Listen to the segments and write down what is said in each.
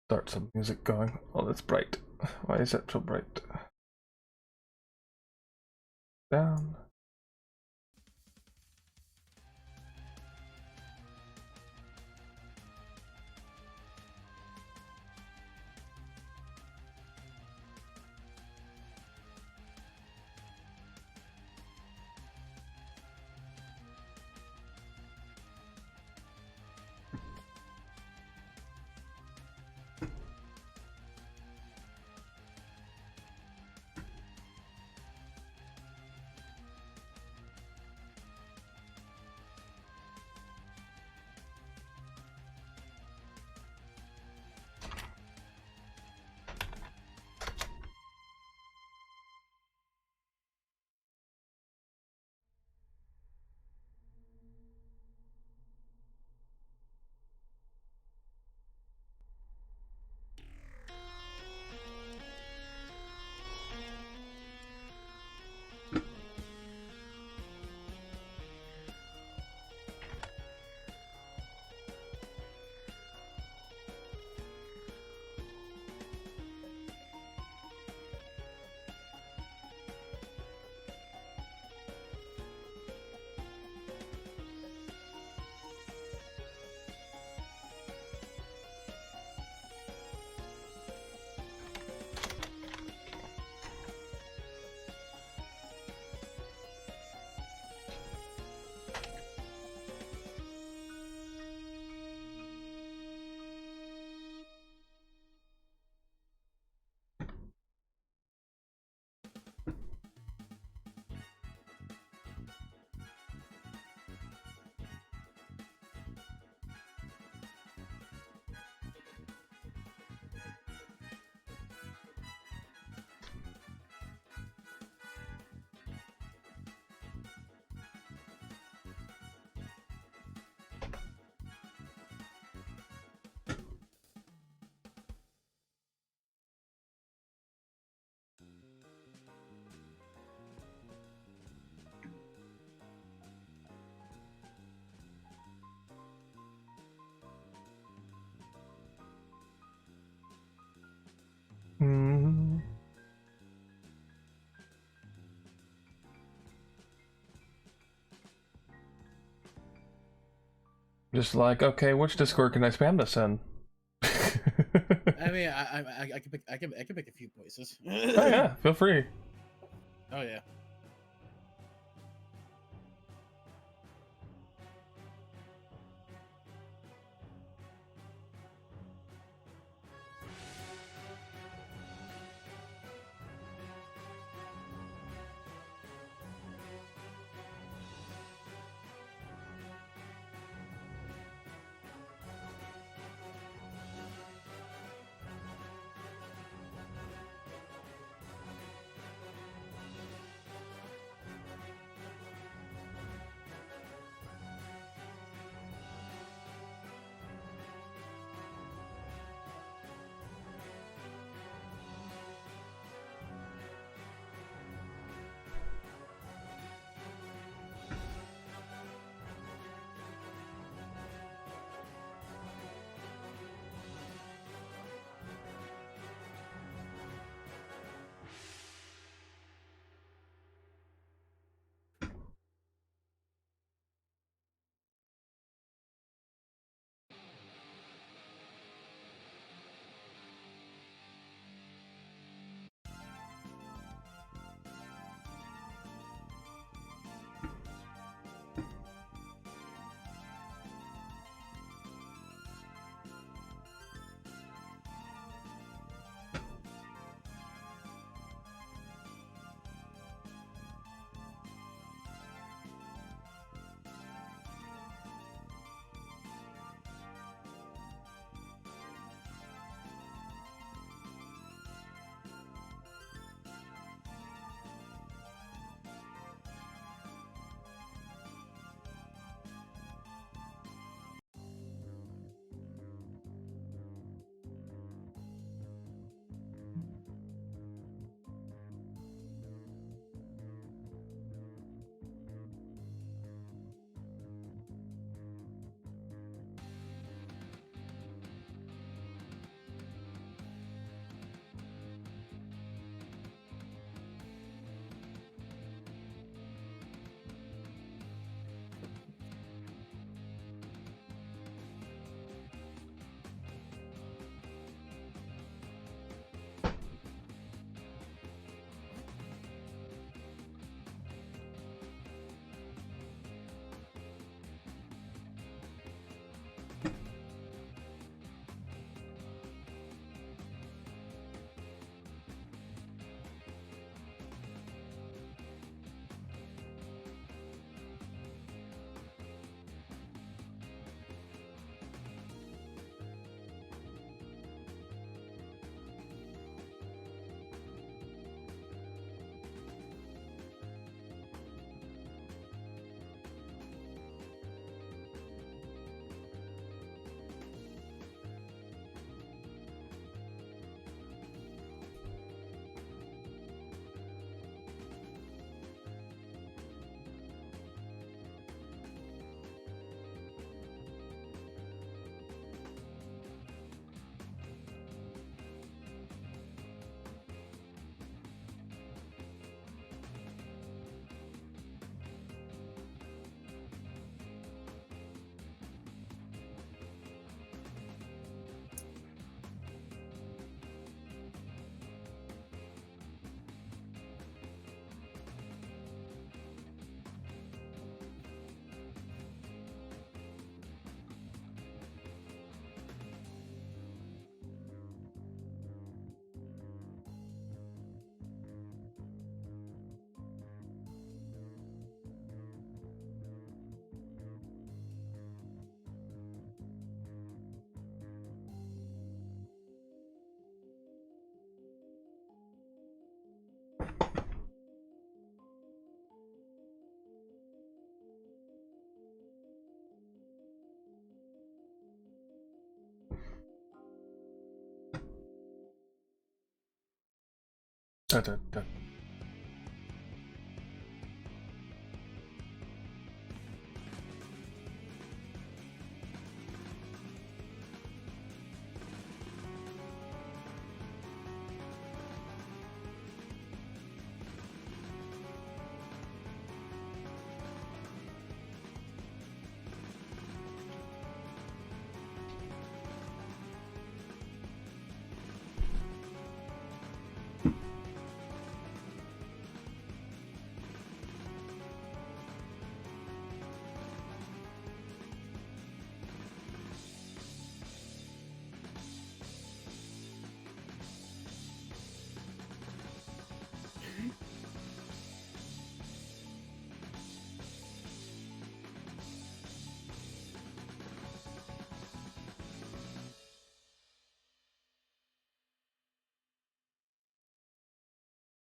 Start some music going. Oh, that's bright. Why is that so bright? Down. Hmm. Just like, okay, which Discord can I spam this in? I mean, I can pick a few places. Oh yeah, feel free. Oh yeah. Da, da, da.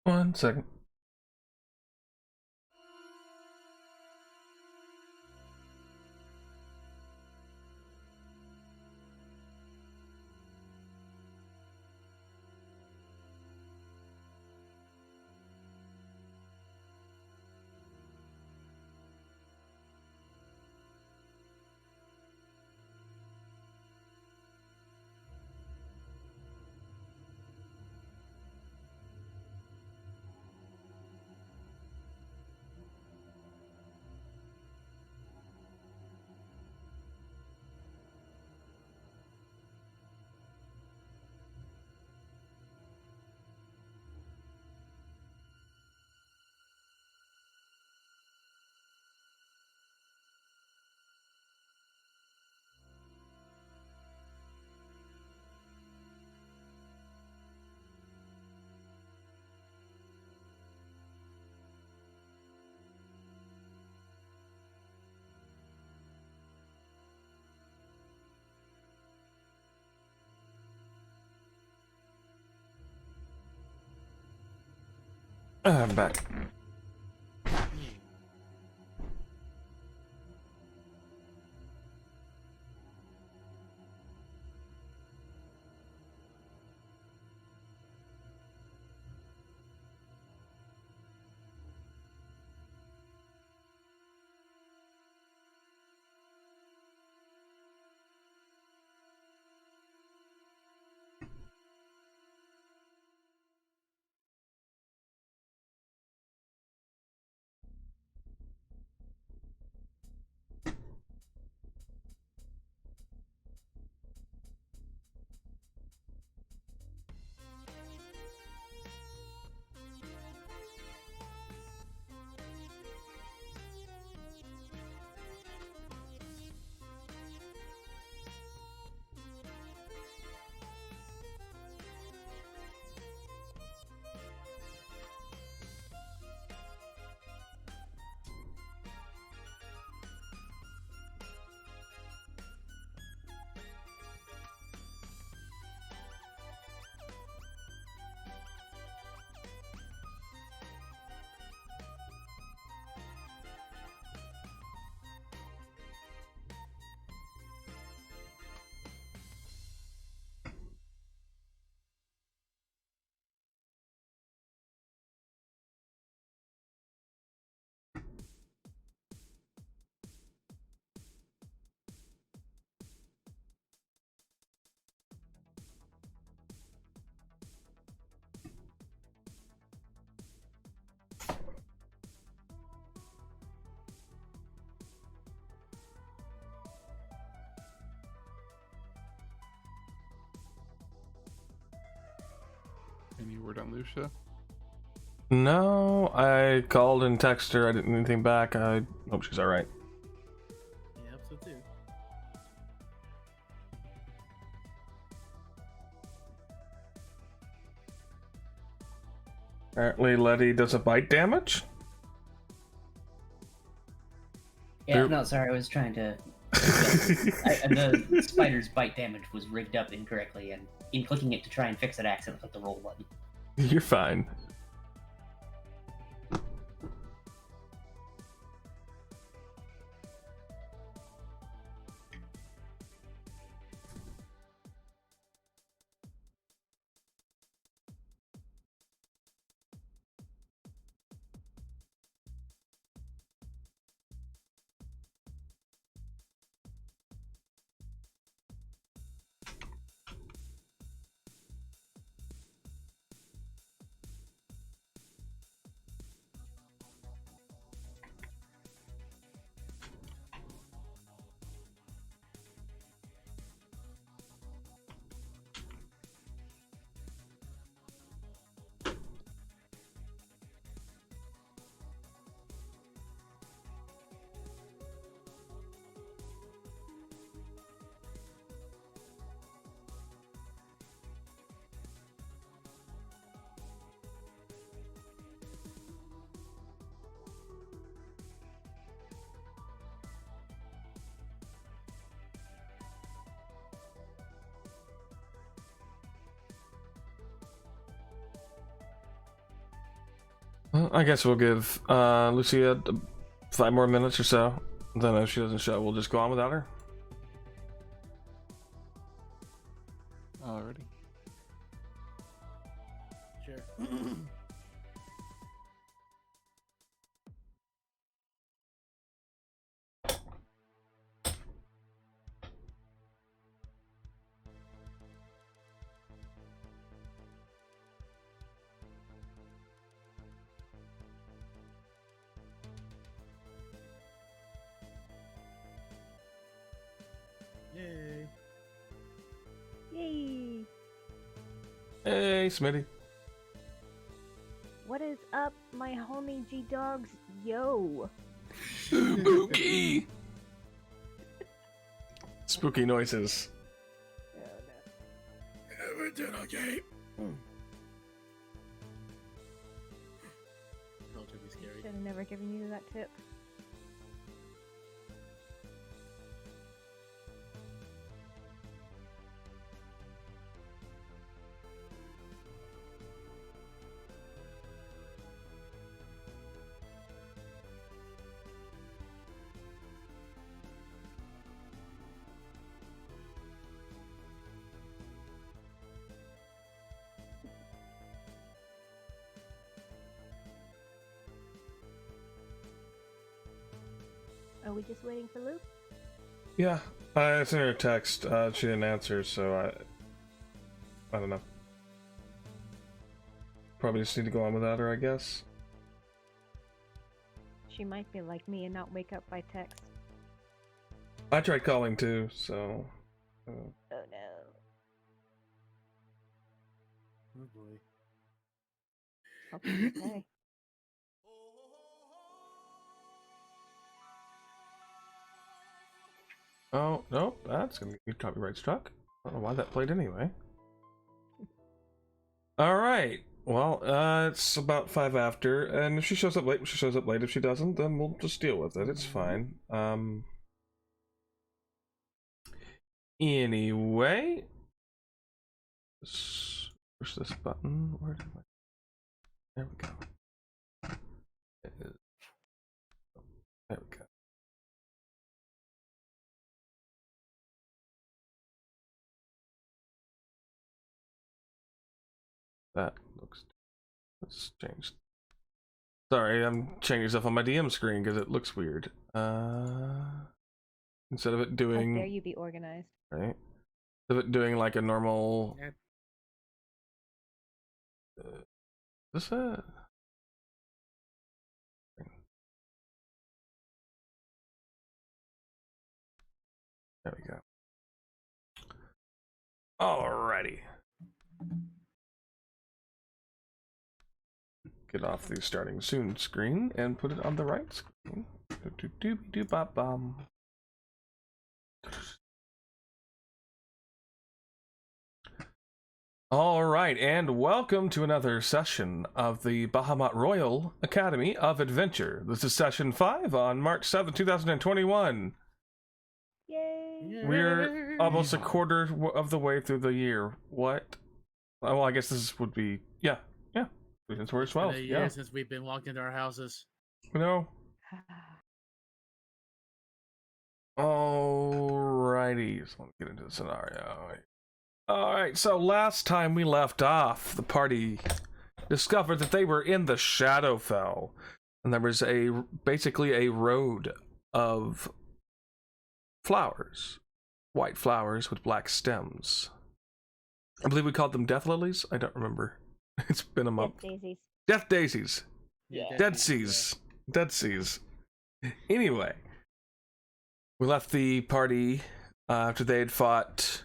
One second. I'm back. Any word on Lucia? No, I called and texted her. I didn't get anything back. I hope she's all right. Yeah, so too. Apparently, Letty does a bite damage. Yeah, There- no, sorry, I was trying to. The spider's bite damage was rigged up incorrectly, and in clicking it to try and fix it, I accidentally clicked the roll button. You're fine. I guess we'll give Lucia 5 more minutes or so. Then if she doesn't show, we'll just go on without her. Alrighty. Sure. Yay. Yay! Hey, Smitty. What is up, my homie G Dogs? Yo! Spooky. Spooky noises. Oh no. Everything okay? Relatively scary. Should have never given you that tip. Are we just waiting for Luke? Yeah, I sent her a text. She didn't answer, so I don't know. Probably just need to go on without her, I guess. She might be like me and not wake up by text. I tried calling too, so. Oh no. Oh boy. Hope she's okay. Oh, nope, that's gonna be copyright struck. I don't know why that played anyway. Alright, well, it's about 5 after, and if she shows up late, she shows up late. If she doesn't, then we'll just deal with it. It's fine. Anyway. Let's push this button. Where did I... There we go. There we go. That looks... Let's change. Sorry, I'm changing stuff on my DM screen because it looks weird. Instead of it doing... How dare you be organized? Right? Instead of it doing like a normal... This There we go. Alrighty. Get off the starting soon screen and put it on the right screen. Alright, and welcome to another session of the Bahamut Royal Academy of Adventure. This is session 5 on March 7th, 2021. Yay! We're almost a quarter of the way through the year. What? Well, I guess this would be... Yeah. Since we're 12. Been a year Yeah. since we've been locked into our houses. No. Alrighty, so let's get into the scenario. Alright, so last time we left off, the party discovered that they were in the Shadowfell, and there was basically a road of flowers, white flowers with black stems. I believe we called them death lilies. I don't remember. It's been a month. Death daisies. Death daisies. Yeah. Dead seas. Dead seas. Anyway, we left the party after they had fought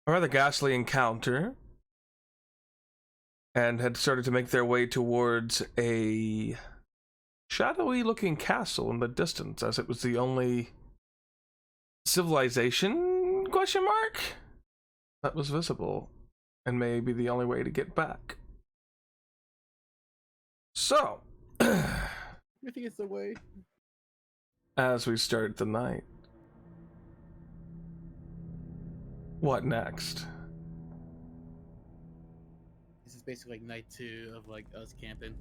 a rather ghastly encounter and had started to make their way towards a shadowy looking castle in the distance, as it was the only civilization that was visible, and maybe the only way to get back. So, I think it's the way. as we start the night, what next? This is basically like night 2 of like us camping.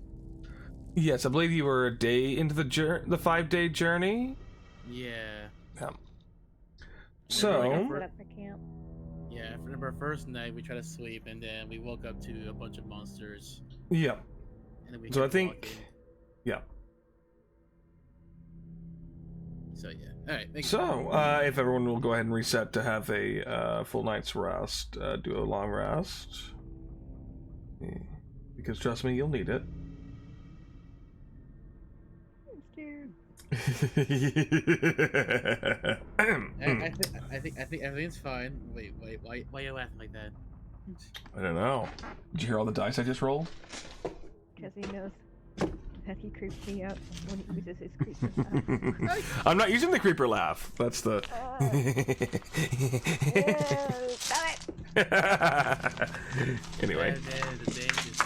Yes, I believe you were a day into the 5-day journey. Yeah. Yeah. Set So, Set up for camp. Yeah, for our first night, we tried to sleep, and then we woke up to a bunch of monsters. yeah. And then we So I kept think, walking. yeah. So yeah. All right. Thank you. So, if everyone will go ahead and reset to have a full night's rest, do a long rest. Because trust me, you'll need it. I'm scared. I think everything's fine. Wait, why are you laughing like that? I don't know. Did you hear all the dice I just rolled? Because he knows that he creeps me out when he uses his creeper laugh. I'm not using the creeper laugh. That's the. Stop it! Anyway. And then the dangerous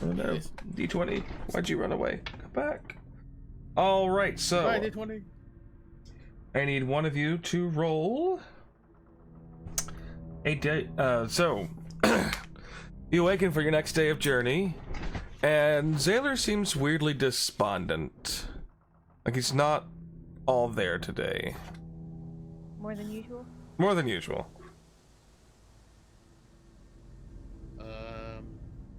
Oh no. D20. Why'd you run away? Come back. Alright, so. Alright, D20. I need one of you to roll a day. So. You awaken for your next day of journey, and Zaylor seems weirdly despondent. Like he's not all there today. More than usual? More than usual.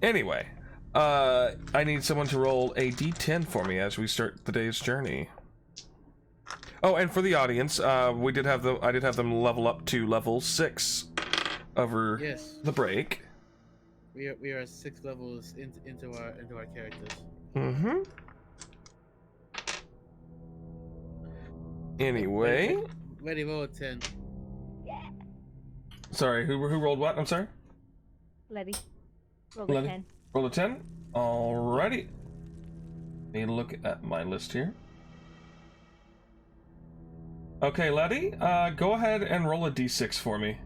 Anyway, I need someone to roll a d10 for me as we start the day's journey. Oh, and for the audience, I did have them level up to level 6 over Yes. the break. We are 6 levels into our characters. Mm-hmm. Anyway, Ready, roll a 10. sorry, who rolled what? I'm sorry. Letty. Roll a Letty. 10. Roll a 10. Alrighty. Need to look at my list here. Okay, Letty, go ahead and roll a d6 for me.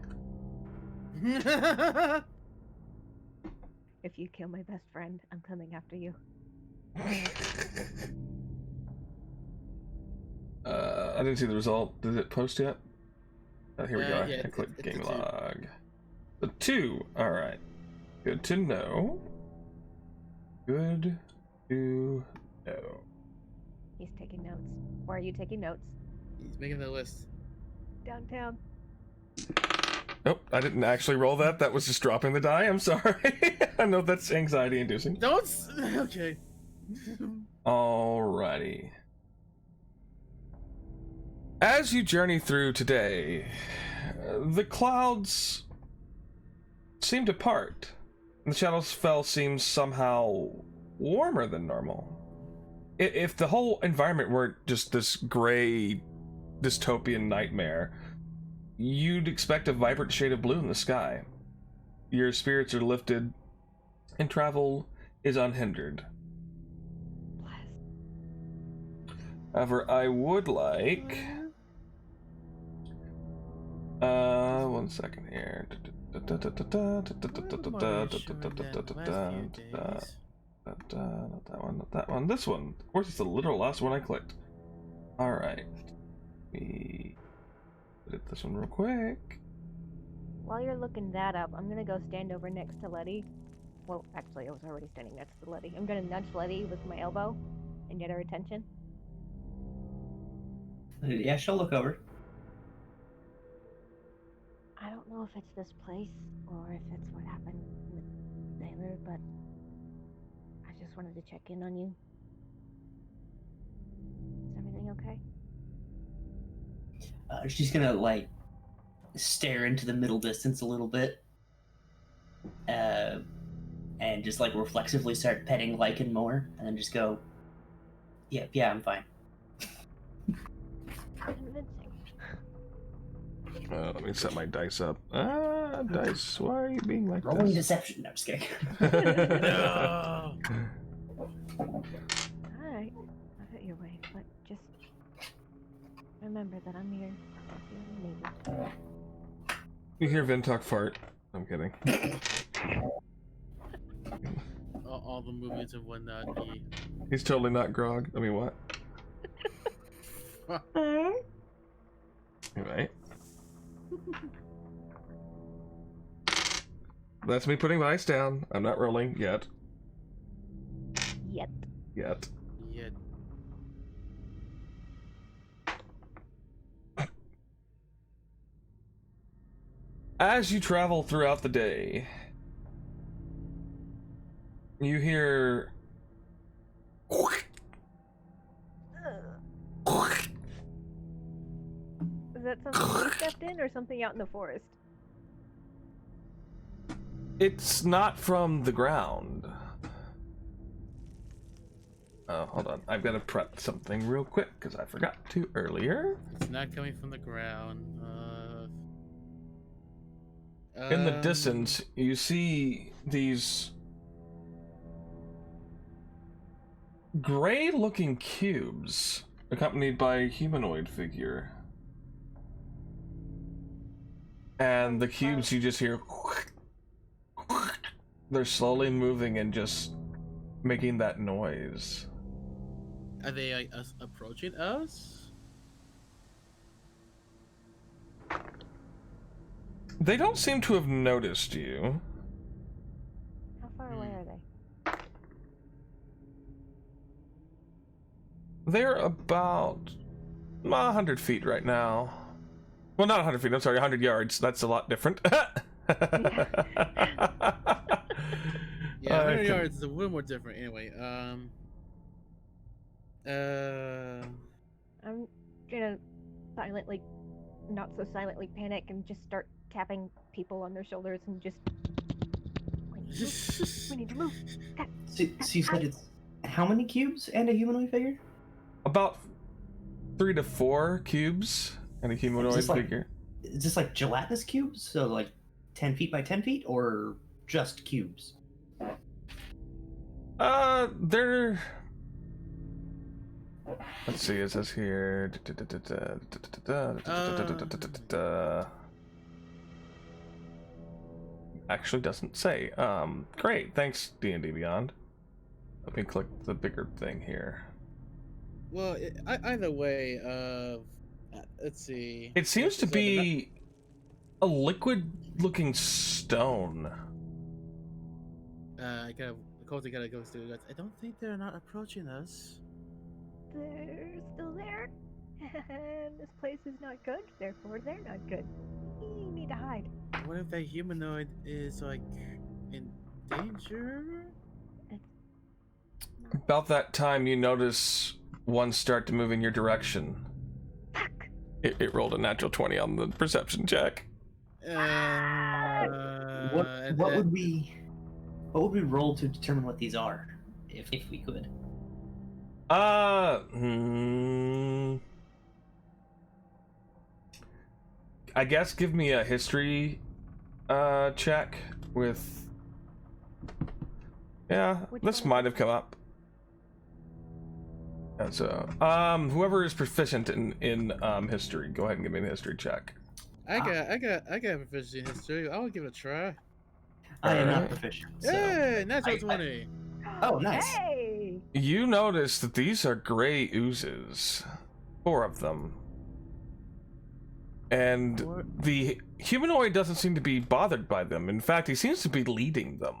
If you kill my best friend, I'm coming after you. I didn't see the result. Did it post yet? Here we go. Yeah, I clicked it's a game 2. log. The 2. Alright. Good to know. Good to know. He's taking notes. Or are you taking notes? He's making the list. Downtown. Nope, I didn't actually roll that. That was just dropping the die. I'm sorry. I know that's anxiety inducing. Okay. Alrighty. As you journey through today, the clouds seem to part. The Shadowfell seems somehow warmer than normal. If the whole environment weren't just this gray dystopian nightmare, you'd expect a vibrant shade of blue in the sky. Your spirits are lifted, and travel is unhindered. However, I would like... one second here. Not that one. This one. Of course, it's the literal last one I clicked. Alright. We edit this one real quick. While you're looking that up, I'm gonna go stand over next to Letty. Well, actually, I was already standing next to Letty. I'm gonna nudge Letty with my elbow and get her attention. Yeah, she'll look over. I don't know if it's this place or if it's what happened with Taylor, but I just wanted to check in on you. Is everything okay? She's gonna like stare into the middle distance a little bit, and just like reflexively start petting Lycan more, and then just go, "Yeah, I'm fine." Convincing. Let me set my dice up. Dice, why are you being like Rolling this? deception. No, I'm just kidding. No. Alright, I'll hit your way, but just remember that I'm here if you ever need me. You hear Vintok fart. I'm kidding. All the movements and whatnot. He's totally not grog. I mean, what? Anyway. That's me putting my dice down. I'm not rolling yet. yet. Yeah. As you travel throughout the day, you hear Is that something we stepped in or something out in the forest? it's not from the ground. Oh, hold on. I've got to prep something real quick because I forgot to earlier. It's not coming from the ground. In the distance, you see these gray-looking cubes accompanied by a humanoid figure. And the cubes, you just hear... They're slowly moving and just making that noise. Are they like approaching us? They don't seem to have noticed you. How far away are they? They're about 100 feet right now. Well, not 100 feet, I'm sorry, 100 yards. That's a lot different. Yeah, 100 yards is a little more different. Anyway, I'm gonna silently, not so silently panic and just start tapping people on their shoulders and just... We need to move. So you said it's how many cubes and a humanoid figure? About 3 to 4 cubes and a humanoid figure. Is this like gelatinous cubes? So like 10 feet by 10 feet, or just cubes? They're... Let's see, it says here... Actually doesn't say. Great, thanks D&D Beyond. Let me click the bigger thing here. well, either way, let's see. It seems to be a liquid-looking stone. I gotta, Colton gotta go through that. I don't think they're not approaching us. They're still there. And this place is not good, therefore they're not good. We need to hide. What if that humanoid is like in danger? About that time, you notice one start to move in your direction. Fuck! It rolled a natural 20 on the perception check. What would we roll to determine what these are, if we could? I guess give me a history check with... Yeah, this might have come up. And so, whoever is proficient in history, go ahead and give me a history check. I got proficiency in history. I'll give it a try. I am not proficient. So Hey, natural 20. Oh, nice. Hey! You notice that these are gray oozes. 4 of them. And the humanoid doesn't seem to be bothered by them. In fact, he seems to be leading them.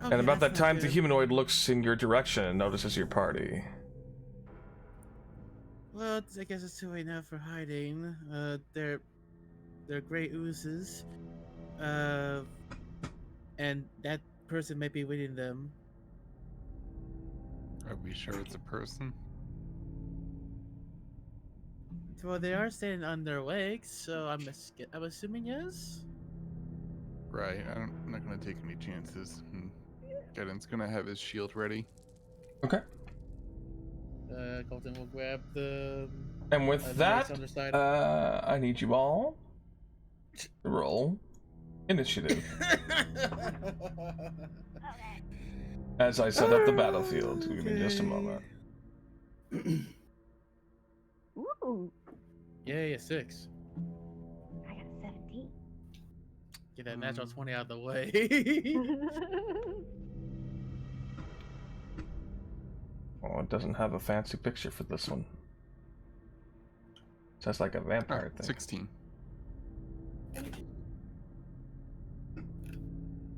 Okay, And about that that's not time, the good. humanoid looks in your direction and notices your party. Well, I guess it's too late now for hiding. They're gray oozes. And that person may be waiting them. Are we sure it's a person? Well, they are standing on their legs, so I'm assuming yes. Right, I'm not gonna take any chances. Geddon's gonna have his shield ready. Okay. Colton will grab the. And with that, underside. I need you all to roll initiative as I set up the battlefield. Give me just a moment. Ooh! Yay, a 6. I got a 17. Get that natural 20 out of the way. Oh, it doesn't have a fancy picture for this one. It says like a vampire thing. 16.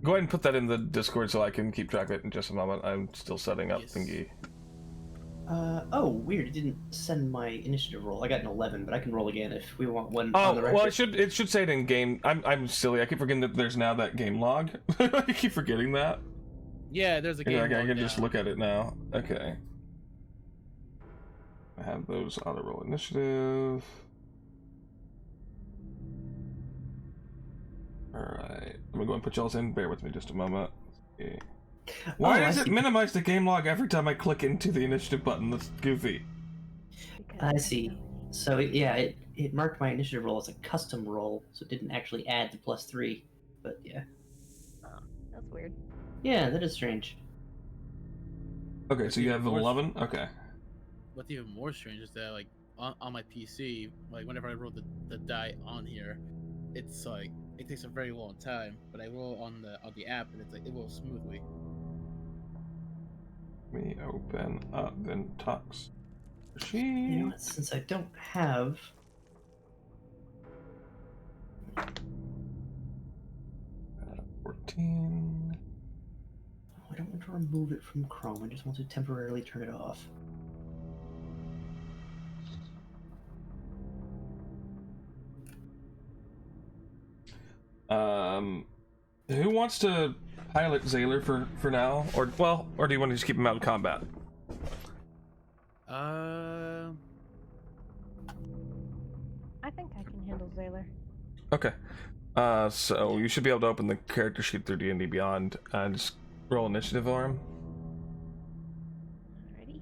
go ahead and put that in the Discord so I can keep track of it in just a moment. I'm still setting up Yes. thingy. Oh, weird. It didn't send my initiative roll. I got an 11, but I can roll again if we want one Oh, on the record. well, it should say it in game. I'm silly. I keep forgetting that there's now that game log. I keep forgetting that. Yeah, there's a game. Yeah, I log can just now. look at it now. Okay. I have those auto roll initiative. Alright. I'm gonna go and put y'all's in. Bear with me just a moment. Okay. Why Oh, does I it see. minimize the game log every time I click into the initiative button? That's goofy. Because I it's see. so easy. So it marked my initiative roll as a custom roll, so it didn't actually add the +3. But yeah, That's weird. yeah, that is strange. Okay, so you have an Yours- 11? Okay. What's even more strange is that like on my PC, like whenever I roll the die on here, it's like it takes a very long time. But I roll on the app and it's like it rolls smoothly. Let me open up Ventox. You know what? Since I don't have 14. I don't want to remove it from Chrome. I just want to temporarily turn it off. Who wants to pilot Zaylor for now? Or do you want to just keep him out of combat? Uh, I think I can handle Zaylor. Okay. So you should be able to open the character sheet through D&D Beyond and just roll initiative for him. Ready?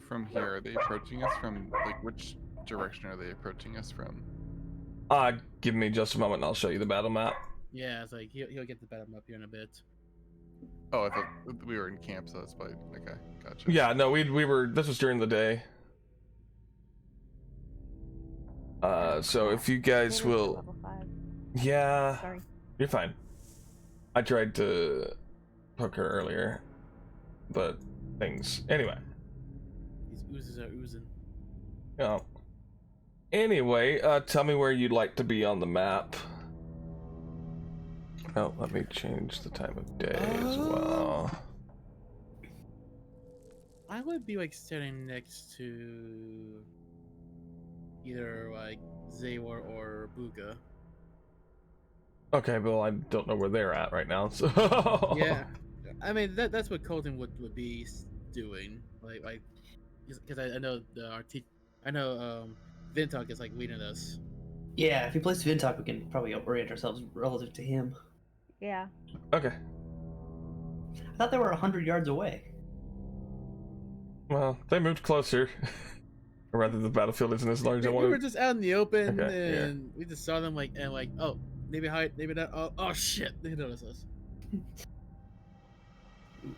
From here, are they approaching us from, like, which direction are they approaching us from? Give me just a moment and I'll show you the battle map. yeah, it's like he'll get the battle up here in a bit. Oh, I thought we were in camp, so that's why. Okay, gotcha. Yeah, no, we were, this was during the day. So if you guys Zaylor's will, level 5. yeah, Sorry. you're fine. I tried to hook her earlier, but things, anyway. These oozes are oozing. Yeah. Anyway, tell me where you'd like to be on the map. Oh, let me change the time of day as well. I would be like standing next to either like Zaywar or Buga. Okay, well, I don't know where they're at right now, so... Yeah, I mean that's what Colton would be doing, like because I know I know Vintok is like leading us. Yeah, if we place Vintok, we can probably orient ourselves relative to him. Yeah. Okay. I thought they were 100 yards away. Well, they moved closer. Or rather, the battlefield isn't as large as I We were wanted. just out in the open Okay, yeah. and we just saw them like oh maybe hide maybe not oh shit they noticed us.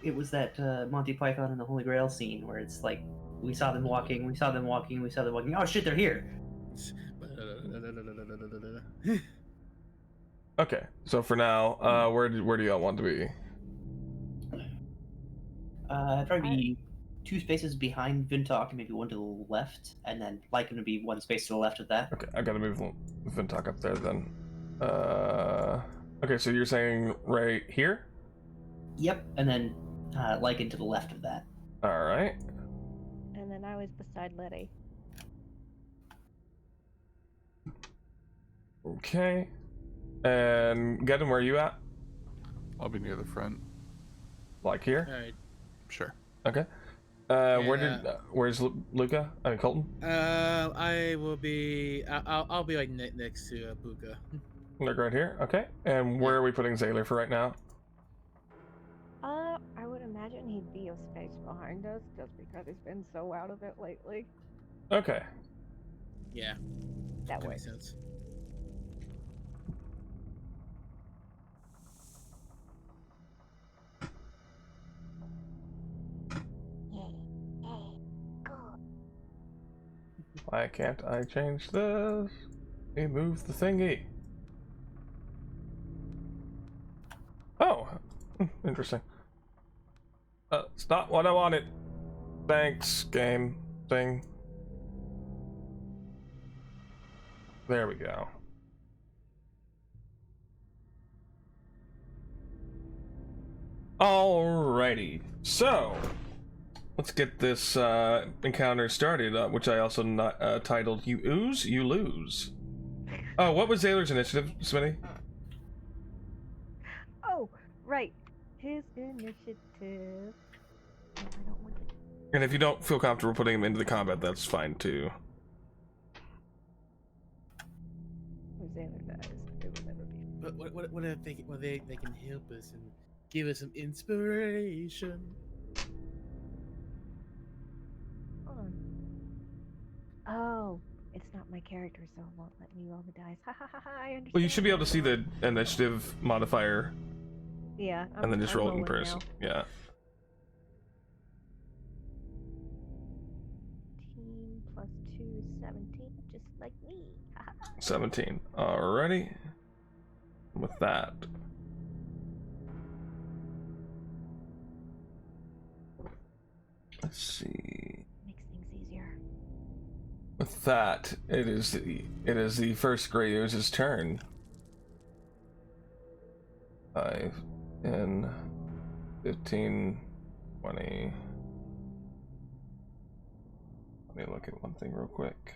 It was that Monty Python and the Holy Grail scene where it's like we saw them walking, we saw them walking, we saw them walking. Oh shit, they're here. Okay, so for now, where do y'all want to be? Probably be 2 spaces behind Vintok and maybe 1 to the left, and then like him to be 1 space to the left of that. Okay, I gotta move Vintok up there then. Okay, so you're saying right here? Yep, and then Lycan to the left of that. Alright. And then I was beside Letty. Okay. And Gedden, where are you at? I'll be near the front. Like here? All right. Sure. Okay. Where's Luca? I mean, Colton? I will be. I'll be like next to Buka. Like right here? Okay. And where are we putting Zaylor for right now? I would imagine he'd be a space behind us just because he's been so out of it lately. Okay. Yeah, That that way. makes sense. Why can't I change this? Let me move the thingy. Oh, interesting. It's not what I wanted. Thanks, game thing. There we go. Alrighty, so let's get this encounter started, which I also titled "You Ooze, You Lose." Oh, what was Zaylor's initiative, Smitty? Oh, right. His initiative. No, I don't want it. And if you don't feel comfortable putting him into the combat, that's fine too. If Xander dies, it will never be. But what if they can help us and give us some inspiration? Hold on. Oh, it's not my character, so it won't let me roll the dice. Ha ha ha ha! I understand. Well, you should be able to see the initiative modifier, Yeah. and then just I'm roll it in rolling person. now. Yeah. 18 plus 2 is 17, just like me. Ha ha ha. 17. Alrighty. With that. Let's see. Makes things easier. With that, it is the first Grey Ooze's turn. 5, 10, 15, 20. Let me look at one thing real quick.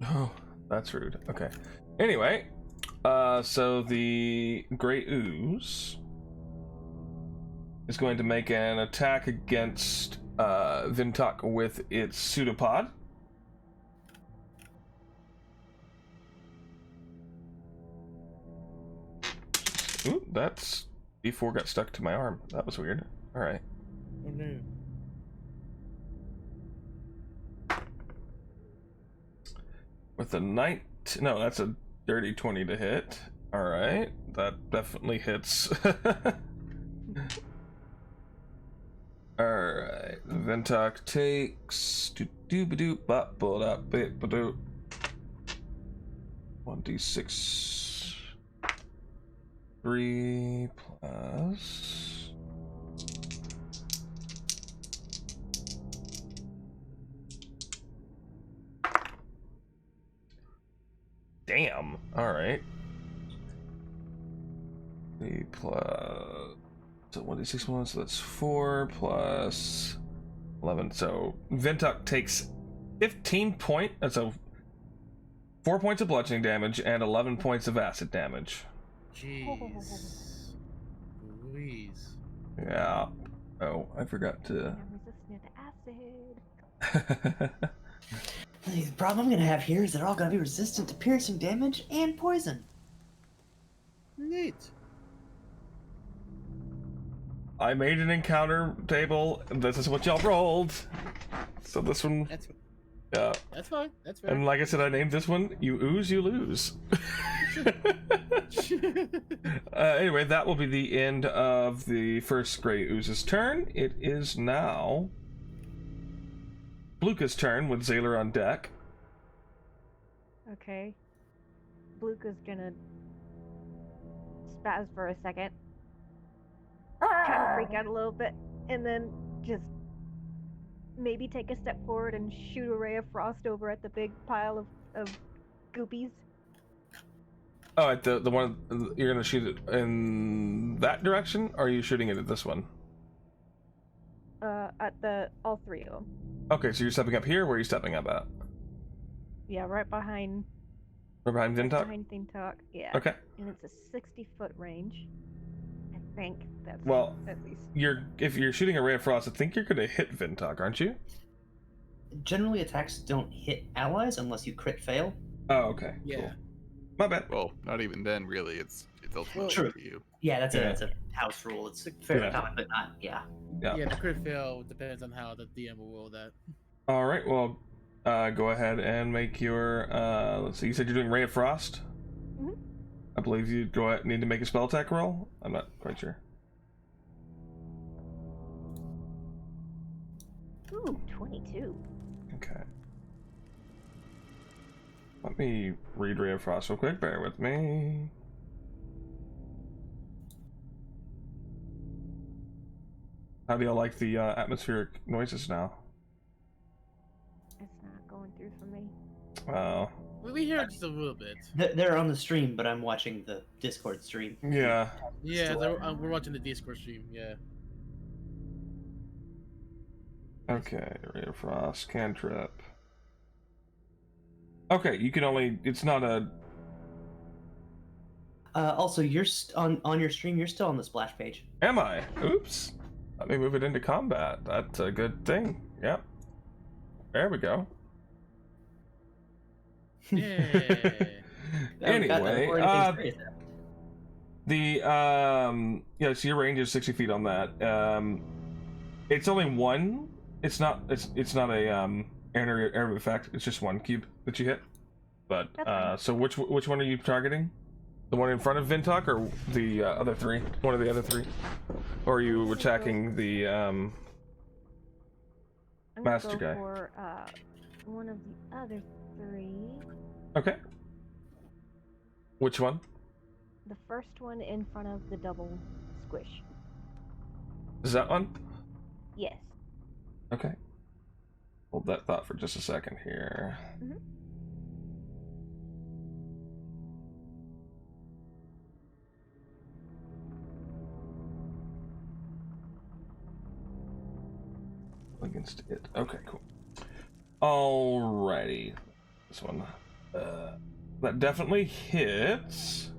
Oh, that's rude. Okay. Anyway, so the Grey Ooze is going to make an attack against Vintok with its pseudopod. Ooh, that's D4 got stuck to my arm. That was weird. All right. Oh no. With a no, that's a dirty 20 to hit. All right, that definitely hits. All right, Vintok takes 1d6 3 plus. Damn. All right. 3 plus. So 1d6 1, so that's 4 plus 11. So Vintok takes 15 points. So 4 points of bludgeoning damage and 11 points of acid damage. Jeez. Louise. Yeah. Oh, I forgot to. I'm resistant to acid. The problem I'm gonna have here is they're all gonna be resistant to piercing damage and poison. Neat. I made an encounter table, and this is what y'all rolled. So this one, That's yeah. that's fine. That's fair. And like I said, I named this one "You Ooze, You Lose." Anyway, that will be the end of the first Grey Ooze's turn. It is now Bluka's turn with Zaylor on deck. Okay. Bluka's gonna spaz for a second. Kind of freak out a little bit, and then just maybe take a step forward and shoot a ray of frost over at the big pile of goopies. Oh, at the one you're gonna shoot it in that direction, or are you shooting it at this one? At all three of them. Okay, so you're stepping up here. Where are you stepping up at? Yeah, right behind. Right behind Vintok? Behind Vintok, yeah. Okay. And it's a 60-foot range. I think that's Well, at least. if you're shooting a ray of frost, I think you're gonna hit Vintok, aren't you? Generally, attacks don't hit allies unless you crit fail. Oh, okay. Yeah. Cool. My bad. Well, not even then, really. It's stealth Well, mode True. to you. Yeah, that's Yeah. a house rule. It's fairly Yeah. common, but not. Yeah. Yeah. Yeah, the crit fail depends on how the DM will roll that. All right. Well, go ahead and make your. Let's see. You said you're doing Ray of Frost. Mhm. I believe you go ahead, need to make a spell attack roll. I'm not quite sure. Ooh, 22. Okay. Let me read Ray of Frost real quick. Bear with me. How do y'all like the atmospheric noises now? It's not going through for me. Oh, We hear it just a little bit. They're on the stream, but I'm watching the Discord stream. yeah. Yeah, we're watching the Discord stream. Yeah. Okay, Ray of Frost, cantrip. Okay, you can only. It's not a. Also, you're on your stream. You're still on the splash page. Am I? Oops. Let me move it into combat. That's a good thing. Yep. There we go. Yeah. Anyway, yeah, so your range is 60 feet on that. It's only one. It's not a area effect. It's just one cube that you hit. But That's fine. so which one are you targeting? The one in front of Vintok or the other three? One of the other three? Or are you attacking the I'm gonna Master go guy. for one of the other three. Okay. Which one? The first one in front of the double squish. Is that one? Yes. Okay. Hold that thought for just a second here. Mhm. Against it. Okay, cool. Alrighty. This one. That definitely hits.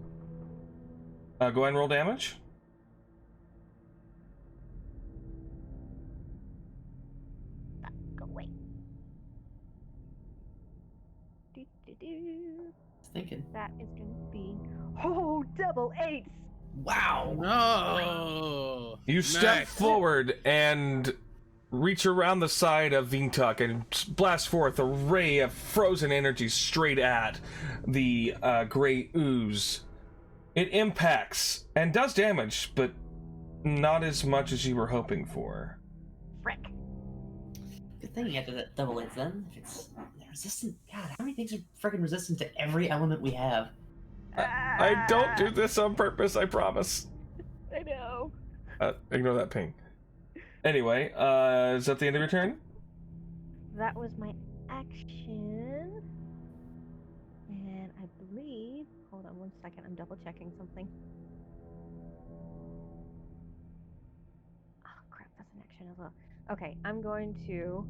Go ahead and roll damage. Go away. Do. Thinking. That is going to be double eights. Wow. No. You step Nice. forward and reach around the side of Vintok and blast forth a ray of frozen energy straight at the gray ooze. It impacts and does damage, but not as much as you were hoping for. Frick. Good thing after that double eights then. If it's resistant, God, how many things are freaking resistant to every element we have? I don't do this on purpose, I promise. I know. Ignore that ping. Anyway, is that the end of your turn? That was my action. And I believe. Hold on 1 second. I'm double checking something. Oh, crap. That's an action as well. Okay, I'm going to.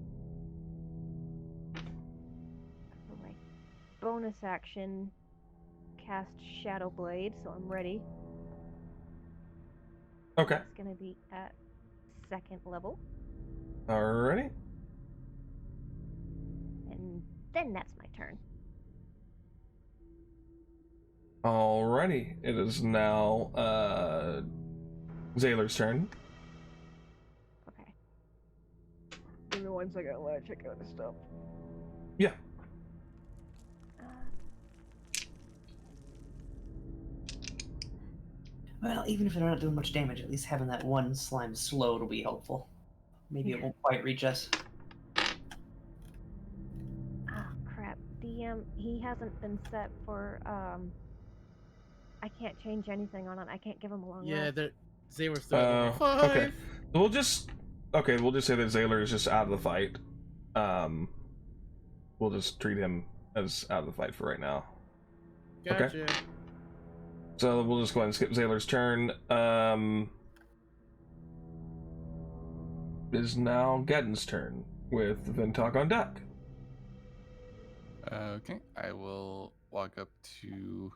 For my bonus action, cast Shadow Blade, so I'm ready. Okay. It's going to be at 2nd level. Alrighty. And then that's my turn. Alrighty. It is now Zaylor's turn. Okay. Give me 1 second while I check out the stuff. Yeah. Well, even if they're not doing much damage, at least having that one slime slowed will be helpful. Maybe it won't quite reach us. Ah, crap. DM, he hasn't been set for, I can't change anything on it. I can't give him a long Yeah, rest. they were still at level Okay. 5. We'll just say that Zaylor is just out of the fight. We'll just treat him as out of the fight for right now. Gotcha. So we'll just go ahead and skip Zaylor's turn. Is now Geddon's turn with Vintok on deck. Okay, I will walk up to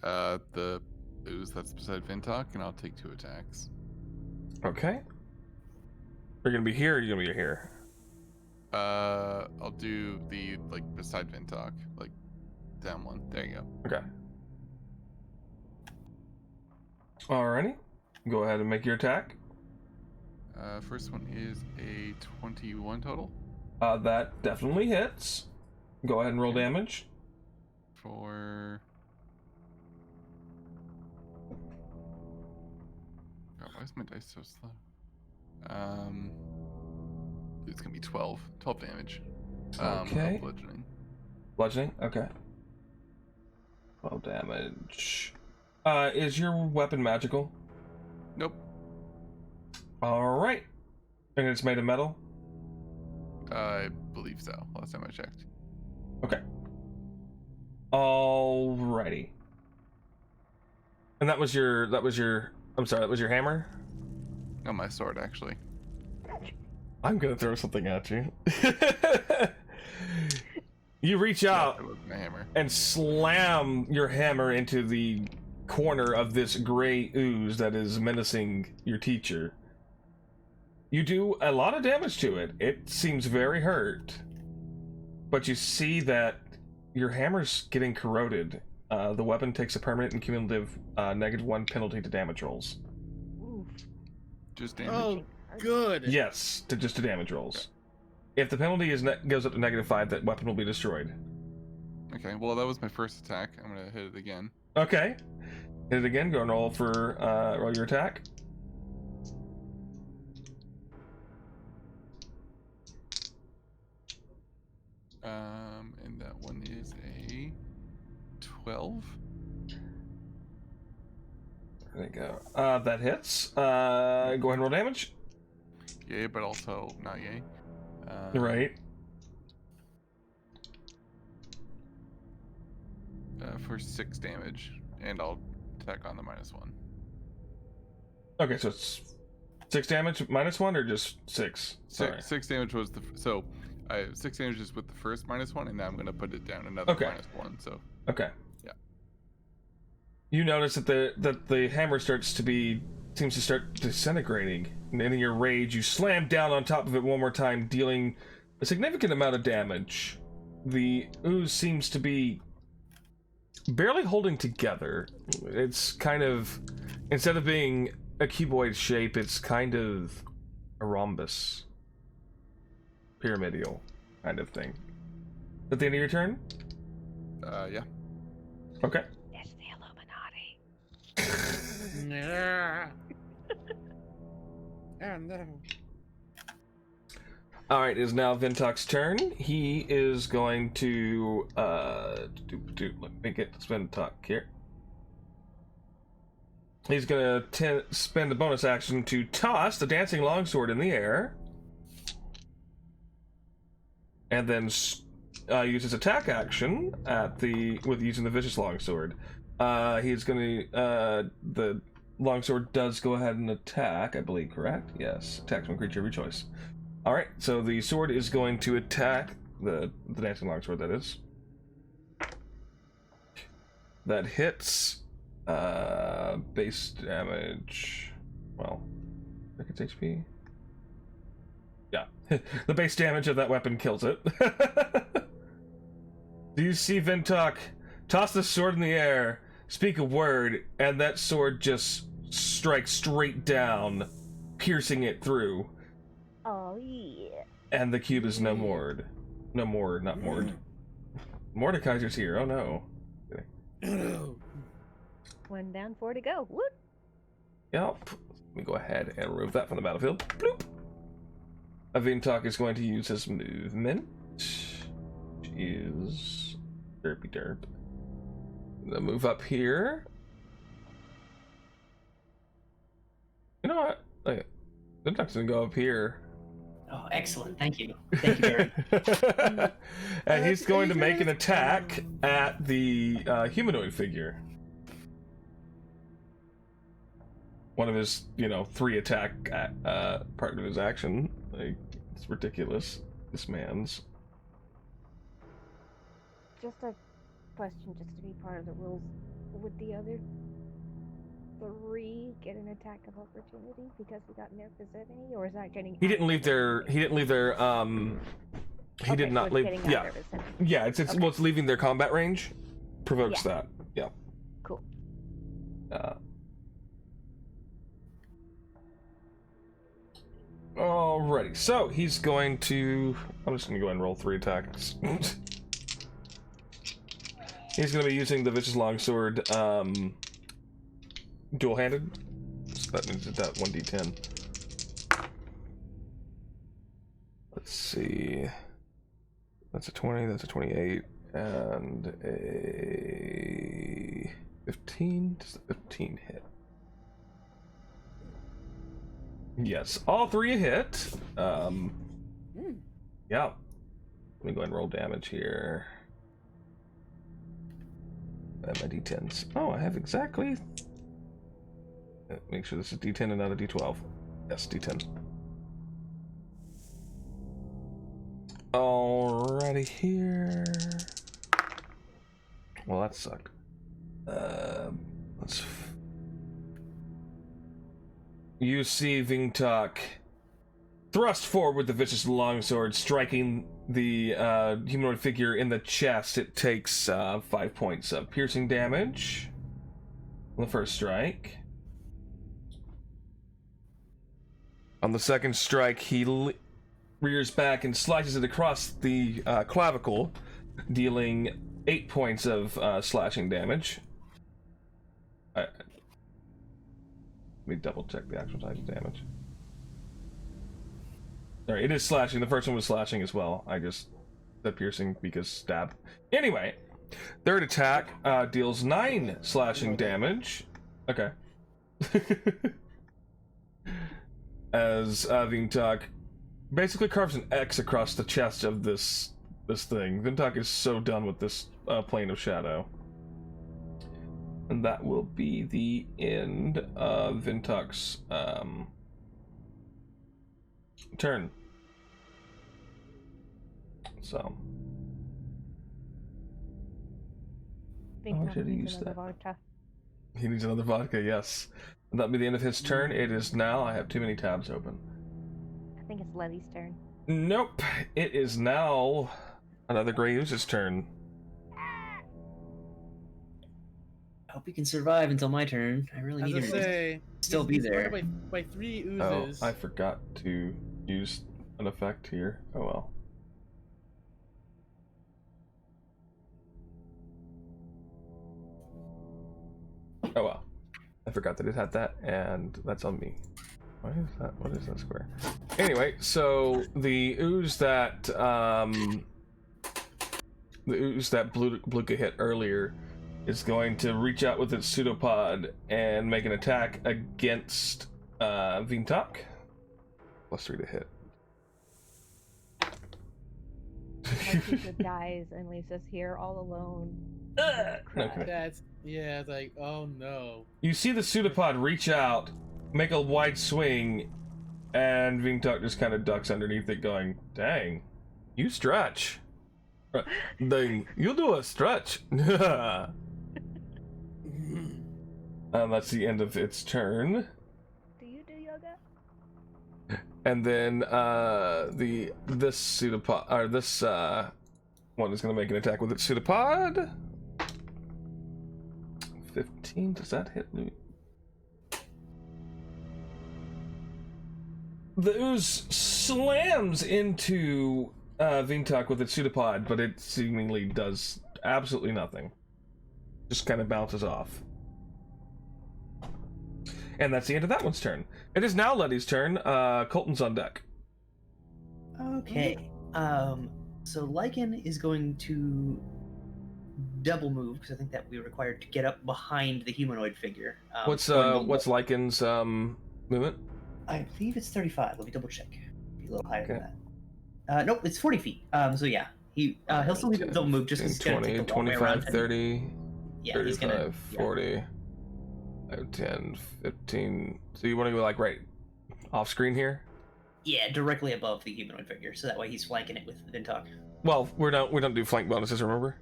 the ooze that's beside Vintok, and I'll take 2 attacks. Okay. You're gonna be here, or you're gonna be here? I'll do the beside Vintok, down one. There you go. Okay. Alrighty. Go ahead and make your attack. First one is a 21 total That definitely hits. Go ahead and roll Okay. damage. for. God, why is my dice so slow? It's gonna be 12 damage. Okay. Of bludgeoning. Bludgeoning? Okay. 12 damage. Is your weapon magical? Nope. Alright. And it's made of metal? I believe so. Last time I checked. Okay. Alrighty. And that was your I'm sorry, that was your hammer? No, my sword actually. I'm gonna throw something at you. You reach out Yeah, it was my hammer. and slam your hammer into the corner of this gray ooze that is menacing your teacher. You do a lot of damage to it. It seems very hurt. But you see that your hammer's getting corroded. The weapon takes a permanent and cumulative -1 penalty to damage rolls. Oof. Just damage. Oh, good. Yes, to damage rolls. If the penalty goes up to -5, that weapon will be destroyed. Okay, well that was my first attack. I'm gonna hit it again. Okay. Hit it again. Go and roll for roll your attack. And that one is a 12. There you go. That hits. Go ahead and roll damage. Yay, but also not yay. Right. For 6 damage, and I'll attack on the -1. Okay, so it's 6 damage -1 or just 6? Sorry. 6 damage was so. I 6 damage is with the first -1, and now I'm gonna put it down another Okay. -1. So Okay. Yeah. You notice that the hammer seems to start disintegrating, and in your rage, you slam down on top of it one more time, dealing a significant amount of damage. The ooze seems to be barely holding together. It's kind of, instead of being a cuboid shape, it's kind of a rhombus, pyramidal kind of thing. At the end of your turn? yeah. Okay. It's the Illuminati. Yeah. Oh no. All right, it is now Vintok's turn. He is going to let me get Vintok here. He's gonna spend the bonus action to toss the dancing longsword in the air, and then use his attack action with using the vicious longsword. He's gonna the longsword does go ahead and attack, I believe, correct? Yes, attacks one creature of your choice. All right, so the sword is going to attack the dancing longsword. That is. That hits. Base damage. Well, I think it's HP. Yeah, the base damage of that weapon kills it. Do you see Vintok toss the sword in the air, speak a word, and that sword just strikes straight down, piercing it through? Oh yeah. And the cube is no moored. No more, not moored. Mordekaiser's here, oh no. No. 1 down, 4 to go. Whoop. Yep. Let me go ahead and remove that from the battlefield. Bloop. Vintok is going to use his movement. Which is derpy derp. I'm gonna move up here. You know what? Okay. Vintok's gonna go up here. Oh, excellent. Thank you. Thank you very And he's going to make an attack at the humanoid figure. One of his, 3 attack part of his action. Like, it's ridiculous. This man's. Just a question, just to be part of the rules. Would the other 3 get an attack of opportunity because we got near vicinity, or is that getting? He didn't leave their. He did Okay, not so it's leave. getting Yeah, out of vicinity. yeah. It's Okay. well, it's leaving their combat range. Provokes Yeah. that. Yeah. Cool. Alrighty, so he's going to... I'm just going to go ahead and roll 3 attacks. He's going to be using the Vicious Longsword, dual-handed. So that means that 1d10. Let's see... That's a 20, that's a 28, and a 15. Does the 15 hit? Yes, all 3 hit. Yeah. Let me go ahead and roll damage here. And my d10s. Oh, I have exactly... Make sure this is d10 and not a d12. Yes, d10. Alrighty here. Well, that sucked. Let's... You see Vingtok thrust forward with the vicious longsword, striking the humanoid figure in the chest. It takes 5 points of piercing damage on the first strike. On the second strike, he rears back and slices it across the clavicle, dealing 8 points of slashing damage. Let me double check the actual type of damage. Sorry, it is slashing. The first one was slashing as well. I just said piercing because stab. Anyway, third attack deals 9 slashing damage. Okay. As Vingtok basically carves an X across the chest of this thing. Vingtok is so done with this plane of shadow. And that will be the end of Vintok's turn. So. Vingtok did he needs use another that? vodka. He needs another vodka, yes. And that'll be the end of his turn. It is now... I have too many tabs open. I think it's Letty's turn. Nope. It is now another Grey Ooze's turn. I hope you can survive until my turn. I really need As I him to say, still be he's there. surrounded by 3 Oh, oozes. I forgot to use an effect here. Oh well. Oh well. I forgot that it had that, and that's on me. Why is that? What is that square? Anyway, so the ooze that Bluka hit earlier is going to reach out with its pseudopod and make an attack against Vingtok. +3 to hit. Marquita dies and leaves us here all alone. Okay. That's it's like, oh no. You see the pseudopod reach out, make a wide swing, and Vingtok just kind of ducks underneath it, going, "Dang, you stretch. Dang, you do a stretch." And that's the end of its turn. Do you do yoga? And then this pseudopod, or this one is going to make an attack with its pseudopod. 15, does that hit me? The ooze slams into Vingtok with its pseudopod, but it seemingly does absolutely nothing. Just kind of bounces off. And that's the end of that one's turn. It is now Letty's turn. Colton's on deck. Okay. So Lycan is going to double move because I think that we're required to get up behind the humanoid figure. What's Lycan's movement? I believe it's 35. Let me double check. Be a little higher than that. Nope, it's 40 feet. So yeah, he'll still need to double move just because he's gonna 20, take the long way 25, around. 30, Yeah, 35, he's gonna 40, 10, 15. So you want to go like right off screen here? Yeah, directly above the humanoid figure, so that way he's flanking it with Vingtok. Well, we don't do flank bonuses, remember?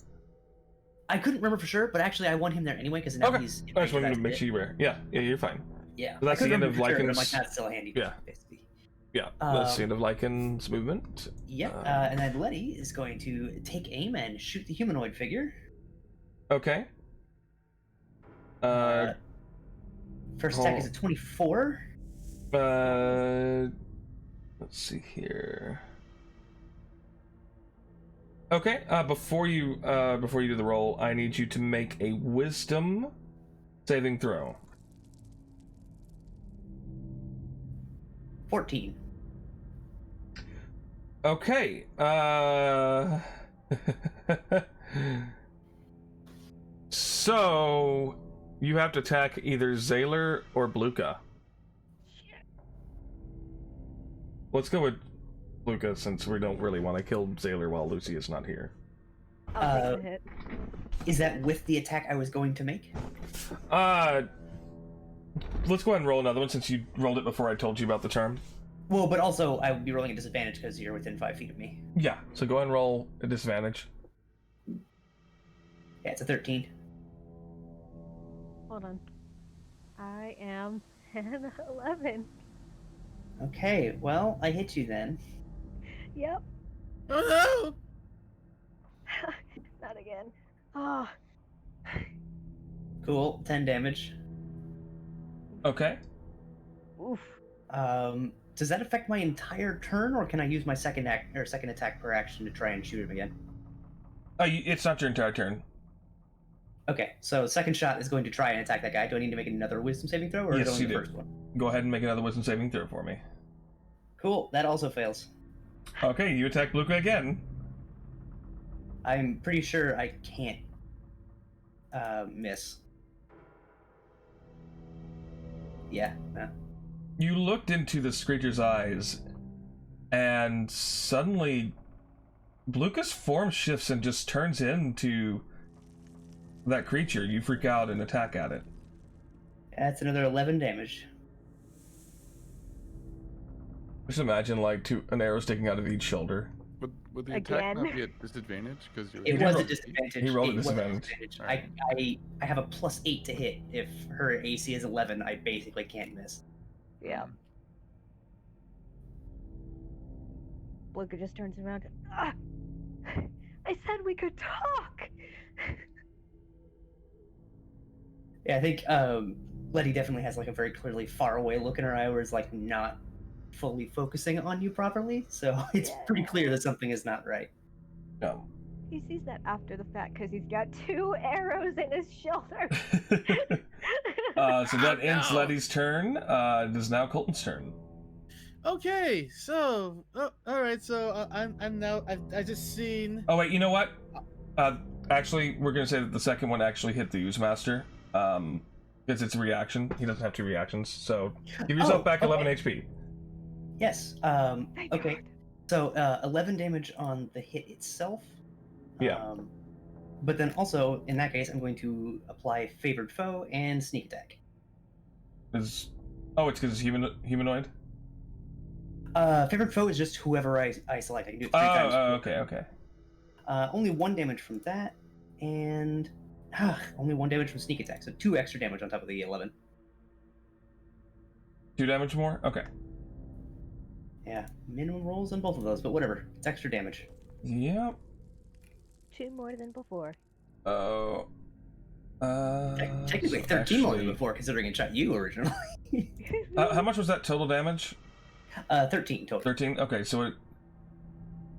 I couldn't remember for sure, but actually I want him there anyway because now Okay. he's. I just wanted to make sure you were. Yeah, you're fine. Yeah, So that's I couldn't the end remember of for sure, but I'm Lycan's- like, that's still handy. Yeah. Basically. Yeah, that's the end of Lycan's movement. Yep, and then Letty is going to take aim and shoot the humanoid figure. Okay. First attack is a 24. Let's see here. Okay, before you do the roll, I need you to make a wisdom saving throw. 14. Okay, so you have to attack either Zaylor or Bluka. Let's go with Bluka since we don't really want to kill Zaylor while Lucy is not here. I'll take the hit. Is that with the attack I was going to make? Let's go ahead and roll another one since you rolled it before I told you about the charm. Well, but also I would be rolling a disadvantage because you're within 5 feet of me. Yeah, so go ahead and roll a disadvantage. Yeah, it's a 13. Hold on. I am 10, 11. Okay, well, I hit you then. Yep. Oh Not again. Oh. Cool, 10 damage. Okay. Oof. Does that affect my entire turn, or can I use my second attack per action to try and shoot him again? It's not your entire turn. Okay, so second shot is going to try and attack that guy. Do I need to make another wisdom saving throw, or Yes, only you the do. first one? Go ahead and make another wisdom saving throw for me. Cool, that also fails. Okay, you attack Bluka again. I'm pretty sure I can't miss. Yeah, no. You looked into this creature's eyes, and suddenly Bluka's form shifts and just turns into that creature. You freak out and attack at it. That's another 11 damage. Just imagine like an arrow sticking out of each shoulder. Would the attack not Again? be at disadvantage? Because you're It He was a rolled- disadvantage. he rolled a It was disadvantage. disadvantage. I have a +8 to hit. If her AC is 11, I basically can't miss. Yeah. Luca just turns around. Ah! I said we could talk. Yeah, I think Letty definitely has like a very clearly far away look in her eye, where it's like not fully focusing on you properly. So it's pretty clear that something is not right. No. He sees that after the fact because he's got 2 arrows in his shoulder. So that ends No. Letty's turn. It is now Colton's turn. Okay, so all right, so I'm now I just seen. Oh wait, you know what? Actually, we're gonna say that the second one actually hit the Ooze Master. Because it's a reaction. He doesn't have 2 reactions, so give yourself Oh, back 11 okay. HP. Yes. Thank Okay. God. So 11 damage on the hit itself. Yeah. But then also, in that case, I'm going to apply Favored Foe and Sneak Attack. It's because it's humanoid. Favored Foe is just whoever I select. I can do it 3 times. Okay. Only 1 damage from that, and only 1 damage from Sneak Attack. So 2 extra damage on top of the 11. 2 damage more? Okay. Yeah, minimum rolls on both of those, but whatever. It's extra damage. Yep. 2 more than before. Oh. Technically 13 more than before, considering it shot you originally. How much was that total damage? 13 total. 13? Okay, so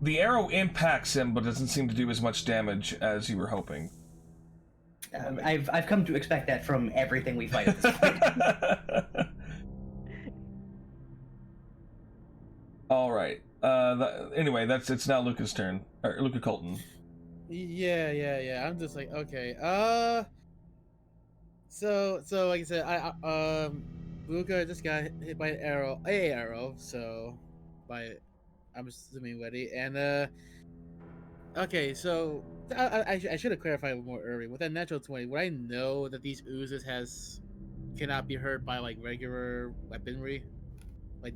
the arrow impacts him, but doesn't seem to do as much damage as you were hoping. I've come to expect that from everything we fight at this point. All right. Anyway, it's now Luca's turn, or Luca Colton. Yeah. I'm just like, okay. So like I said, Luca just got hit by an arrow. So I'm assuming Letty, and okay. So I should have clarified more earlier. With that natural 20, would I know that these oozes cannot be hurt by like regular weaponry, like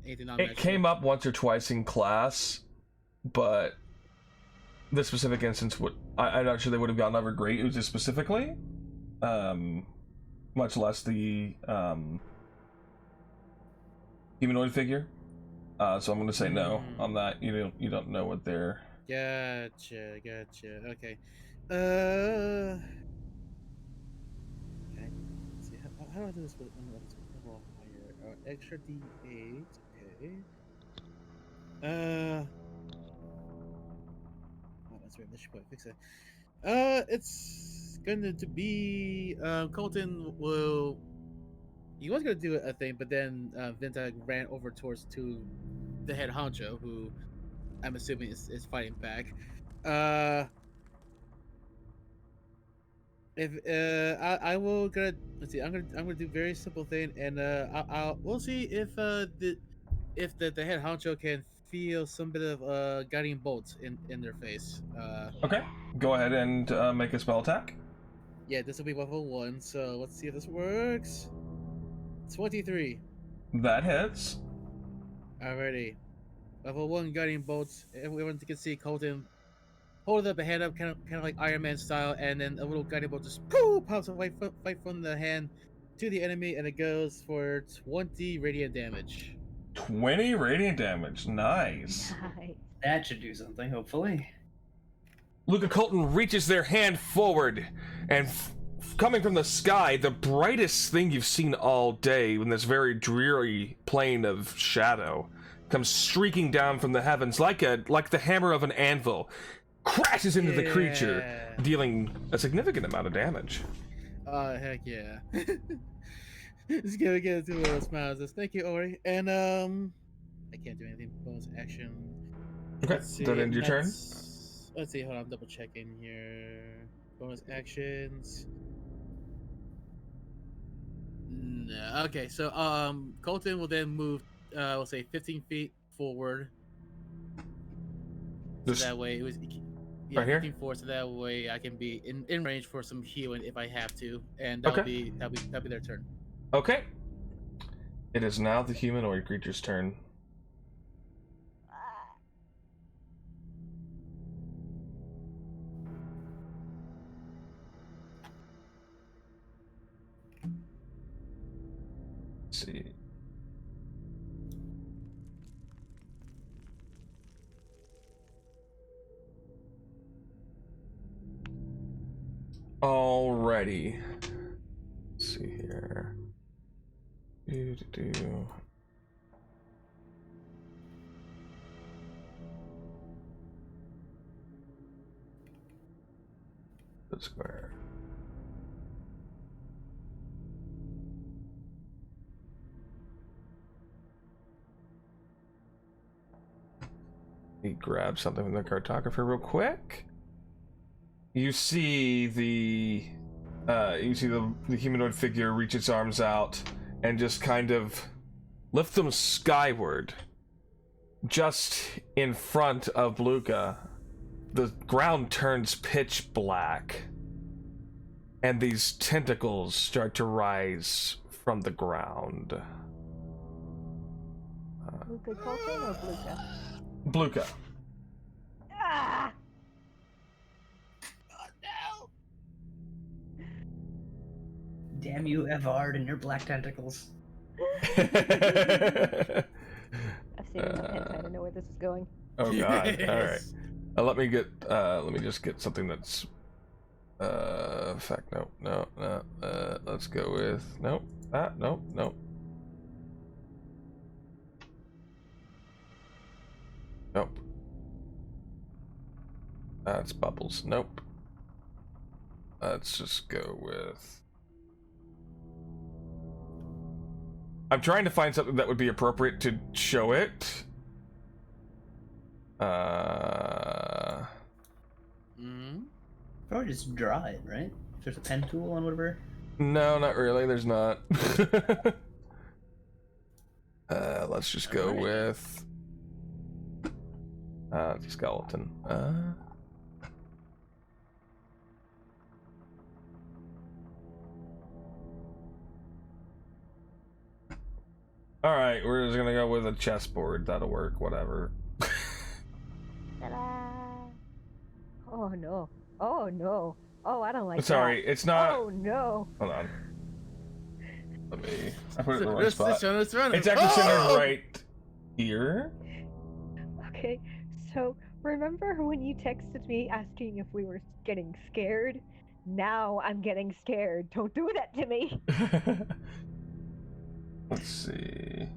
anything non-magical? It came up once or twice in class, but this specific instance I'm not sure they would have gotten over great oozes specifically, much less the humanoid figure. So I'm going to say no on that. You don't know what they're. Gotcha. Okay. Okay. Let's see. How do I do this with roll higher? Extra D8. Okay. Oh, that's right. This should probably fix it. It's going to be Colton will. He was gonna do a thing, but then Vinta ran over towards to the head honcho, who I'm assuming is fighting back. If I will gonna let's see, I'm gonna do a very simple thing, and we'll see if the head honcho can feel some bit of guiding bolts in their face. Okay, go ahead and make a spell attack. Yeah, this will be level 1, so let's see if this works. 23. That hits. Alrighty. Level 1 guiding bolts. Everyone can see Colton hold up a hand up, kind of like Iron Man style, and then a little guiding bolt just pops up right from the hand to the enemy, and it goes for 20 radiant damage. 20 radiant damage. Nice. Nice. That should do something, hopefully. Luca Colton reaches their hand forward, and coming from the sky, the brightest thing you've seen all day in this very dreary plane of shadow comes streaking down from the heavens like the hammer of an anvil, crashes into the creature, dealing a significant amount of damage. Heck yeah. Just gonna get two little smiles. Says, thank you, Ori. And I can't do anything. Bonus action. Okay, Let's see, that end your turn? Let's see, hold on, I'm double checking here. Bonus actions. No, okay, so Colton will then move we'll say 15 feet forward. So Just that way it was right here? 15 forward, so that way I can be in range for some healing if I have to. And that'll be their turn. Okay. It is now the humanoid creature's turn. Let's see. Alrighty. Let's see here. Do. The square. He grabs something from the cartographer real quick. You see the humanoid figure reach its arms out and just kind of lift them skyward. Just in front of Luca, the ground turns pitch black, and these tentacles start to rise from the ground. Luca Colton or Bluca? Bluca. Ah! Damn you, Evard, and your black tentacles. I've seen enough hentai to know where this is going. Oh god. Yes. All right. Let me just get something that's fact no. Let's go with nope. Nope. Nope. That's bubbles. Nope. Let's just go with I'm trying to find something that would be appropriate to show it. Probably just draw it, right? If there's a pen tool on whatever. No, not really. There's not. Let's just go with skeleton. All right, we're just gonna go with a chessboard. That'll work. Whatever. Ta-da! Oh no! Oh no! Oh, I don't like Sorry, that. it's not. Oh no! Hold on. Let me. I put it in the wrong It's spot. running. It's actually Oh! centered right here. Okay, so remember when you texted me asking if we were getting scared? Now I'm getting scared. Don't do that to me. Let's see.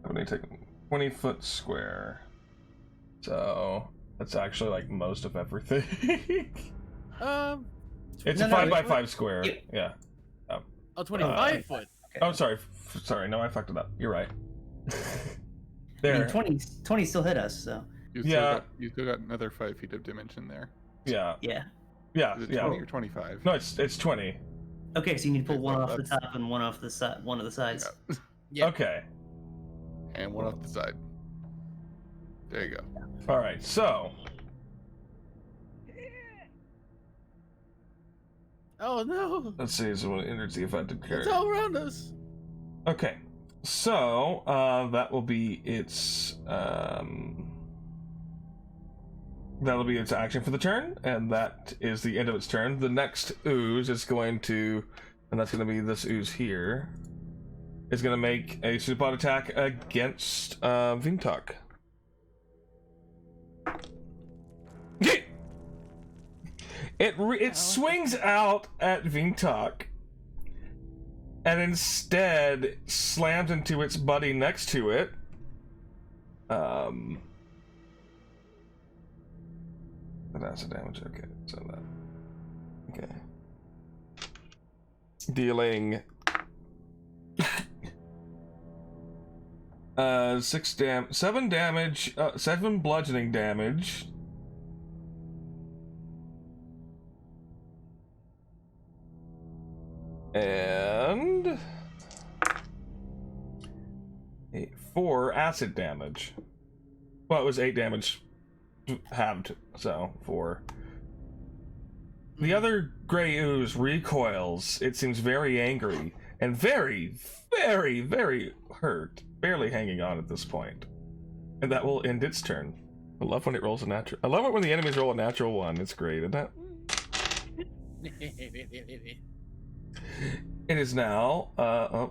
I'm gonna take 20-foot square. So that's actually like most of everything. It's No, a no, 5x5 square. you- Yeah. Oh, 25 foot. Oh, sorry. Sorry. No, I fucked it up. You're right. I There. mean, 20 still hit us, so You Yeah. you still got another 5 feet of dimension there. Yeah. yeah. Yeah. Is it Yeah. 20 or 25? No, it's 20. Okay, so you need to pull Okay, one well, off the that's- top and one off the side, one of the sides. Yeah. Yeah. Okay. And one off the side. There you go. All right. So. Oh no! Let's see. So what enters the affected It's character. all around us. Okay. So that will be its that'll be its action for the turn, and that is the end of its turn. The next ooze is going to, and that's going to be this ooze here, is going to make a pseudopod attack against Vintok. It swings out at Vintok, and instead slams into its buddy next to it. That acid damage. Okay, so that. Okay. Dealing 7 damage, 7 bludgeoning damage. And 4 acid damage. Well, it was 8 damage halved, so 4. The other gray ooze recoils. It seems very angry and very, very, very hurt, barely hanging on at this point. And that will end its turn. I love when it rolls a natural. I love it when the enemies roll a natural 1. It's great, isn't it? It is now,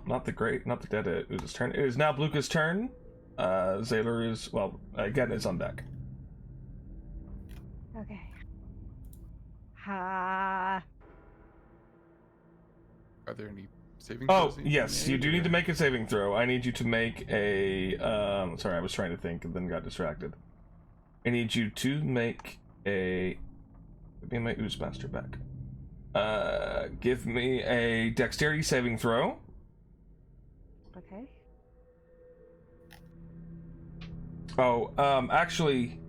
not the dead ooze's turn. It is now Bluka's turn. Zaylor is, well, again, is on deck. Okay. Ha. Are there any saving Oh, throws? yes, you do need to make a saving throw. I need you to make a, sorry, I was trying to think and then got distracted. I need you to make a, give me my ooze master back. Give me a dexterity saving throw. Okay. Oh, actually,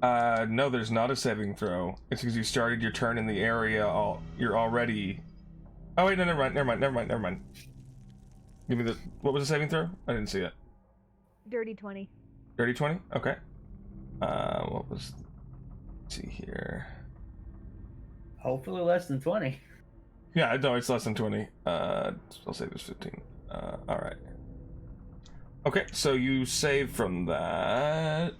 no, there's not a saving throw. It's because you started your turn in the area. You're already. Oh wait, no, never mind. Give me the. What was the saving throw? I didn't see it. Dirty 20. Dirty 20. Okay. What was? Let's see here. Hopefully less than 20. Yeah, no, it's less than 20. I'll say there's 15. All right. Okay, so you save from that.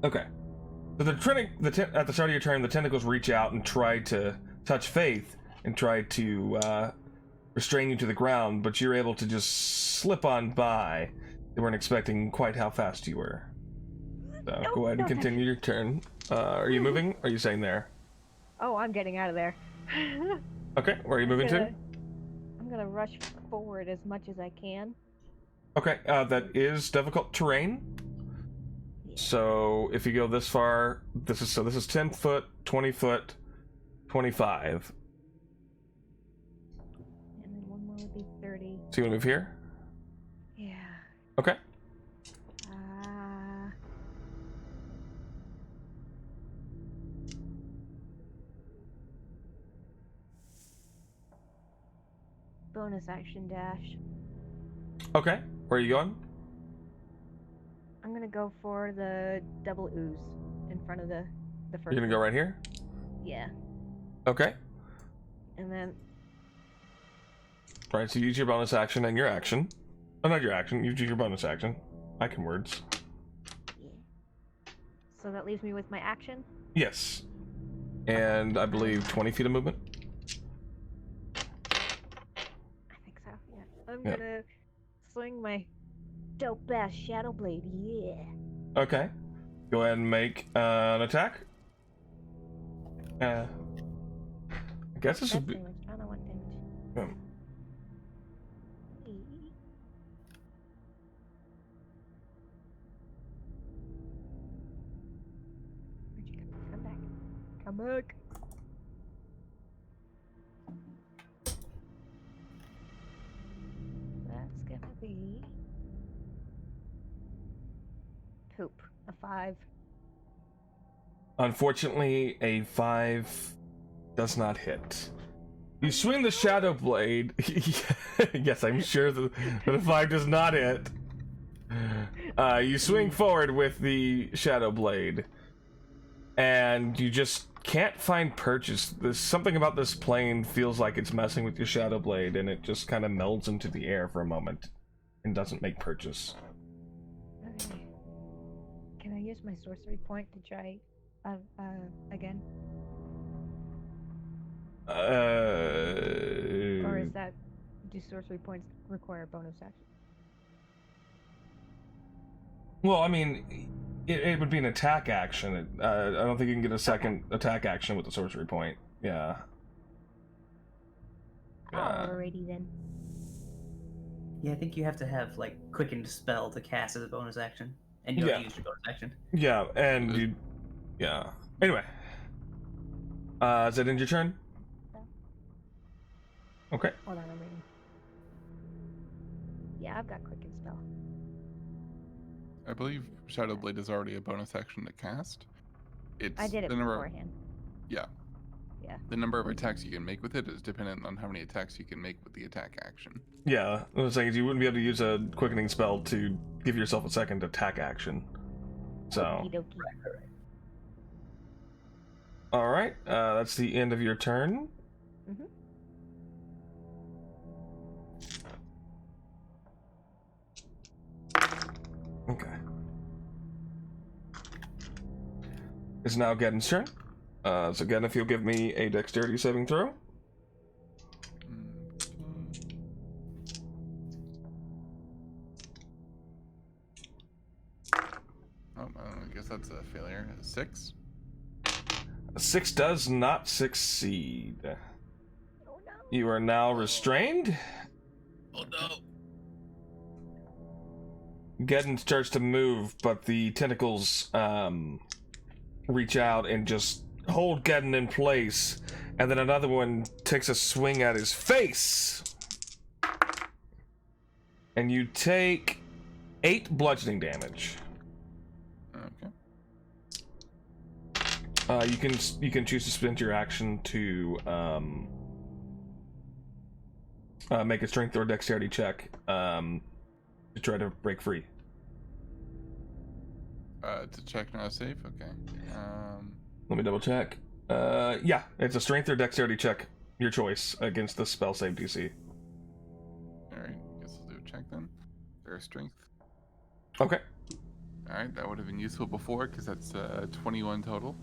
Okay. So at the start of your turn, the tentacles reach out and try to touch Faith and try to restrain you to the ground, but you're able to just slip on by. They weren't expecting quite how fast you were. So Nope, go ahead and don't touch continue your turn. Are you moving? Or are you staying there? Oh, I'm getting out of there. Okay, where are you moving to? I'm gonna rush forward as much as I can. Okay, that is difficult terrain. So if you go this far, this is 10 foot, 20 foot, 25. And then one more would be 30. So you want to move here? Yeah. Okay. Bonus action dash. Okay. Where are you going? I'm gonna go for the double ooze in front of the first. You're gonna go one. right here? Yeah. Okay. And then Right, so you use your bonus action and your action. Oh, not your action. You use your bonus action. I can words. yeah. So that leaves me with my action. Yes. And I believe 20 feet of movement. I think so. Yeah. I'm Yeah. gonna swing my dope ass shadow blade. Yeah. Okay. Go ahead and make an attack. I guess this would That's be. damage. I don't know what damage. I'm back. That's gonna be poop. A 5. Unfortunately, a 5 does not hit. You swing the shadow blade. Yes, I'm sure that a 5 does not hit. You swing forward with the shadow blade, and you just can't find purchase. There's something about this plane feels like it's messing with your shadow blade, and it just kind of melds into the air for a moment and doesn't make purchase. Okay. Can I use my sorcery point to try again? Or is that, do sorcery points require a bonus action? Well, I mean, it would be an attack action. I don't think you can get a second attack action with the sorcery point. Yeah. Alrighty then. Yeah, I think you have to have like quicken spell to cast as a bonus action, and you already used your bonus action. Yeah, and you. Yeah. Anyway. Is that end your turn? Yeah. Okay. Hold on, I'm reading. Yeah, I've got quicken spell. I believe Shadow Blade is already a bonus action to cast. It's I did it the number, beforehand. Yeah. Yeah. The number of attacks you can make with it is dependent on how many attacks you can make with the attack action. Yeah, what I'm saying is you wouldn't be able to use a quickening spell to give yourself a second attack action. So. Okie dokie. Alright, that's the end of your turn. Mm-hmm. Okay. It's now Geddon's turn. So Geddon, if you'll give me a dexterity saving throw. Oh, I guess that's a failure. 6. A 6 does not succeed. Oh no. You are now restrained. Oh no! Geddon starts to move, but the tentacles reach out and just hold Geddon in place, and then another one takes a swing at his face. And you take 8 bludgeoning damage. Okay. You can choose to spend your action to make a strength or dexterity check to try to break free. To check now save? Okay. Let me double check. Yeah, it's a strength or dexterity check, your choice, against the spell save DC. Alright, guess I'll do a check then. Their strength. Okay. Alright, that would have been useful before, because that's 21 total.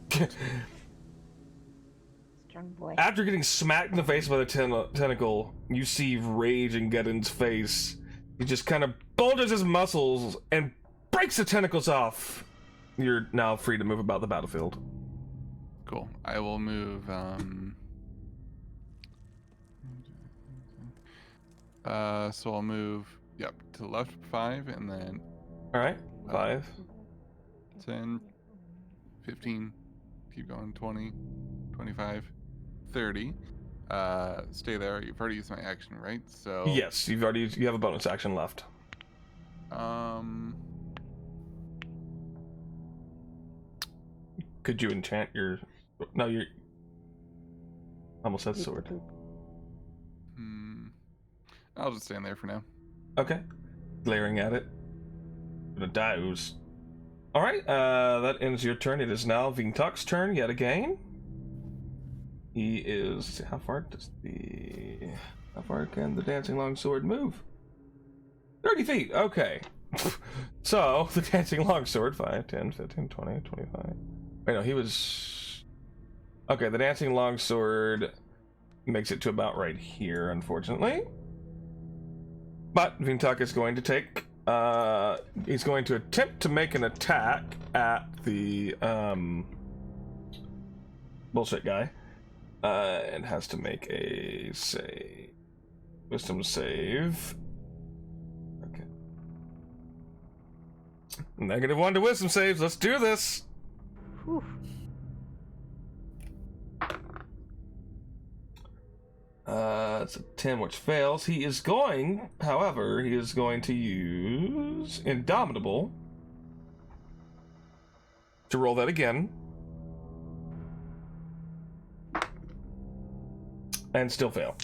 Strong boy. After getting smacked in the face by the tentacle, you see rage in Geddon's face. He just kind of bulges his muscles and breaks the tentacles off. You're now free to move about the battlefield. Cool. I will move, so I'll move, yep, to the left 5, and then Alright, 5. 10, 15, keep going, 20, 25, 30. Stay there. You've already used my action, right? So Yes, you have a bonus action left. Could you enchant your... No, you're... Almost said sword. I'll just stand there for now. Okay. Glaring at it. Gonna douse. Alright, that ends your turn. It is now Vingtuk's turn yet again. He is... How far can the dancing longsword move? 30 feet, okay. So, the dancing longsword, 5, 10, 15, 20, 25... Wait, no, he was... Okay, the dancing longsword makes it to about right here, unfortunately. But Vingtuk is going to take... he's going to attempt to make an attack at the, bullshit guy. And has to make a wisdom save. Okay. -1 to wisdom saves. Let's do this. Whew. It's a 10, which fails. He is going, however, he is going to use Indomitable to roll that again. And still fail.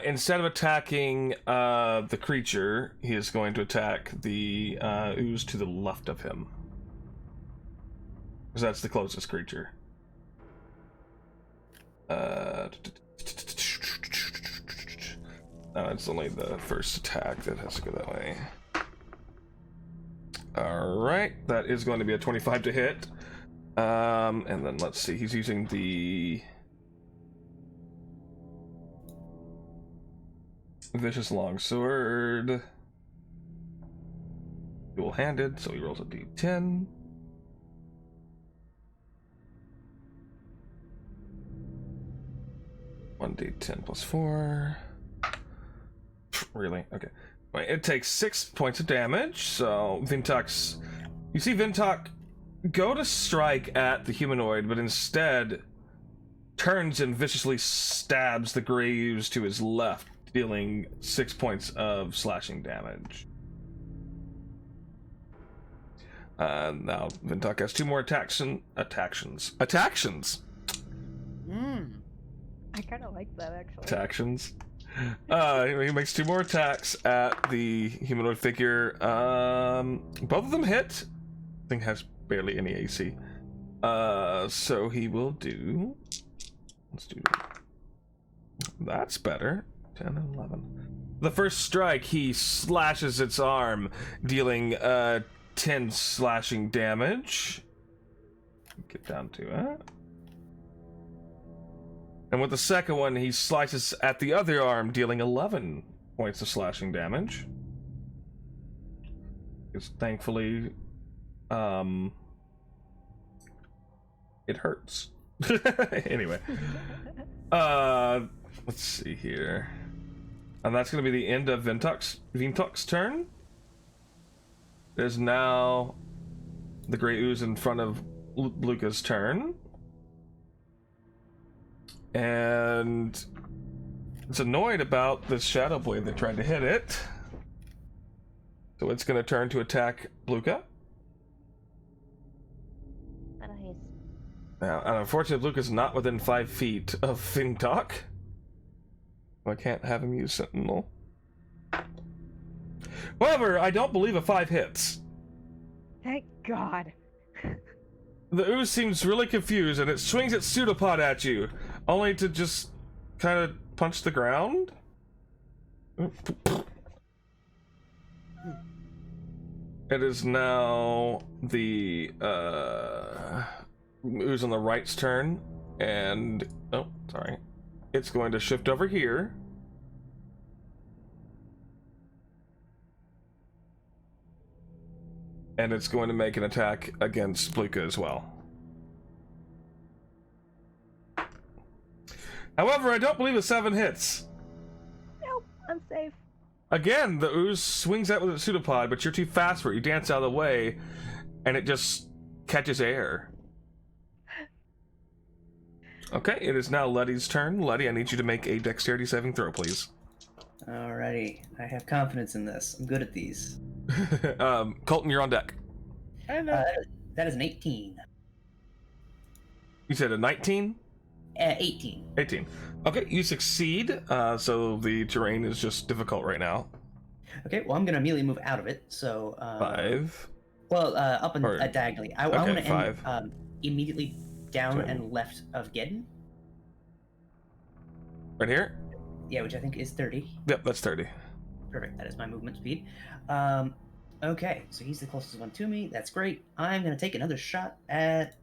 Instead of attacking the creature, he is going to attack the ooze to the left of him. Because that's the closest creature. It's only the first attack that has to go that way. Alright, that is going to be a 25 to hit. And then let's see, he's using the Vicious Longsword. Dual-handed, so he rolls a d10. One d10 plus 4. Really? Okay. Wait, it takes 6 points of damage, so Vintox... You see Vintok go to strike at the humanoid, but instead turns and viciously stabs the gray ooze to his left, dealing 6 points of slashing damage. Now Vintok has 2 more attactions. I kind of like that, actually. Attactions. He makes 2 more attacks at the humanoid figure. Both of them hit. Thing has barely any AC. So he will do... Let's do... That's better. 10 and 11. The first strike, he slashes its arm, dealing 10 slashing damage. Get down to it. And with the second one, he slices at the other arm, dealing 11 points of slashing damage. Because thankfully, it hurts. Anyway. Let's see here. And that's going to be the end of Vintok's turn. There's now the Grey Ooze in front of Luca's turn. And it's annoyed about this Shadow Blade that tried to hit it. So it's going to turn to attack Luca. Nice. Now, and unfortunately, Luca's not within 5 feet of Vintok. I can't have him use Sentinel. However, I don't believe a 5 hits. Thank God. The ooze seems really confused, and it swings its pseudopod at you, only to just kind of punch the ground. It is now the ooze on the right's turn, and oh, sorry, it's going to shift over here. And it's going to make an attack against Bluka as well. However, I don't believe a 7 hits. Nope, I'm safe. Again, the ooze swings out with its pseudopod, but you're too fast for it. You dance out of the way, and it just catches air. Okay, it is now Letty's turn. Letty, I need you to make a dexterity saving throw, please. Alrighty, I have confidence in this. I'm good at these. Colton, you're on deck. That is an 18. You said a 19? 18. 18. Okay, you succeed. So the terrain is just difficult right now. Okay, well, I'm going to immediately move out of it, so... 5. Well, up and diagonally. I want to 5. end immediately down 10. and left of Geddon. Right here? Yeah, which I think is 30. Yep, that's 30. Perfect, that is my movement speed. Okay, so he's the closest one to me. That's great. I'm going to take another shot at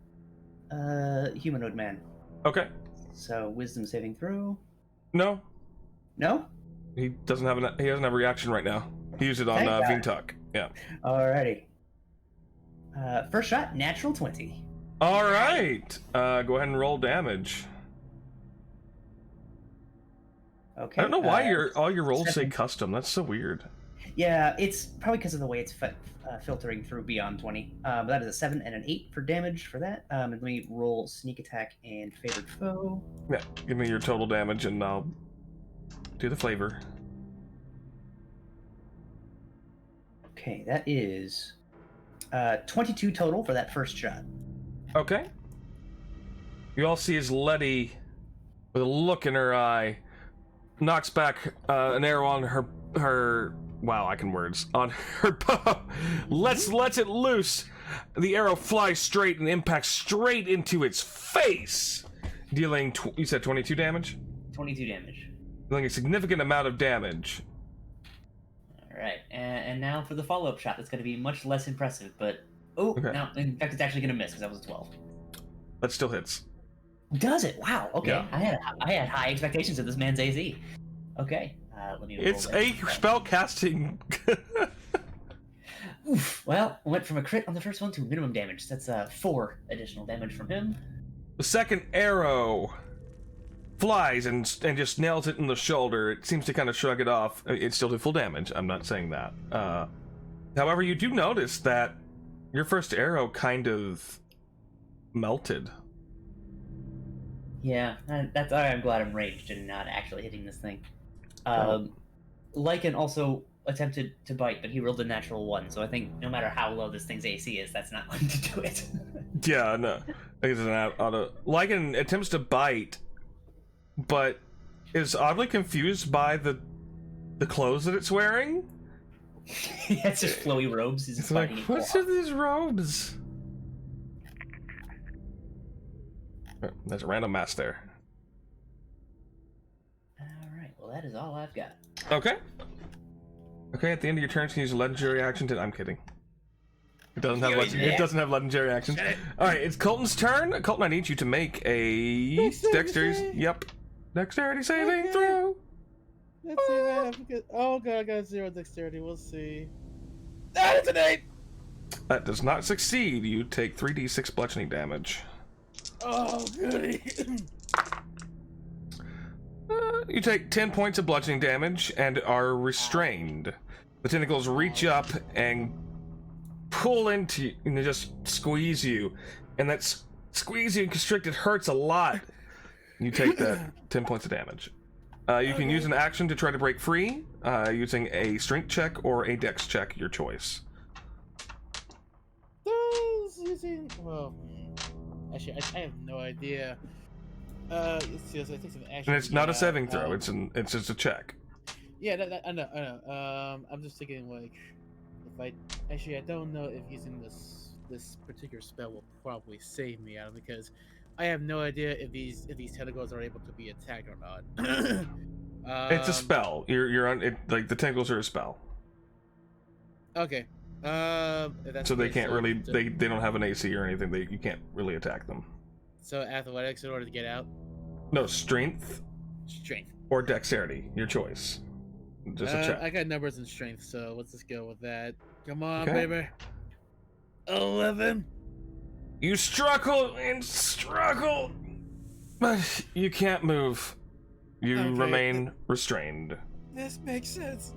Humanoid Man. Okay. So, wisdom saving throw. No, No? he doesn't have he doesn't have a reaction right now. He used it on Thank Vintok. Yeah. Alrighty. First shot, natural 20. All right. Go ahead and roll damage. Okay. I don't know why all your rolls say 7. custom. That's so weird. Yeah, it's probably because of the way it's filtering through beyond 20. But that is a 7 and an 8 for damage for that. And let me roll sneak attack and favored foe. Yeah, give me your total damage and I'll do the flavor. Okay, that is 22 total for that first shot. Okay. You all see as Letty, with a look in her eye, knocks back an arrow on her. Wow, I can words on her bow. Lets it loose. The arrow flies straight and impacts straight into its face, dealing. You said 22 damage. 22 damage. Dealing a significant amount of damage. All right, and now for the follow-up shot. That's going to be much less impressive, but Okay. no, in fact, it's actually going to miss because that was a 12. That still hits. Does it? Wow. Okay, Yeah. I had high expectations of this man's AZ. Okay, let me. It's roll a that. spell casting. Oof. Well, went from a crit on the first one to minimum damage. That's 4 additional damage from him. The second arrow flies and just nails it in the shoulder. It seems to kind of shrug it off. It still did full damage. I'm not saying that. However, you do notice that your first arrow kind of melted. Yeah, that's all right. I'm glad I'm raged and not actually hitting this thing. Lycan also attempted to bite, but he rolled a natural 1, so I think no matter how low this thing's AC is, that's not going to do it. Yeah, no. I think it's an auto. Lycan attempts to bite, but is oddly confused by the clothes that it's wearing. He has his flowy robes. He's It's like, fighting what's in these robes? Oh, there's a random mass there. Alright, well that is all I've got. Okay. Okay, at the end of your turn, you can use a legendary action to... I'm kidding. It doesn't have it doesn't have legendary actions. Alright, it's Colton's turn. Colton, I need you to make a dexterity. Yep. Dexterity saving throw. Let's see if I have good. Oh god, I got 0 dexterity. We'll see. That is an 8. That does not succeed. You take 3d6 bludgeoning damage. Oh goody. You take 10 points of bludgeoning damage and are restrained. The tentacles reach up and pull into you and they just squeeze you. And that squeeze you and constrict, it hurts a lot. You take that 10 points of damage. You can use an action to try to break free, using a strength check or a dex check, your choice. Well, actually, I have no idea. Let's see, so it takes an action. And it's not a saving throw, it's just a check. Yeah, I know. I'm just thinking like, I don't know if using this particular spell will probably save me out of it, because I have no idea if these tentacles are able to be attacked or not. It's a spell. You're on it. Like the tentacles are a spell, Okay. If that's so the they case, can't really. They don't have an AC or anything. You can't really attack them. So athletics in order to get out. No, strength Strength. or dexterity, your choice. Just a check. I got numbers and strength, so let's just go with that. Come on, Okay. baby. 11. You struggle and struggle, but you can't move. You Okay. remain restrained. This makes sense.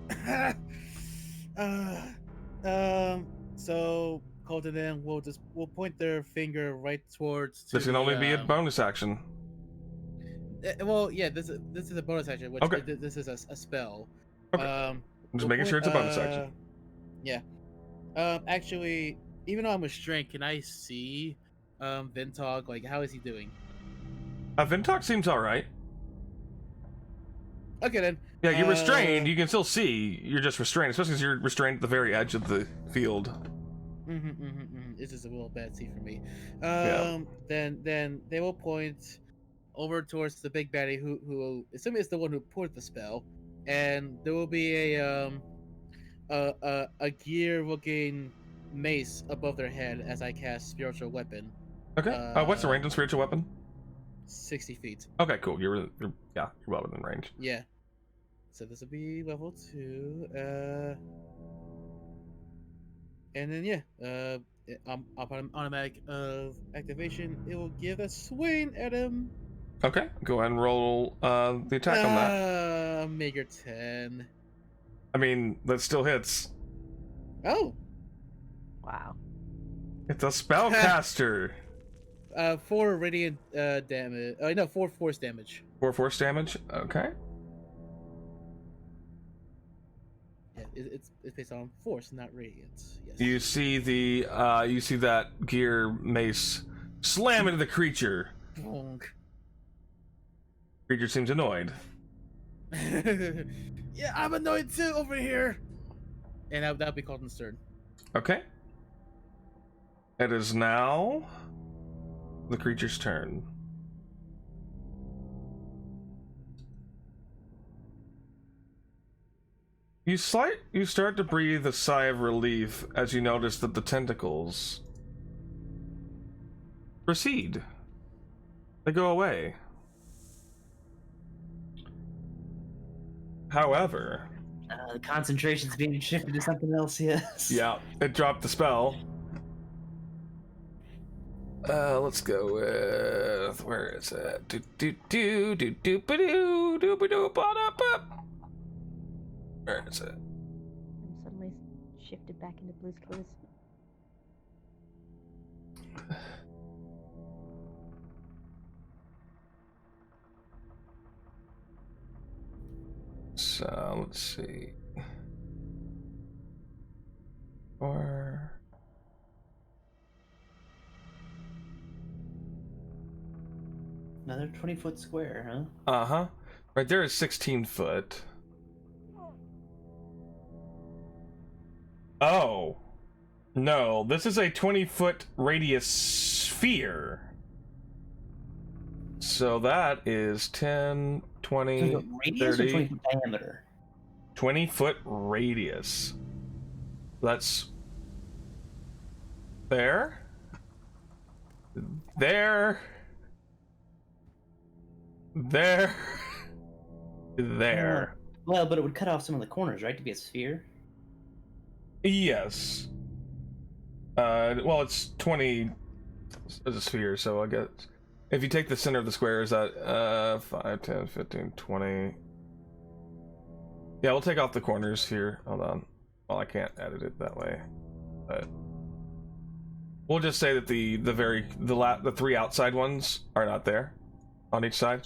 So Colton then we'll point their finger right towards. This can only be a bonus action. Well, yeah, this is a bonus action, which Okay. this is a spell. Okay. I'm just making sure it's a bonus action. Yeah. Actually, even though I'm restrained, can I see Vintog? Like, how is he doing? Vintok seems all right. Okay then. Yeah, you're restrained. You can still see. You're just restrained, especially because you're restrained at the very edge of the field. This is a little bad see for me. Yeah. Then they will point over towards the big baddie who assuming is the one who poured the spell, and there will be a gear-looking mace above their head as I cast spiritual weapon. Okay. What's the range on spiritual weapon? 60 feet. Okay, cool. You're well within range. Yeah. So this will be level 2. And then yeah, upon automatic activation, it will give a swing at him. Okay, go ahead and roll the attack on that. Meager 10. I mean, that still hits. Oh, Wow. It's a spellcaster. 4 radiant damage. No, 4 force damage. 4 force damage. Okay. Yeah, it's based on force, not radiance. Yes. You see you see that gear mace slam into the creature. Bonk. Creature seems annoyed. Yeah, I'm annoyed too over here. And that'll be called in turn. Okay. It is now the creature's turn. You start to breathe a sigh of relief as you notice that the tentacles recede. They go away. However, The concentration's being shifted to something else, yes. yeah, it dropped the spell. Let's go with, where is it? Where is it? I'm suddenly shifted back into Blue's Clues. So let's see. Or Another 20-foot square, huh? uh-huh. Right there is 16 foot. Oh. No, this is a 20-foot radius sphere. So that is 10, 20, Radius 30, or 20-foot diameter? 20-foot radius. That's there. There. There. There. Well, but it would cut off some of the corners, right, to be a sphere? Yes. Well, it's 20 as a sphere, so I guess if you take the center of the square, is that 5, 10, 15, 20. Yeah, we'll take off the corners here. Hold on. Well, I can't edit it that way, but we'll just say that the 3 outside ones are not there on each side.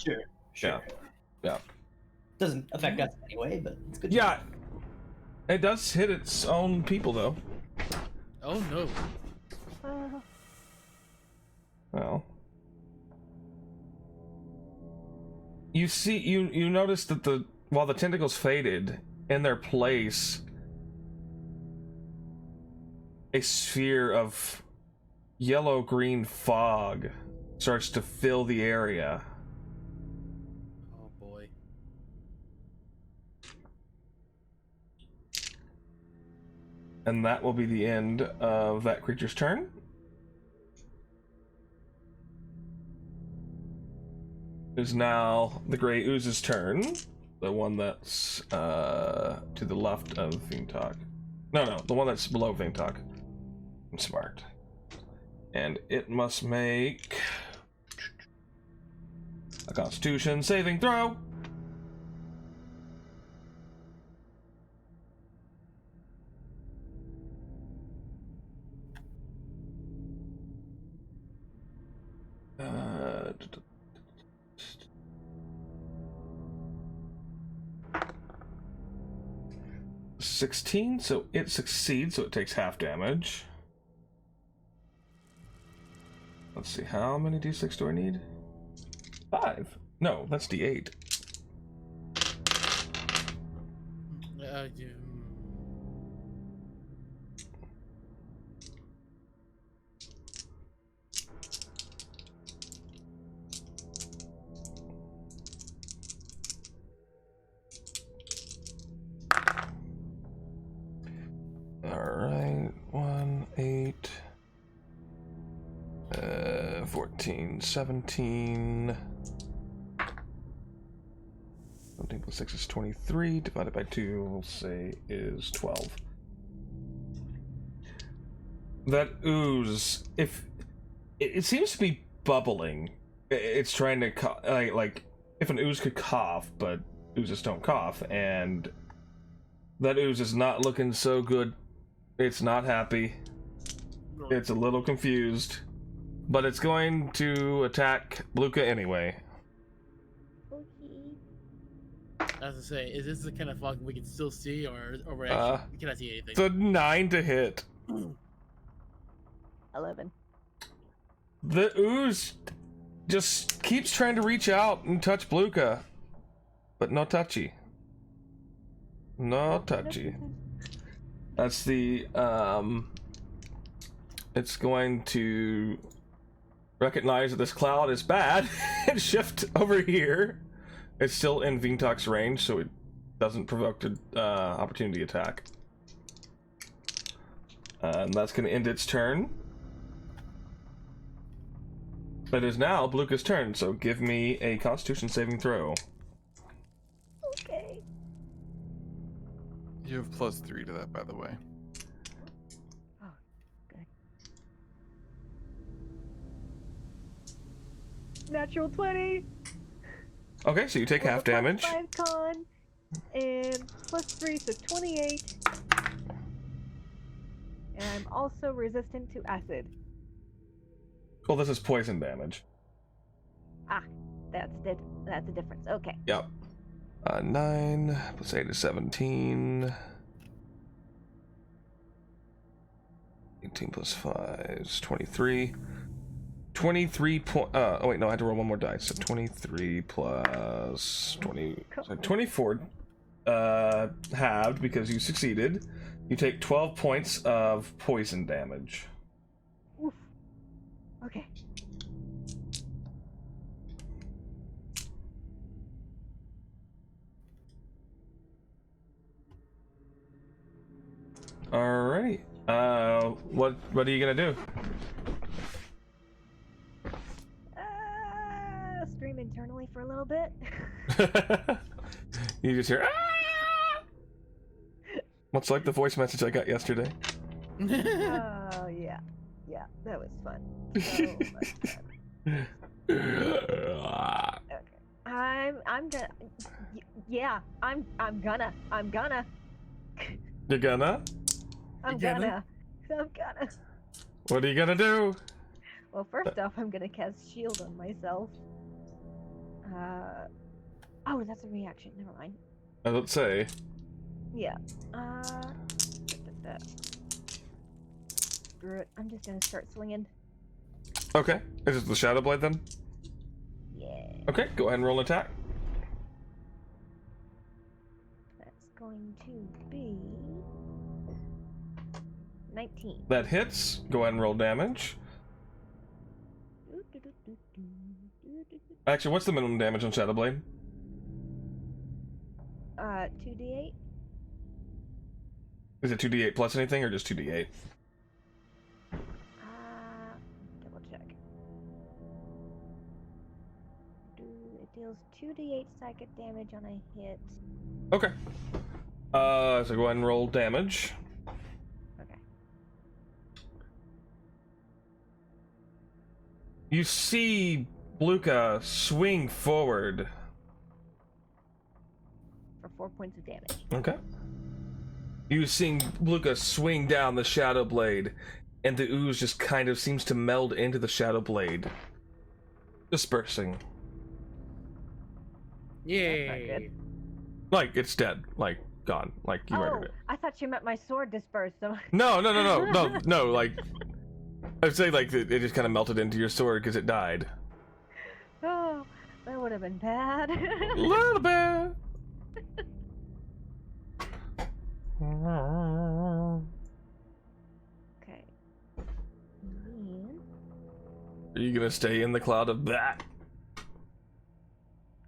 Sure. Yeah. Doesn't affect us anyway, but it's good. Yeah. It does hit its own people, though. Oh no. Well, you see, you notice that while the tentacles faded, in their place, a sphere of yellow-green fog starts to fill the area. Oh boy. And that will be the end of that creature's turn. It is now the Grey Ooze's turn. The one that's to the left of Fiendtalk. No, the one that's below Fiendtalk. I'm smart. And it must make a Constitution saving throw. Uh, 16, so it succeeds, so it takes half damage. Let's see, how many d6 do I need? 5. No, that's d8. Alright, 1, 8, 14, 17. 17 plus 6 is 23, divided by 2, we'll say, is 12. That ooze, if it seems to be bubbling, it's trying to like if an ooze could cough, but oozes don't cough, and That ooze is not looking so good. It's not happy. It's a little confused. But it's going to attack Bluka anyway. Okay. As I say, is this the kind of fog we can still see, or we're actually we cannot see anything? It's a 9 to hit. 11. The ooze just keeps trying to reach out and touch Bluka. But no touchy. No touchy. That's the, it's going to recognize that this cloud is bad and shift over here. It's still in Vintok's range, so it doesn't provoke an opportunity attack. And that's going to end its turn. It is now Bluka's turn, so give me a Constitution saving throw. Okay. You have +3 to that, by the way. Oh, good. Natural 20. Okay, so you take with half a plus damage. 5 con and +3, so 28. And I'm also resistant to acid. Cool, this is poison damage. That's the difference. Okay. Yep. 9 plus 8 is 17. 18 plus 5 is 23. 23 point. Oh wait, no, I had to roll one more dice. So 23 plus 20. So 24. Halved because you succeeded. You take 12 points of poison damage. Oof. Okay. Alrighty. What are you gonna do? Scream internally for a little bit. You just hear. "Ah!" Much like the voice message I got yesterday. Oh yeah, that was fun. So much fun. Okay. I'm gonna. Yeah, I'm gonna. You're gonna? I'm You're gonna. gonna? What are you gonna do? Well, first off, I'm gonna cast shield on myself. Oh, that's a reaction. Never mind. I don't say. Yeah. Screw it. I'm just gonna start swinging. Okay. Is it the Shadow Blade then? Yeah. Okay, go ahead and roll an attack. That's going to be 19. That hits. Go ahead and roll damage. Actually, what's the minimum damage on Shadow Blade? 2d8. Is it 2d8 plus anything or just 2d8? Double check. It deals 2d8 psychic damage on a hit. Okay. So go ahead and roll damage. Okay. You see Bluka swing forward. For 4 points of damage. Okay. You see Bluka swing down the Shadow Blade, and the ooze just kind of seems to meld into the Shadow Blade, dispersing. Yay! Like, it's dead. Like, gone. Like, you murdered it. I thought you meant my sword dispersed. So... No, like, I'd say, like, it just kind of melted into your sword because it died. Oh, that would have been bad. A little bit. Okay. And Are you gonna stay in the cloud of that?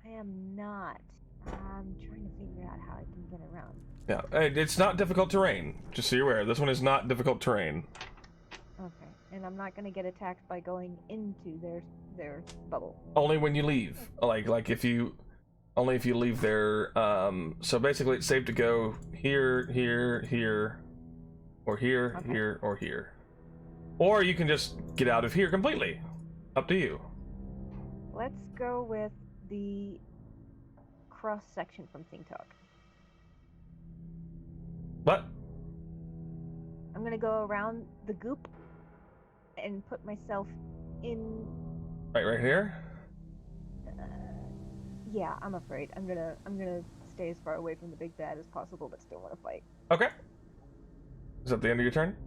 I am not. I'm trying to figure out how I can get around. Yeah, it's not difficult terrain. Just so you're aware, this one is not difficult terrain. Okay. And I'm not gonna get attacked by going into their bubble. Only when you leave. Like if you, only if you leave there. So basically, it's safe to go here, here, here, or here, Okay. here, or here, or you can just get out of here completely. Up to you. Let's go with the cross section from Think Talk. What? I'm gonna go around the goop and put myself in. Right here? Yeah, I'm afraid. I'm gonna stay as far away from the big bad as possible, but still want to fight. Okay. Is that the end of your turn?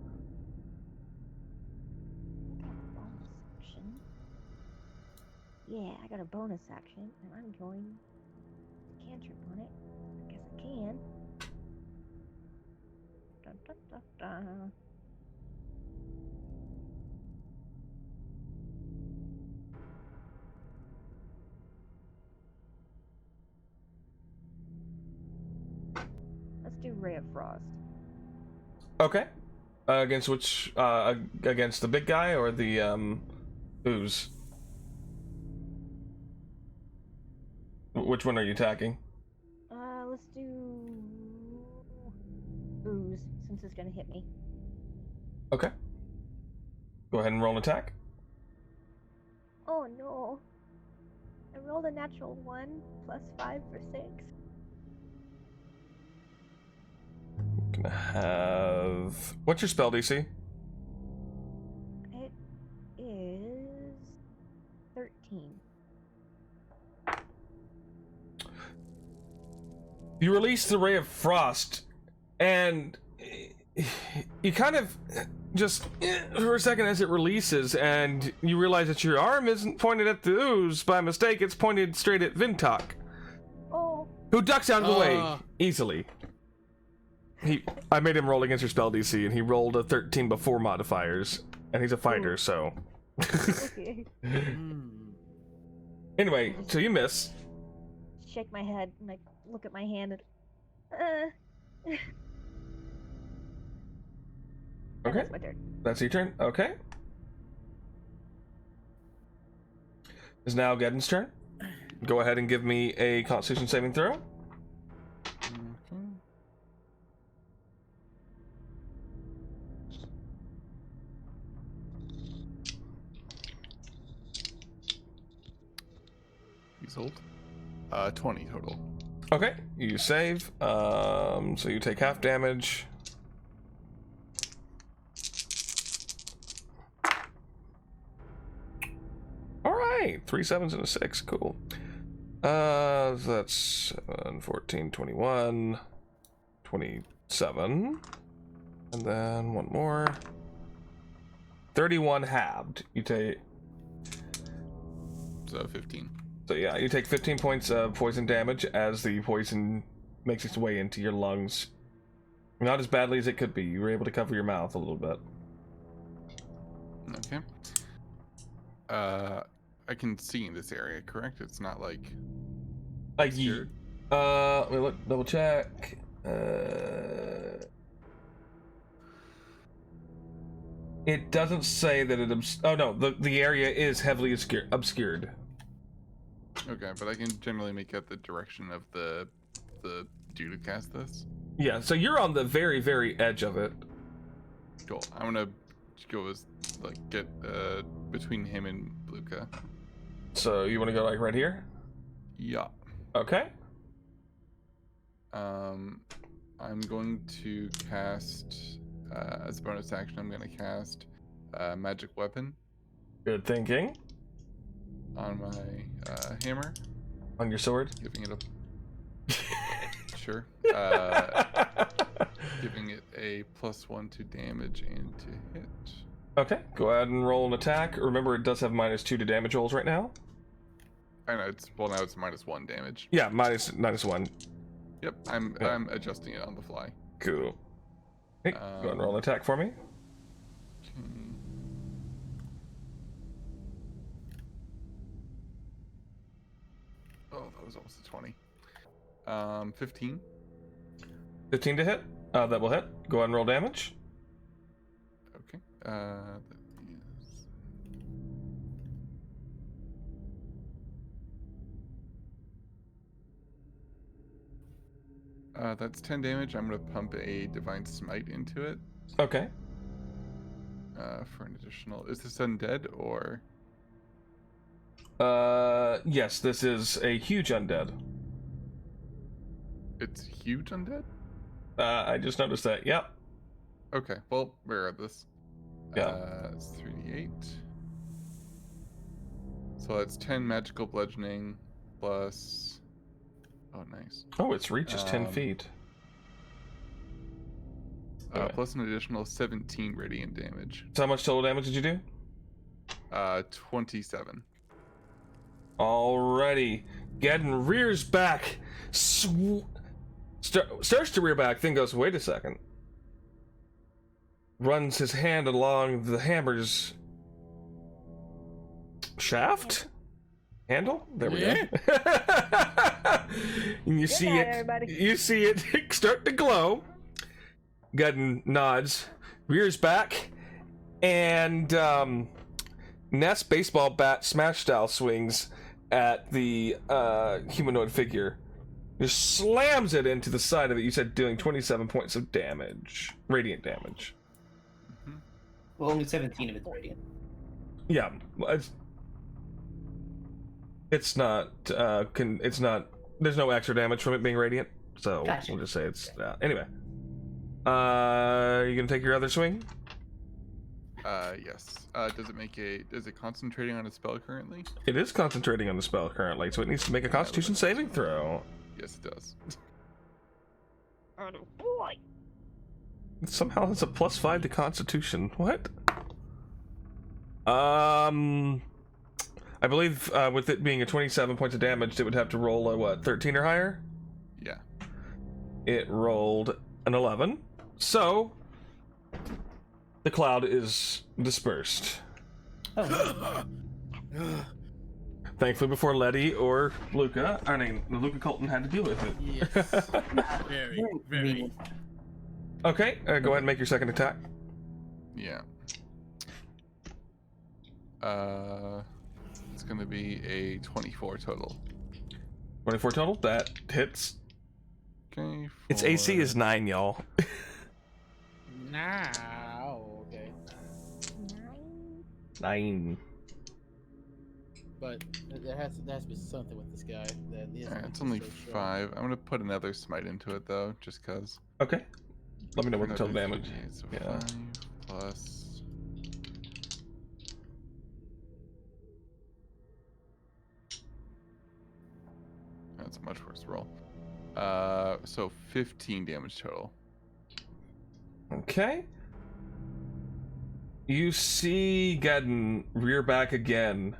Bonus action. Yeah, I got a bonus action, and I'm going to cantrip on it. I guess I can. Dun, dun, dun, dun. Let's do Ray of Frost. Okay. Against which, against the big guy or the, ooze? Which one are you attacking? Let's do ooze, since it's gonna hit me. Okay. Go ahead and roll an attack. Oh no. I rolled a natural 1 plus 5 for 6. Gonna have... What's your spell DC? It is 13. You release the Ray of Frost, and you kind of just for a second as it releases, and you realize that your arm isn't pointed at the ooze by mistake. It's pointed straight at Vintok, Oh, who ducks out of the way easily. I made him roll against your spell DC, and he rolled a 13 before modifiers, and he's a fighter, so. okay. Anyway, so you miss. Shake my head and I look at my hand and Okay, that's my turn. that's your turn. Okay. Is now Geddon's turn. Go ahead and give me a Constitution saving throw. Okay. He's old. 20 total. Okay, you save. So you take half damage. All right, 3 7s and a 6. Cool. So that's 7, 14, 21, 27, and then one more. 31 halved. You take. So 15. So yeah, you take 15 points of poison damage as the poison makes its way into your lungs. Not as badly as it could be. You were able to cover your mouth a little bit. Okay. I can see in this area, correct? It's not like obscured? Let me look, double check. It doesn't say that it oh no, the area is heavily obscured. Okay, but I can generally make out the direction of the dude who cast this. Yeah, so you're on the very, very edge of it. Cool. I'm gonna go as get between him and Bluka. So you want to go like right here? Yeah. Okay. I'm going to cast as a bonus action. I'm going to cast magic weapon Good thinking. on my hammer, On your sword. giving it a sure, giving it a +1 to damage and to hit. Okay, go ahead and roll an attack. Remember, it does have -2 to damage rolls right now. I know now it's -1 damage. Yeah, minus 1. Yep, I'm adjusting it on the fly. Cool. Hey, go ahead and roll an attack for me. Okay. Oh, that was almost a 20. 15. 15 to hit. That will hit. Go ahead and roll damage. Okay. That is... that's 10 damage. I'm going to pump a Divine Smite into it. Okay. For an additional... Is this undead or... Yes, this is a huge undead. It's huge undead? I just noticed that. Yep. Okay, well, regardless. Yeah. It's 3d8. So that's 10 magical bludgeoning plus. Oh, nice. Oh, it reaches 10 Um, feet. Okay. Plus an additional 17 radiant damage. So how much total damage did you do? 27. Alrighty. Geddon rears back, starts to rear back, then goes, wait a second. Runs his hand along the hammer's shaft? Handle? There we go. And you see night, it. everybody. You see it start to glow. Geddon nods, rears back, and Ness baseball bat smash style swings at the humanoid figure. Just slams it into the side of it. You said doing 27 points of damage, radiant damage. Well, only 17 of it's radiant. Yeah, it's not. It's not. There's no extra damage from it being radiant, so Gotcha. we'll just say it's. Anyway, you gonna take your other swing? Yes. Does it concentrating on a spell currently? It is concentrating on the spell currently, so it needs to make a Constitution saving throw. Yes, it does. Oh boy. Somehow it's a +5 to Constitution. What? I believe with it being a 27 points of damage, it would have to roll a 13 or higher. Yeah. It rolled an 11, so the cloud is dispersed. Oh, Thankfully, before Letty or Luca, Luca Colton had to deal with it. Yes. Very, very. Okay, go ahead and make your second attack. Yeah. It's gonna be a 24 total. 24 total. That hits. Okay. Its AC is 9, y'all. Now, okay. 9. But there has to be something with this guy. That he Alright, isn't it's only so sure. 5. I'm gonna put another smite into it though, just cause. Okay. Let me know what the total Another damage. 3d8, so Yeah. 5 plus. That's a much worse roll. So 15 damage total. Okay. You see Geddon rear back again,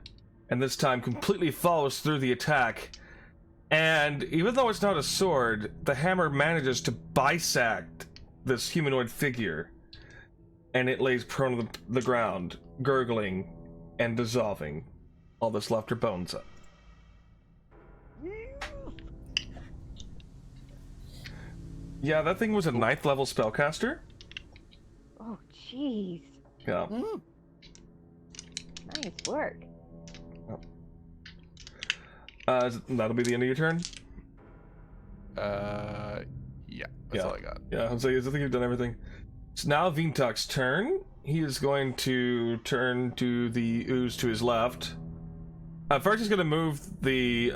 and this time completely follows through the attack. And even though it's not a sword, the hammer manages to bisect this humanoid figure, and it lays prone on the ground, gurgling and dissolving. All that's left are bones. Yeah, that thing was a 9th level spellcaster. Oh jeez. Yeah. Nice work. That'll be the end of your turn. Yeah, that's all I got. Yeah, I think you've done everything. It's now Vintuk's turn. He is going to turn to the ooze to his left. First, he's going to move the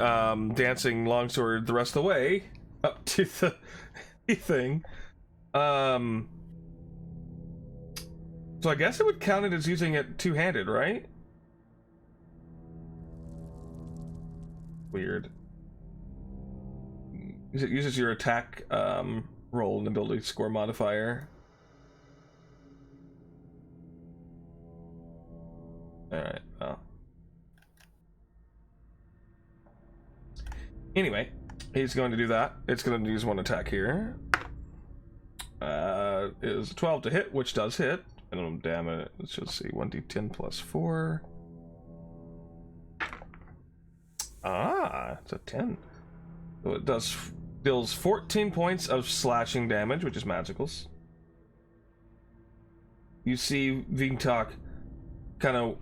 dancing longsword the rest of the way up to the thing. So I guess it would count it as using it two-handed, right? Weird. It uses your attack roll and ability score modifier. Alright, well. Anyway, he's going to do that. It's going to use one attack here. Is 12 to hit, which does hit. Minimum damage, let's just see, 1d10 plus 4. Ah, it's a 10. So it deals 14 points of slashing damage, which is magicals. You see Vintok kind of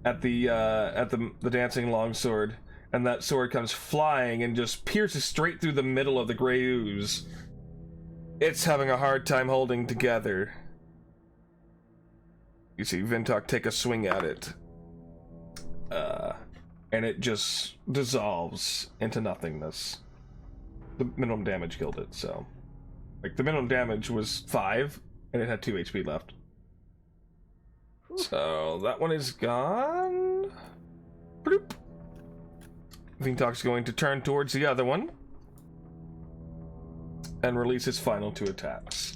at the dancing longsword, and that sword comes flying and just pierces straight through the middle of the gray ooze. It's having a hard time holding together. You see Vintok take a swing at it. And it just dissolves into nothingness. The minimum damage killed it, so. Like, the minimum damage was 5, and it had 2 HP left. So, that one is gone. Bloop. Vintok's going to turn towards the other one. And release his final 2 attacks.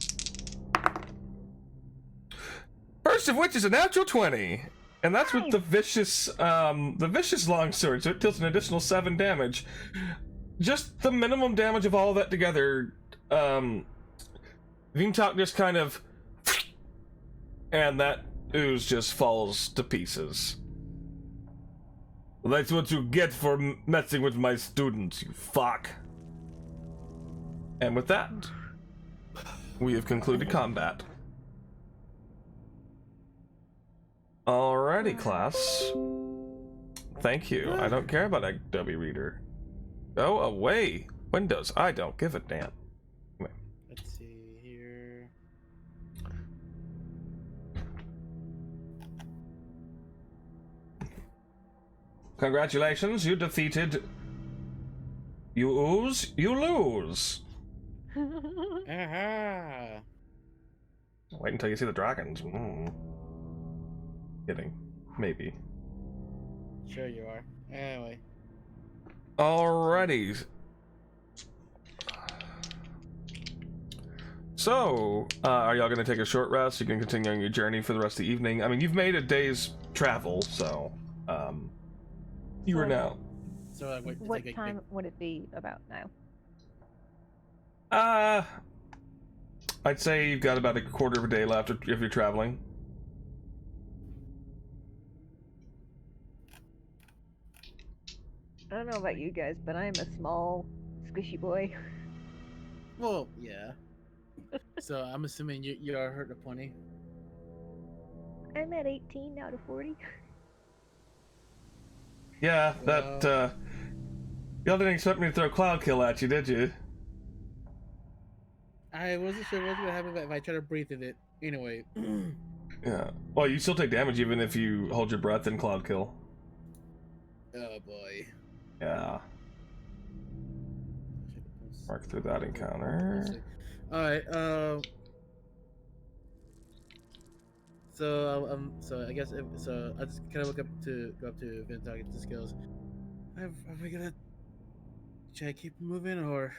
First of which is a natural 20. And that's with the vicious longsword, so it deals an additional 7 damage. Just the minimum damage of all of that together, Vintok just kind of... And that ooze just falls to pieces. Well, that's what you get for messing with my students, you fuck. And with that, we have concluded combat. Alrighty, class. Thank you. I don't care about Adobe Reader. Go away. Windows, I don't give a damn. Let's see here. Congratulations, you defeated... You ooze, you lose. Aha! Wait until you see the dragons. Kidding. Maybe. Sure you are. Anyway. Alrighty. So, are y'all gonna take a short rest? You can continue on your journey for the rest of the evening. I mean, you've made a day's travel, so, you are now. So I wait to What take a time would it be about now? I'd say you've got about a quarter of a day left if you're traveling. I don't know about you guys, but I'm a small, squishy boy. Well, yeah. So I'm assuming you are hurt to 20. I'm at 18 out of 40. Yeah, Well- that, y'all didn't expect me to throw Cloud Kill at you, did you? I wasn't sure what's gonna happen if I try to breathe in it. Anyway. Yeah. Well, you still take damage even if you hold your breath in Cloud Kill. Oh boy. Yeah. Mark through that encounter. Alright, so I guess I just kind of go up to Vintok and just goes, are we gonna try to keep moving or?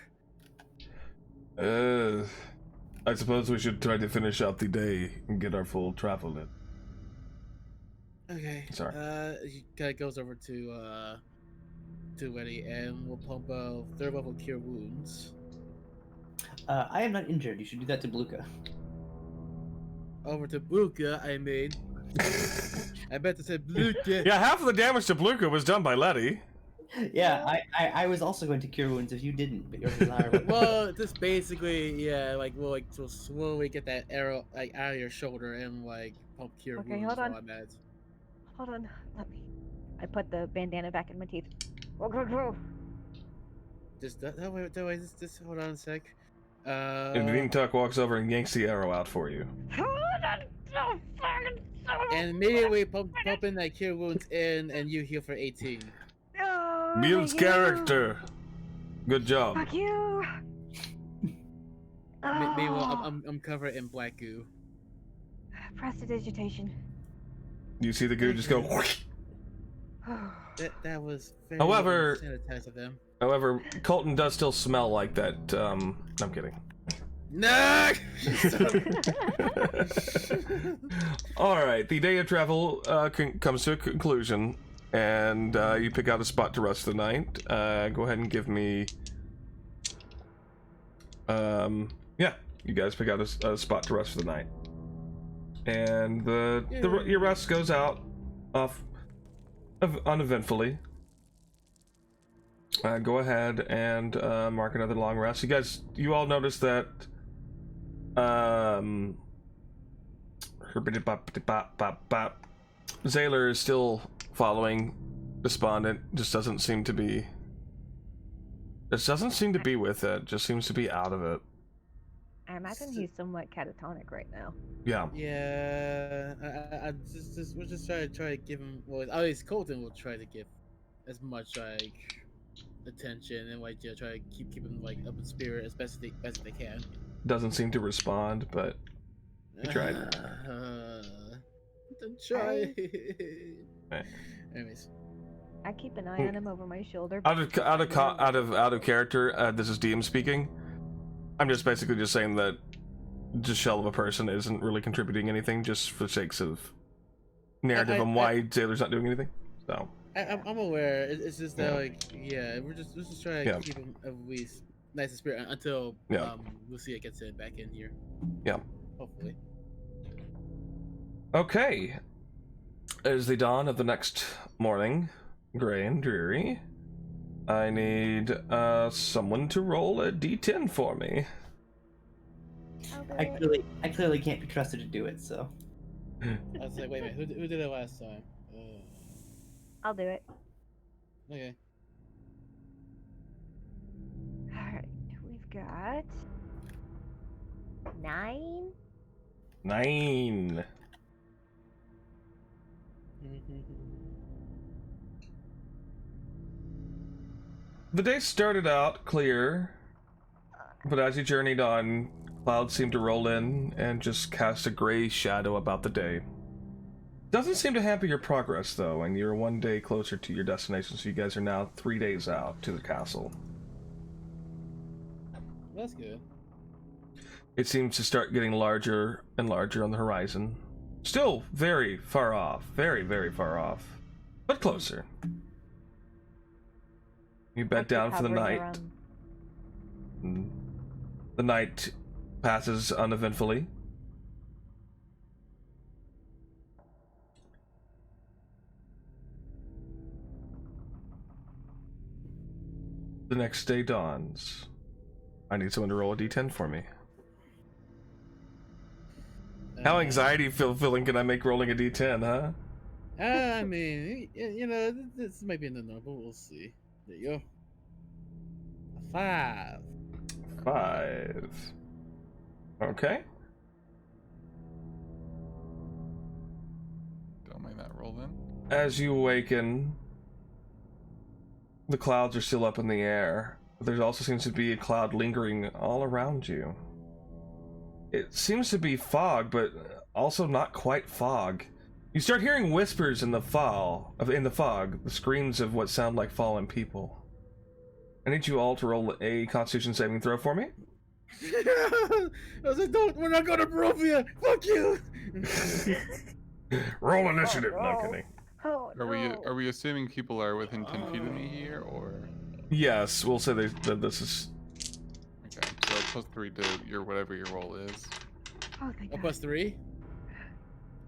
I suppose we should try to finish out the day and get our full travel in. Okay. Sorry. He kind of goes over to Eddie and we'll pump a 3rd level cure wounds. I am not injured. You should do that to Bluka. Over to Bluka, I mean. I bet to say Bluka. Yeah, half of the damage to Bluka was done by Letty. Yeah, I was also going to cure wounds if you didn't, but you're desirable. Well, just basically, yeah, like we'll slowly get that arrow like out of your shoulder and like pump cure Okay, wounds hold on. while I'm at it. Hold on, let me. I put the bandana back in my teeth. Go. Just that way, just hold on a sec. And Vintok walks over and yanks the arrow out for you. And immediately pump in that cure wounds in, and you heal for 18. Oh, Builds thank you. character. Good job. Fuck you. Meanwhile, Oh, I'm covered in black goo. prestidigitation. You see the goo just go. That was very However- sanitized of them. However, Colton does still smell like that. I'm kidding. No! All right, the day of travel comes to a conclusion, and you pick out a spot to rest the night. Go ahead and give me. Yeah, you guys pick out a spot to rest for the night, and your rest goes out off uneventfully. Go ahead and mark another long rest. You all notice that Zaylor is still following, despondent, just doesn't seem to be with it, just seems to be out of it. I imagine he's somewhat catatonic right now. Yeah. Yeah, we'll just try to give him. Well, at least Colton will try to give as much like attention and like try to keep him like up in spirit as best they can. doesn't seem to respond, but he tried. Don't try. Right. Anyways. I keep an eye on him over my shoulder. Out of character, this is DM speaking. I'm just basically just saying that just shell of a person isn't really contributing anything, just for the sakes of narrative on why Sailor's not doing anything. So I'm aware. It's just that we're just trying to keep him at least nice in spirit until Lucia gets it back in here. Yeah. Hopefully. Okay. It is the dawn of the next morning, gray and dreary. I need someone to roll a d10 for me. I clearly can't be trusted to do it, so. I was like, wait a minute, who did it last time? I'll do it. Okay. Alright, we've got 9. 9. The day started out clear, but as you journeyed on, clouds seemed to roll in and just cast a gray shadow about the day. Doesn't seem to hamper your progress, though, and you're one day closer to your destination, so you guys are now 3 days out to the castle. That's good. It seems to start getting larger and larger on the horizon. Still very far off, very, very far off, but closer. You bed down for the night. The night passes uneventfully. The next day dawns. I need someone to roll a d10 for me. How anxiety-filling can I make rolling a d10, huh? I mean, this might be in the number. We'll see. There you go. A 5. 5. Okay. Don't mind that roll then. As you awaken, the clouds are still up in the air. There also seems to be a cloud lingering all around you. It seems to be fog, but also not quite fog. You start hearing whispers in the fog, the screams of what sound like fallen people. I need you all to roll a Constitution saving throw for me. I was like, we're not going to Barovia! Fuck you! Roll initiative, Oh, no kidding. Oh, no. Are we assuming people are within 10 feet of me here, or? Yes, we'll say that this is... Okay, so +3 to your whatever your roll is. Oh, thank A God. +3?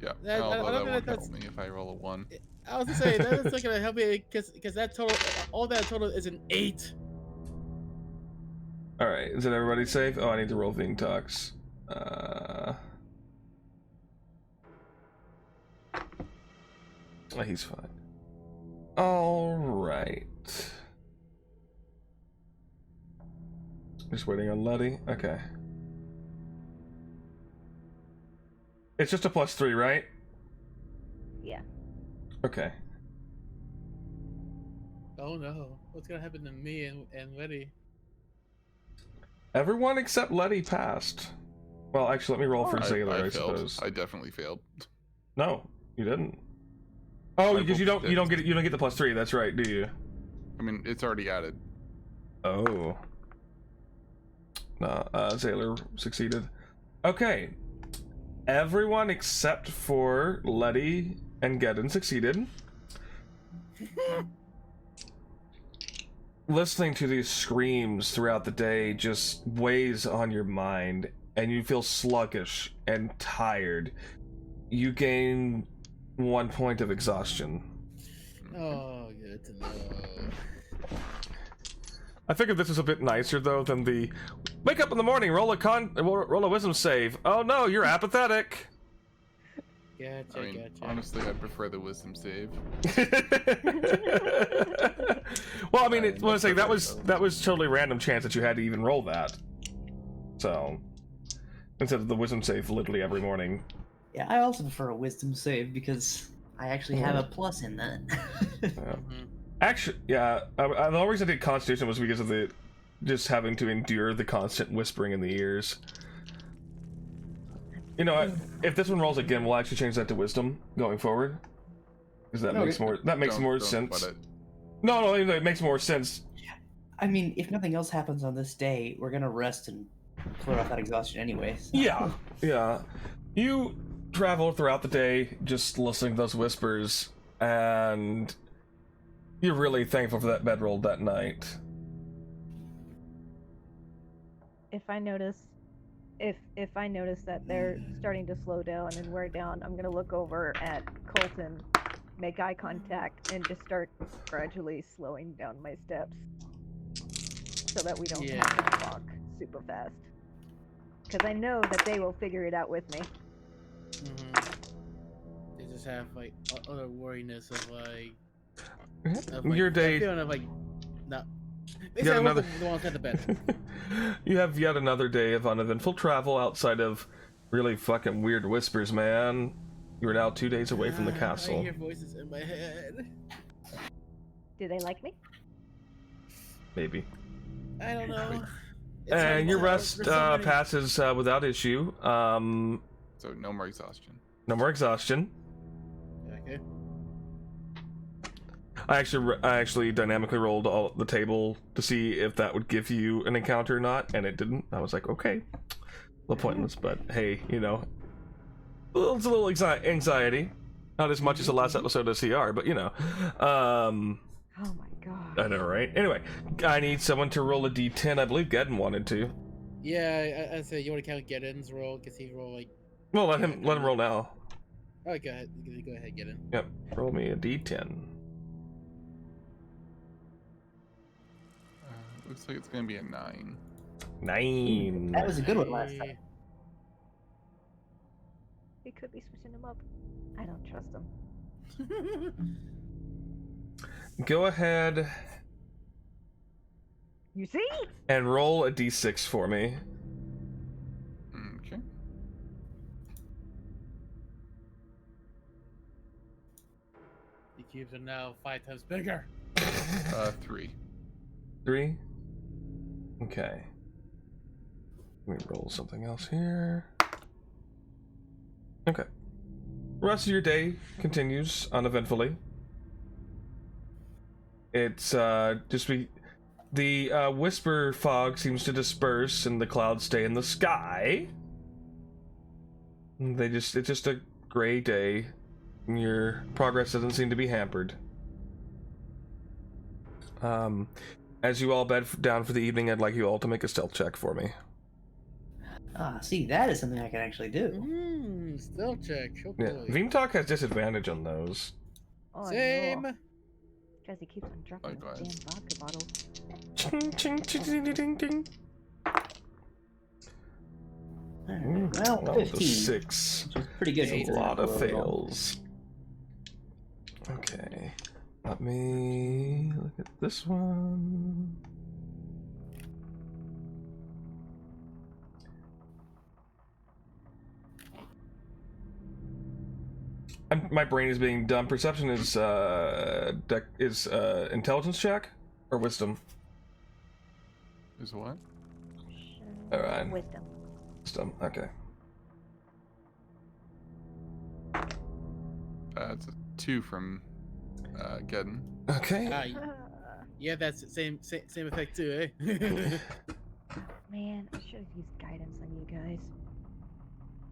Yeah, That- although I don't that think won't that's- help me if I roll a 1. I was gonna say, that's not gonna help me, because that total, all that total is an 8. Alright, is it everybody safe? Oh, I need to roll Ving Talks. He's fine. Alright. Just waiting on Letty. Okay. It's just a +3, right? Yeah. Okay. Oh no, what's gonna happen to me and Letty? Everyone except Letty passed. Well, actually, let me roll for Sailor, I failed. suppose. I definitely failed. No, you didn't. Oh, I because you rolled don't get the +3. That's right, do you? I mean, it's already added. Oh. No, Sailor succeeded. Okay. Everyone except for Letty and Geddon succeeded. Listening to these screams throughout the day just weighs on your mind, and you feel sluggish and tired. You gain 1 point of exhaustion. Oh, good to know. I figured this was a bit nicer though than the wake up in the morning, roll a wisdom save. Oh no, you're apathetic. Gotcha, I mean, gotcha. honestly, I prefer the wisdom save. Well, I mean, that was totally random chance that you had to even roll that. So instead of the wisdom save literally every morning. Yeah, I also prefer a wisdom save because I actually have a plus in that. Actually, yeah. The only reason I did Constitution was because of just having to endure the constant whispering in the ears. You know what? If this one rolls again, we'll actually change that to wisdom going forward. Because that makes more. That makes more sense. No, it makes more sense. I mean, if nothing else happens on this day, we're gonna rest and clear off that exhaustion anyway. So. Yeah. You travel throughout the day, just listening to those whispers, and you're really thankful for that bedroll that night. If I notice that they're starting to slow down and wear down, I'm gonna look over at Colton, make eye contact, and just start gradually slowing down my steps so that we don't have to walk super fast. Because I know that they will figure it out with me. They just have like other worriness of like your day. Feeling of like no. You have another. The ones at the bed. You have yet another day of uneventful travel outside of really fucking weird whispers, man. You are now 2 days away from the castle. I hear voices in my head. Do they like me? Maybe. I don't know. And your rest passes without issue. So no more exhaustion. No more exhaustion. Okay. I actually dynamically rolled the table to see if that would give you an encounter or not, and it didn't. I was like, okay, a little pointless, but hey, you know, it's a little anxiety. Not as much as the last episode of CR, but you know. Oh my god. I know, right? Anyway, I need someone to roll a d10. I believe Gedden wanted to. Yeah, I said you want to count Gedden's roll because he rolled like. Well, let him roll now. Oh, go ahead. Go ahead, Gedden. Yep, roll me a d10. Looks like it's gonna be a 9. 9. That was a good one last time. We could be switching them up. I don't trust them. Go ahead. You see? And roll a d6 for me. Okay. The cubes are now 5 times bigger. 3. 3? Okay. Let me roll something else here. Okay. The rest of your day continues uneventfully. It's the whisper fog seems to disperse and the clouds stay in the sky. It's just a gray day. And your progress doesn't seem to be hampered. As you all bed down for the evening, I'd like you all to make a stealth check for me. See, that is something I can actually do. Stealth check. Yeah, Veemtalk has disadvantage on those. Oh, Same. No. Because he keeps on dropping Likewise. his damn vodka bottles. Ching, ching, ching, ding, ding, ding, ding. Well, That was a 15. 6. Which is pretty good. A lot of fails. Okay. Let me look at this one. My brain is being dumb. Perception is intelligence check or wisdom. Is what? All right. Wisdom. Wisdom. Okay. It's a 2 from Gedden. Okay. Yeah, that's the same effect too, eh? Man, I should have used guidance on you guys.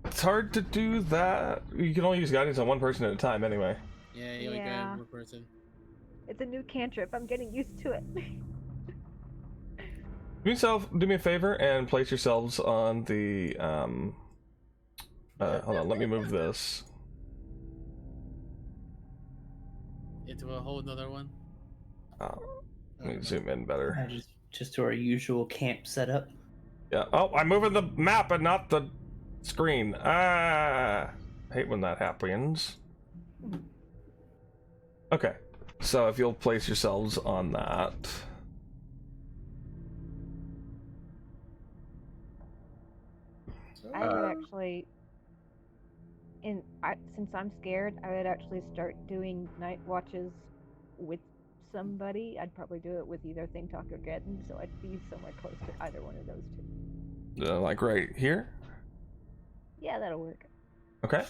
It's hard to do that. You can only use guidance on one person at a time, anyway. Yeah, you only Yeah. got one person. It's a new cantrip. I'm getting used to it. Do me a favor and place yourselves on the hold on, let me move this. Into a whole nother one. Let me zoom in better. Just to our usual camp setup. Yeah. Oh, I'm moving the map and not the screen. I hate when that happens. Okay. So if you'll place yourselves on that. I would actually, since I'm scared, I would actually start doing night watches with somebody. I'd probably do it with either Think Talk or Gedden, so I'd be somewhere close to either one of those two. Like right here? Yeah, that'll work. Okay.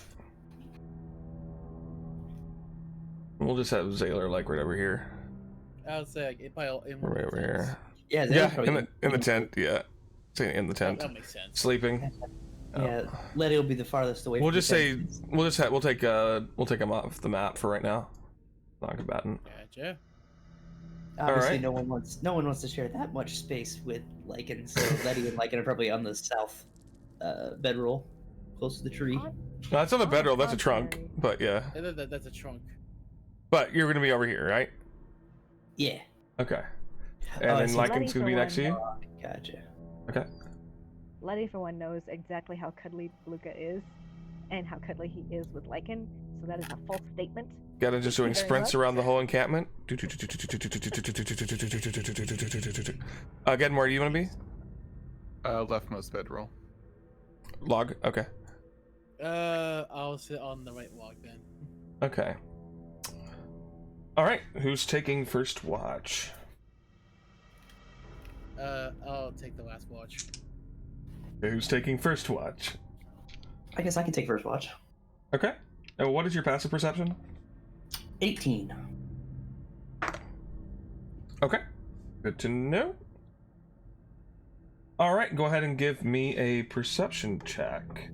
We'll just have Zaylor like right over here. I would say like, it probably in one Right of the over tents. here. Yeah, Yeah, in the tent. Yeah, say in the tent, That makes sense. sleeping. Yeah, Letty will be the farthest away. We'll from just the say fence. we'll take him off the map for right now. Non-combatant. Gotcha. Obviously, Alright. no one wants to share that much space with Lycan, so Letty and Lycan are probably on the south bedroll, close to the tree. On- No, that's not a On the bedroll. That's a trunk. contrary. But yeah. That's a trunk. But you're gonna be over here, right? Yeah. Okay. And Oh, I then see. Lycan's Letty gonna be for next to one. you. Gotcha. Okay. Letty, for one, knows exactly how cuddly Luca is and how cuddly he is with Lycan, so that is a false statement. Got just doing Thank you very sprints much. around the whole encampment. Again, where do you want to be? Leftmost bedroll. Log. Okay. I'll sit on the right log then. Okay. All right. Who's taking first watch? I'll take the last watch. Who's taking first watch? I guess I can take first watch. Okay. And what is your passive perception? 18. Okay. Good to know. All right. Go ahead and give me a perception check.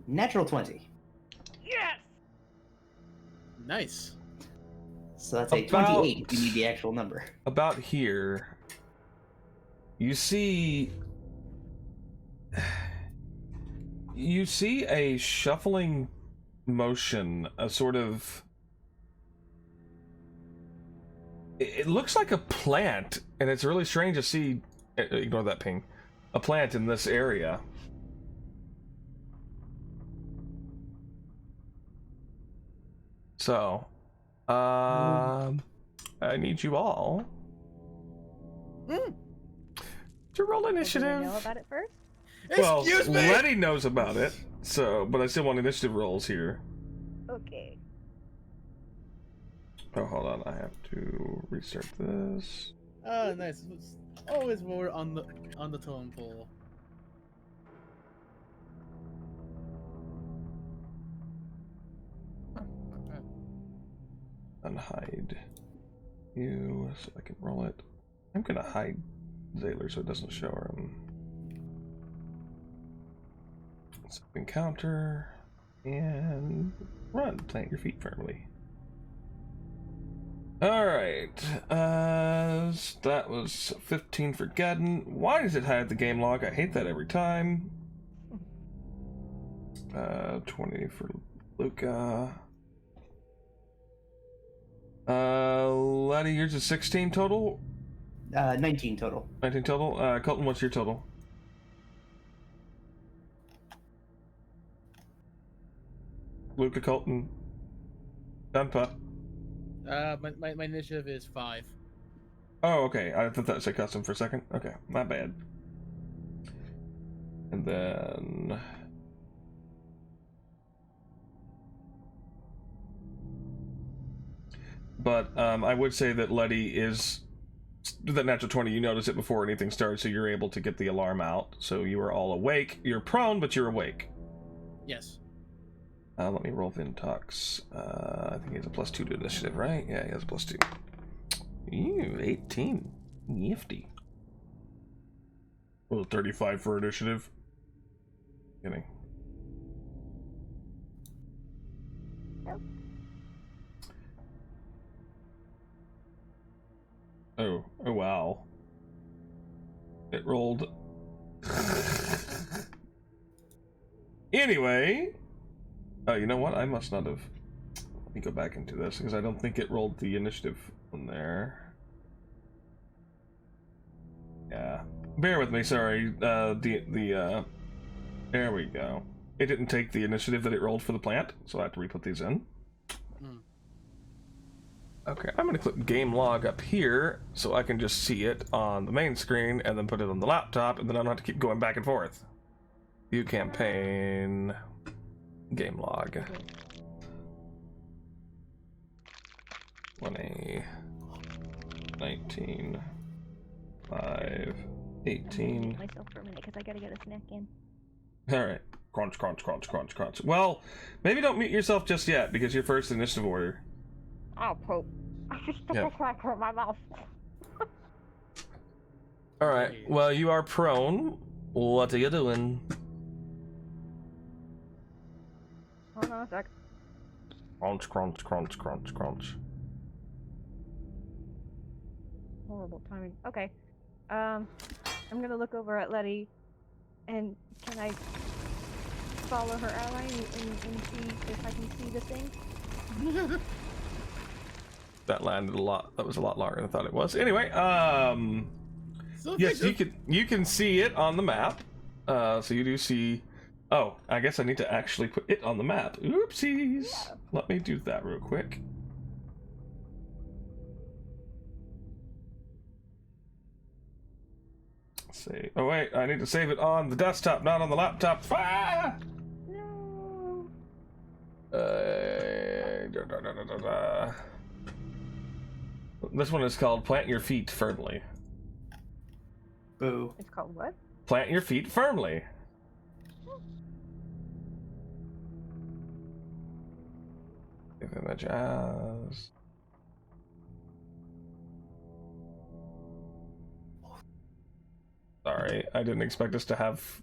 Natural 20. Yes! Nice. So that's a About- 28 if you need the actual number. About here, you see a shuffling motion, a sort of, it looks like a plant, and it's really strange to see, ignore that ping, a plant in this area. So I need you all to roll Well, do we initiative. know about it first? Well, Excuse me. Letty knows about it, so, but I still want initiative rolls here. Okay. Oh, hold on, I have to restart this. Oh, nice. It's always more on the totem pole. Not bad. Unhide you so I can roll it. I'm gonna hide Zaylor so it doesn't show him. So encounter and run. Plant your feet firmly. Alright, that was 15 for Gadden. Why does it hide the game log? I hate that every time. 20 for Luca. Letty, yours is 16 total? 19 total. 19 total? Colton, what's your total? Luca, Colton. Dunpa. My initiative is 5. Oh, okay. I thought that said custom for a second. Okay, my bad. And then... But I would say that Letty is... That natural 20, you notice it before anything starts, so you're able to get the alarm out. So you are all awake. You're prone, but you're awake. Yes. Let me roll Vintox. I think he has a +2 to initiative, right? Yeah, he has a +2. Ew, 18. Nifty. Well, 35 for initiative. Kidding. Yep. Oh wow. It rolled. Anyway. Oh, you know what? I must not have. Let me go back into this because I don't think it rolled the initiative one there. Yeah. Bear with me, sorry. There we go. It didn't take the initiative that it rolled for the plant, so I have to re-put these in. Hmm. Okay, I'm gonna click game log up here so I can just see it on the main screen and then put it on the laptop, and then I don't have to keep going back and forth. View campaign, game log. 20, 19, 5, I'm gonna 18. mute myself for a minute because I gotta get a snack in. Alright. Crunch, crunch, crunch, crunch, crunch. Well, maybe don't mute yourself just yet because you're first in initiative order. Oh, poop. I just stuck Yep. a cracker in my mouth. Alright, well, you are prone. What are you doing? Hold on a sec. Crunch, crunch, crunch, crunch, crunch. Horrible timing. Okay. I'm gonna look over at Letty, and can I follow her ally and see if I can see the thing? That landed a lot. That was a lot longer than I thought it was. Anyway, So yes, big- you can see it on the map. So you do see. Oh, I guess I need to actually put it on the map. Oopsies. Yeah. Let me do that real quick. See. Oh wait, I need to save it on the desktop, not on the laptop. Ah! No. Da. This one is called Plant Your Feet Firmly. Boo. It's called what? Plant your feet firmly. Give him a jazz. Sorry, I didn't expect us to have.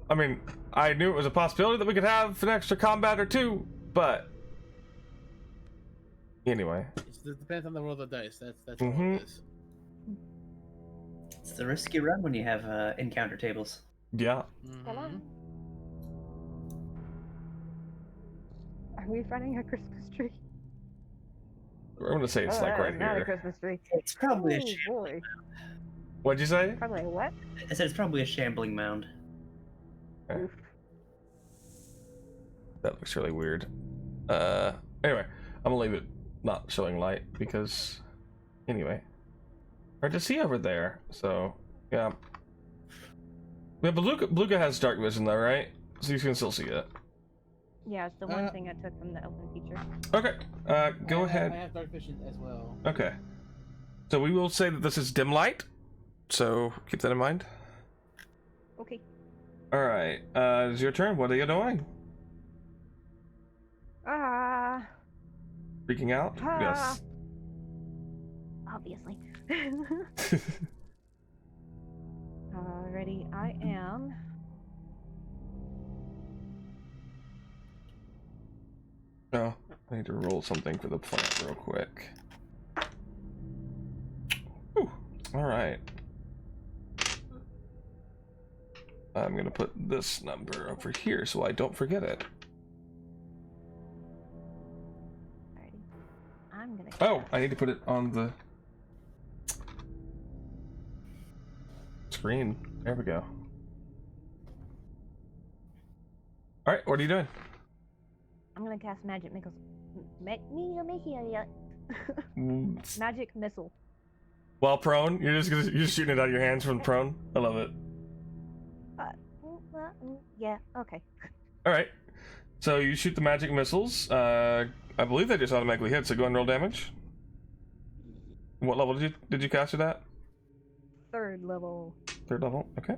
I mean, I knew it was a possibility that we could have an extra combat or two, but anyway. It depends on the roll of the dice. That's all Mhm. it is. It's the risk you run when you have encounter tables. Yeah. Mhm. Are we finding a Christmas tree? I'm gonna say it's like right not a here. Christmas tree. It's probably a Oh, boy. What'd you say? Probably a what? I said it's probably a shambling mound. Okay. Oof. That looks really weird. Anyway, I'm gonna leave it not showing light because, anyway, hard to see over there. So, yeah. Yeah, but Beluga has dark vision though, right? So you can still see it. Yeah, it's the one Uh, thing I took from the elven feature. Okay. Go I ahead. have dark vision as well. Okay. So we will say that this is dim light. So keep that in mind. Okay. All right. It's your turn. What are you doing? Freaking out? Yes. Obviously. Alrighty, I am. No, I need to roll something for the plant real quick. Whew. All right. I'm gonna put this number over here so I don't forget it. Alrighty. I'm gonna. Oh, I need to put it on the screen. There we go. All right, what are you doing? I'm gonna cast magic missile. Magic missile. While prone, you're just shooting it out of your hands from prone. I love it. Yeah. Okay. All right, so you shoot the magic missiles. I believe they just automatically hit. So go and roll damage. What level did you cast it at? 3rd level. 3rd level. Okay.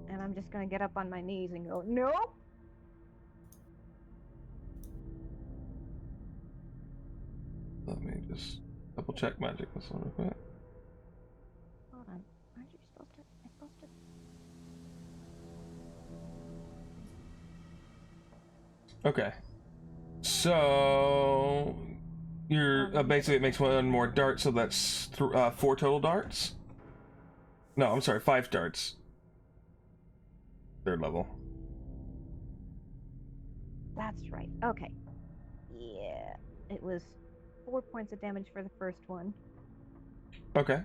And I'm just gonna get up on my knees and go, nope. Let me just double check magic missile real quick. Hold on. Aren't you supposed to? I'm supposed to. Okay. So you're basically it makes one more dart, so that's 4 total darts. No, I'm sorry, 5 darts. 3rd level. That's right. Okay. Yeah. It was 4 points of damage for the first one. Okay.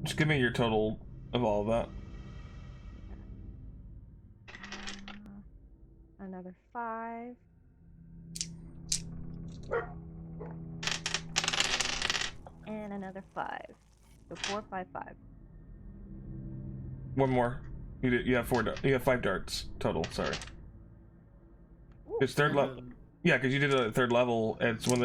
Just give me your total of all of that. Another 5. And another 5. So 4, 5, 5. One more. You have 4. You have 5 darts total. Sorry. It's 3rd level. Yeah, because you did it at 3rd level. It's when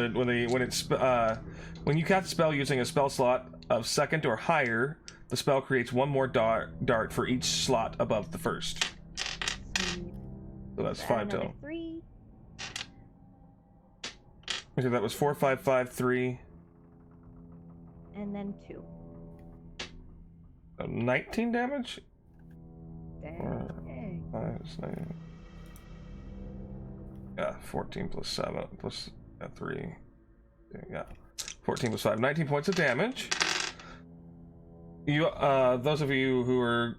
you cast a spell using a spell slot of 2nd or higher, The spell creates one more dart for each slot above the first. Sweet. So that's Add 5 another total. 3. Okay, that was 4, 5, 5, 3. And then 2. 19 damage? Dang. 5, 9. Yeah, 14 plus 7 plus 3. Yeah, 14 plus 5. 19 points of damage. You, those of you who are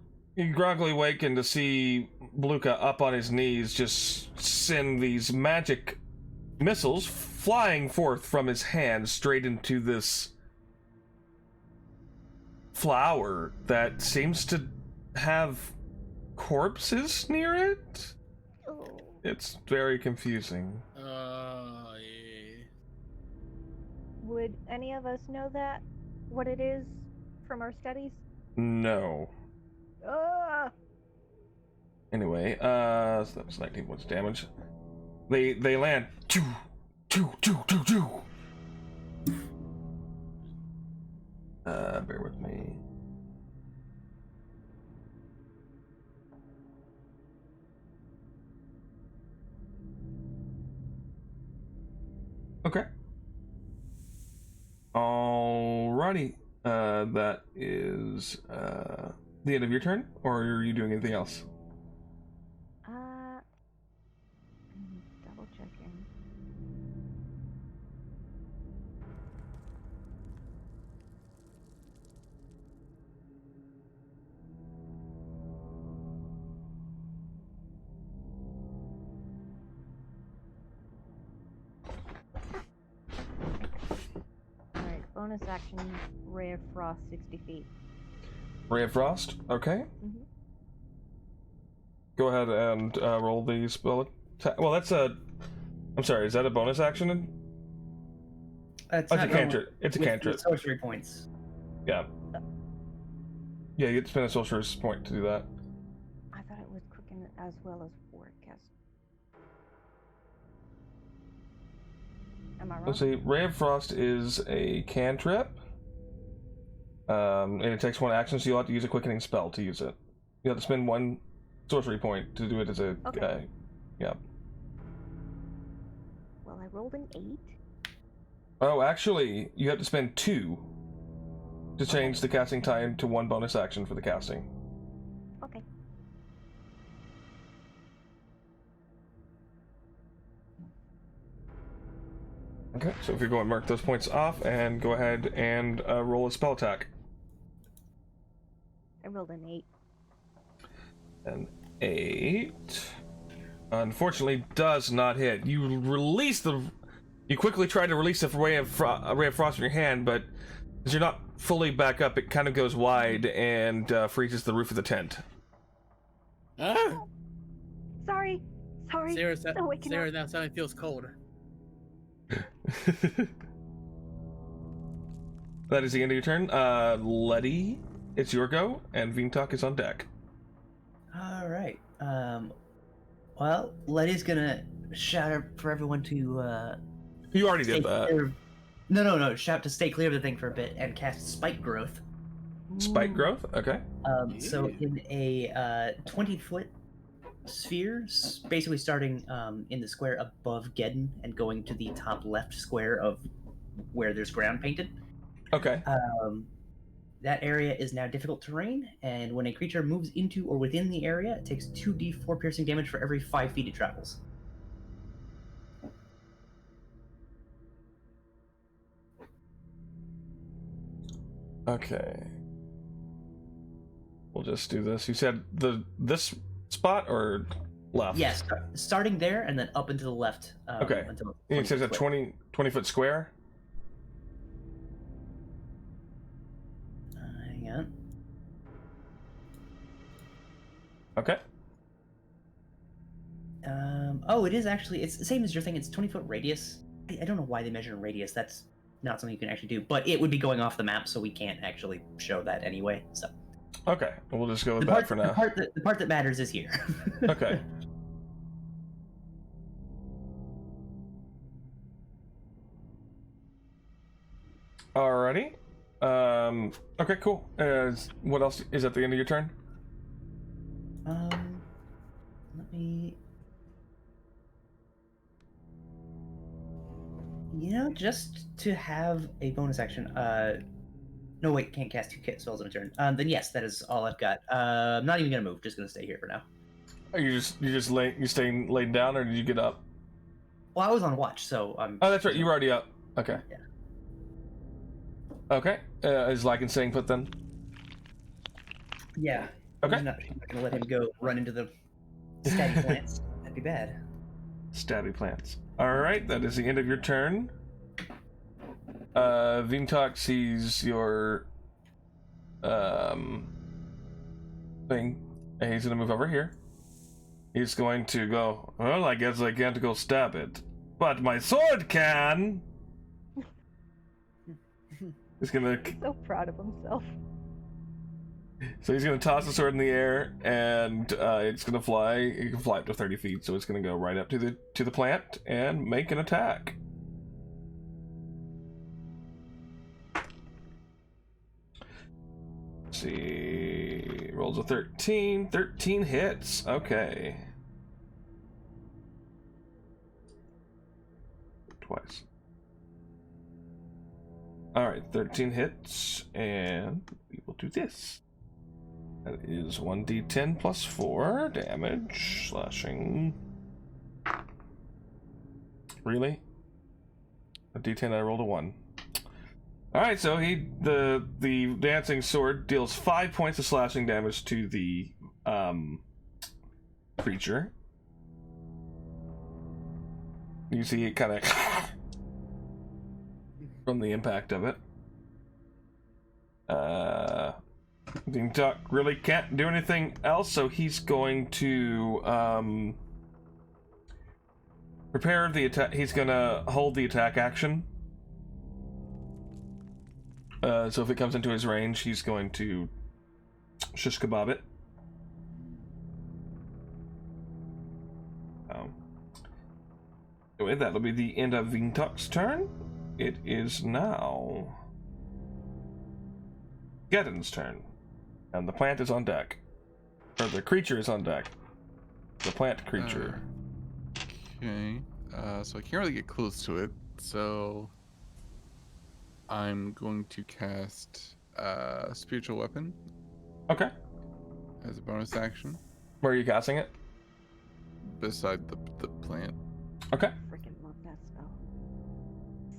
groggily wakened to see Bluka up on his knees just send these magic missiles flying forth from his hand straight into this flower that seems to have corpses near it. Oh. It's very confusing. Yeah. Would any of us know that? What it is from our studies? No. Anyway, so that was 19 points of damage. They land. Choo, choo, choo, choo, choo. Bear with me. Okay. Alrighty. That is the end of your turn, or are you doing anything else? I'm double checking. Alright, bonus action, Ray of Frost, 60 feet. Ray of Frost. Okay. Mhm. Go ahead and roll the spell attack. Well, that's a. I'm sorry. Is that a bonus action? It's Oh, it's a not cantrip. It's a with cantrip. sorcery points. Yeah. Yeah, you get to spend a sorcerer's point to do that. I thought it was cooking as well as forecast. Am I wrong? Let's see. Ray of Frost is a cantrip. And it takes one action, so you'll have to use a quickening spell to use it. You have to spend one sorcery point to do it as a. Okay. Yeah. Well, I rolled an 8. Oh, actually, you have to spend 2 to change the casting time to 1 bonus action for the casting. Okay. Okay, so if you're going to mark those points off and go ahead and roll a spell attack. I rolled an 8. An 8. Unfortunately, does not hit. You release the. You quickly try to release the ray of frost from your hand, but as you're not fully back up, it kind of goes wide and freezes the roof of the tent. Ah! Sorry. Sarah, Still waking Sarah up. now suddenly feels cold. That is the end of your turn. Letty, it's your go, and Vintok is on deck. All right. Well, Letty's gonna shout out for everyone to You already stay did that. clear. No. Shout to stay clear of the thing for a bit and cast Spike Growth. Spike growth? Okay. So in a 20-foot sphere, basically starting in the square above Geddon and going to the top left square of where there's ground painted. Okay. That area is now difficult terrain, and when a creature moves into or within the area, it takes 2d4 piercing damage for every 5 feet it travels. Okay. We'll just do this. You said this spot or left? Yes, starting there and then up and to the left. Okay. Until It says a 20 20 foot square? hang on. Okay. Oh, it is actually, it's the same as your thing. It's 20-foot radius. I don't know why they measure in radius. That's not something you can actually do, but it would be going off the map, so we can't actually show that anyway. So Okay. We'll just go with the that part, for the now. part that matters is here. Okay. Alrighty. Okay, cool. What else is at the end of your turn? Let me. Just to have a bonus action. No, wait, can't cast 2 spells in a turn. Then yes, that is all I've got. I'm not even gonna move. Just gonna stay here for now. Are you staying laying down, or did you get up? Well, I was on watch, so I'm. Oh, that's right. You were already up. Okay. Yeah. Okay. Is Lycan staying put then? Yeah. Okay. I'm not gonna let him go run into the stabby plants. That'd be bad. Stabby plants. All right. That is the end of your turn. Vintok sees your thing, and he's gonna move over here. He's going to go, well, I guess I can't go stab it, but my sword can. He's gonna. So proud of himself. So he's gonna toss the sword in the air, and it's gonna fly. It can fly up to 30 feet, so it's gonna go right up to the plant and make an attack. Let's see, rolls a 13. 13 hits. Okay. Twice. Alright, 13 hits, and we will do this. That is 1d10 plus 4 damage, slashing. Really? A d10, I rolled a 1. Alright, so the dancing sword deals 5 points of slashing damage to the creature. You see it kind of from the impact of it. Duck really can't do anything else, so he's going to prepare the attack. He's gonna hold the attack action. So if it comes into his range, he's going to shish kebab it. Anyway, that'll be the end of Vintok's turn. It is now Geddon's turn. And the plant is on deck. Or the creature is on deck. The plant creature. Okay. So I can't really get close to it, so I'm going to cast Spiritual Weapon Okay. as a bonus action Where are you casting it? beside the plant. Okay. Freaking love that spell.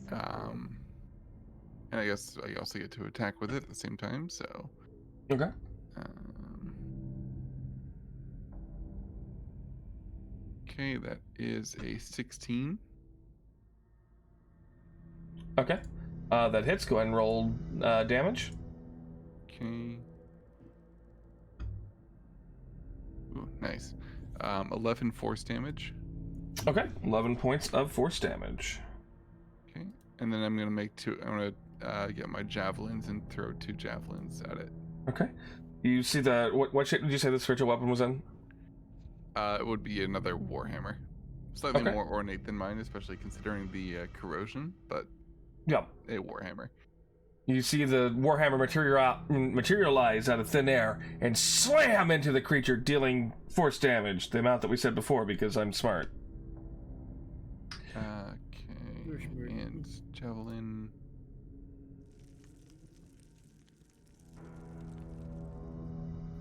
So good. And I guess I also get to attack with it at the same time, so. Okay. Okay, that is a 16. Okay. That hits. Go ahead and roll damage. Okay. Ooh, nice. 11 force damage. Okay. 11 points of force damage. Okay, and then I'm gonna get my javelins and throw 2 javelins at it. Okay. You see the what shape did you say the spiritual weapon was in? It would be another warhammer, slightly Okay. more ornate than mine, especially considering the corrosion, but Yeah. a warhammer. You see the warhammer materialize out of thin air and slam into the creature, dealing force damage, the amount that we said before, because I'm smart. Okay, and javelin.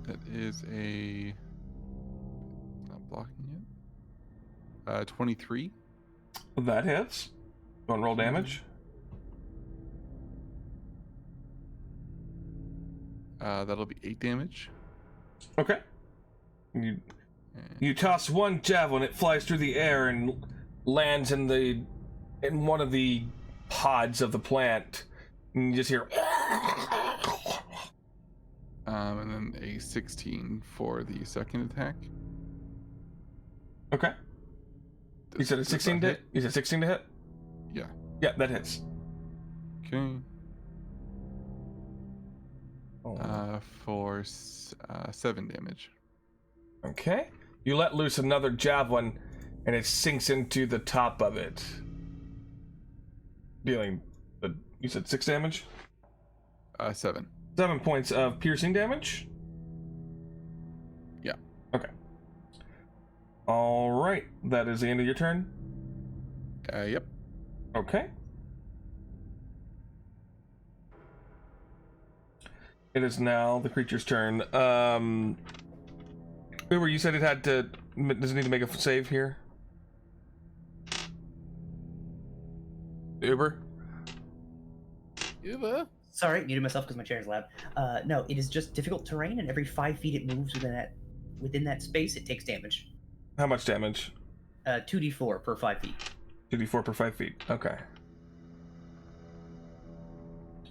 That is a not blocking yet. 23. That hits. Go and roll damage. That'll be 8 damage. Okay. You toss one javelin, it flies through the air and lands in one of the pods of the plant. And you just hear And then a 16 for the second attack. Okay. You said a Does 16 that to hit? hit? You said 16 to hit? Yeah. Yeah, that hits. Okay. Oh. For 7 damage. Okay. You let loose another javelin, and it sinks into the top of it, dealing. You said 6 damage. 7. 7 points of piercing damage? Yeah. Okay. All right. That is the end of your turn? Yep. Okay. It is now the creature's turn. Uber, you said it had to... Does it need to make a save here? Uber? Uber? Sorry, muted myself because my chair is loud. No, it is just difficult terrain, and every 5 feet it moves within that space, it takes damage. How much damage? 2d4 per 5 feet. 2d4 per 5 feet. Okay.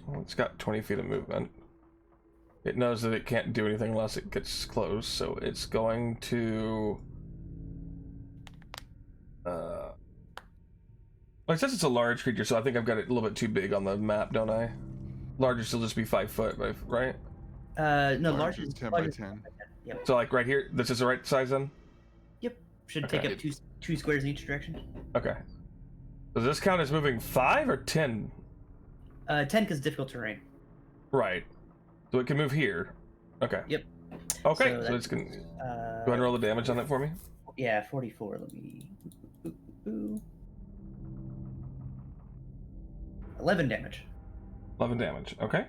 Well, it's got 20 feet of movement. It knows that it can't do anything unless it gets close, so it's going to... Well, it says it's a large creature, so I think I've got it a little bit too big on the map, don't I? Larger still just be 5 foot, right? No, Large large is 10 by 10. Yep. So like right here, this is the right size then? Yep. Should Okay. take up two squares in each direction. Okay. Does this count as moving 5 or 10? 10 because difficult terrain. Right. So it can move here. Okay. Yep. Okay, So so it's gonna... Go Uh, ahead and roll the damage on that for me. Yeah, 44. Let me. 11 damage. 11 damage. Okay.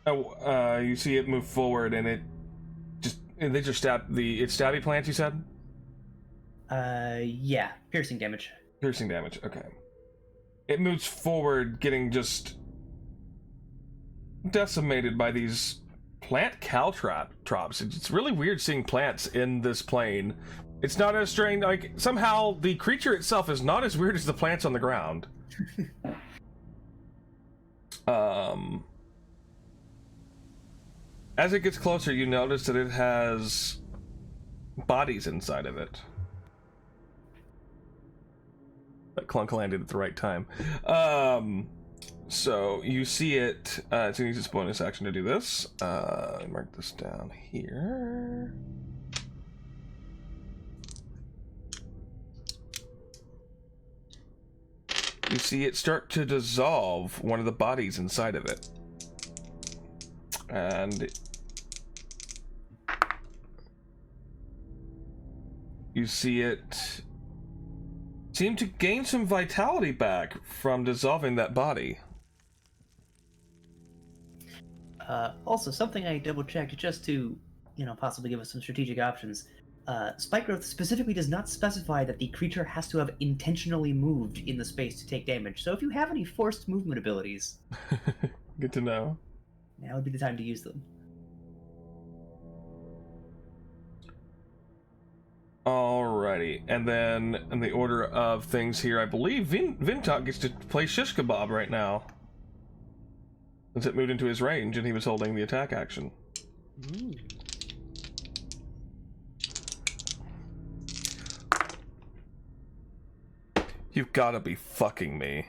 Oh, you see it move forward, and they just stab it's stabby plants. You said Yeah, piercing damage. piercing damage. Okay. It moves forward, getting just decimated by these plant caltrops. It's really weird seeing plants in this plane. It's not as strange. Like somehow the creature itself is not as weird as the plants on the ground. As it gets closer, you notice that it has bodies inside of it. That clunk landed at the right time. So you see it. It's going to use its bonus action to do this. Mark this down here. You see it start to dissolve one of the bodies inside of it. And you see it seem to gain some vitality back from dissolving that body. Also, something I double checked just to, possibly give us some strategic options. Spike growth specifically does not specify that the creature has to have intentionally moved in the space to take damage. So if you have any forced movement abilities, Good to know. now would be the time to use them. Alrighty, and then in the order of things here, I believe Vintok gets to play Shish Kebab right now. Since it moved into his range and he was holding the attack action. Ooh. You've gotta be fucking me.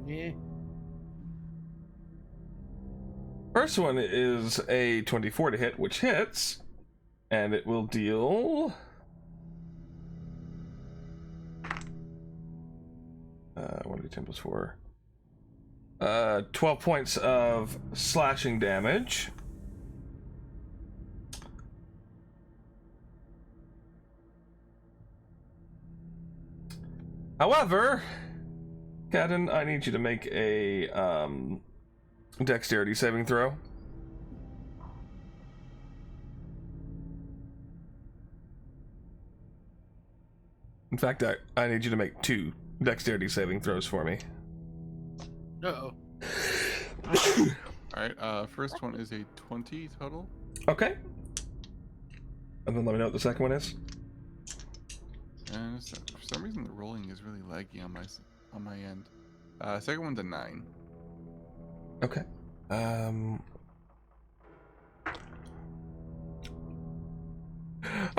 Yeah. First one is a 24 to hit, which hits. And it will deal... 1d10 plus 4. 12 points of slashing damage. However, Cadden, I need you to make a dexterity saving throw. In fact, I need you to make 2 dexterity saving throws for me. Uh-oh. Alright, first one is a 20 total. Okay. And then let me know what the second one is. And for some reason the rolling is really laggy on my end. Second one's a 9. Okay.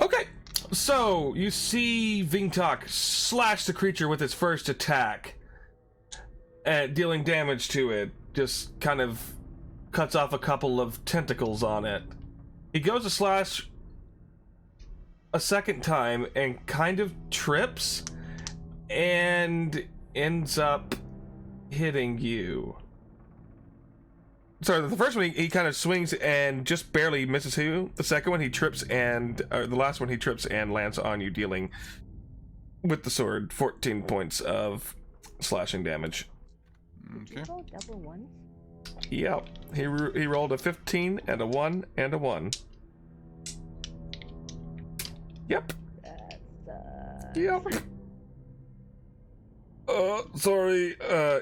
Okay. So you see Vintok slash the creature with its first attack, and dealing damage to it. Just kind of cuts off a couple of tentacles on it. He goes to slash a second time and kind of trips and ends up hitting you. So the first one he kind of swings and just barely misses you. The second one he trips and the last one he trips and lands on you, dealing with the sword 14 points of slashing damage. Okay. Roll double ones. Yep. He rolled a 15 and a 1 and a 1. Yep. Yep. Sorry.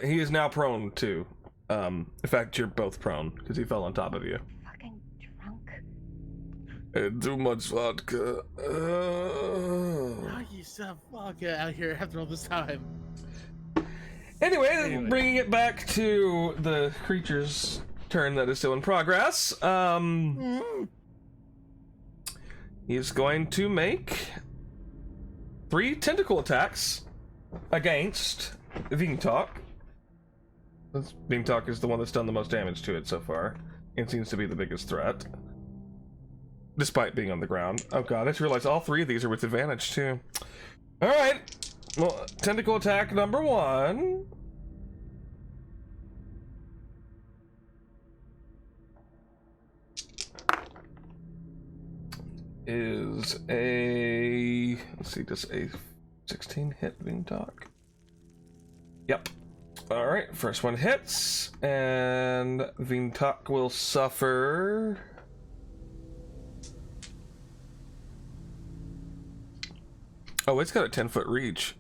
He is now prone too. In fact, you're both prone because he fell on top of you. Fucking drunk. And too much vodka. How you son of vodka out here after all this time? Anyway, bringing it back to the creature's turn that is still in progress. He's going to make 3 tentacle attacks against Vingtalk. Vingtalk is the one that's done the most damage to it so far. It seems to be the biggest threat, despite being on the ground. Oh god, I just realized all 3 of these are with advantage too. Alright, well, tentacle attack number 1. Is a, let's see, does a 16 hit Vingtalk? Yep. Alright, first one hits, and Vingtalk will suffer... Oh, it's got a 10-foot reach.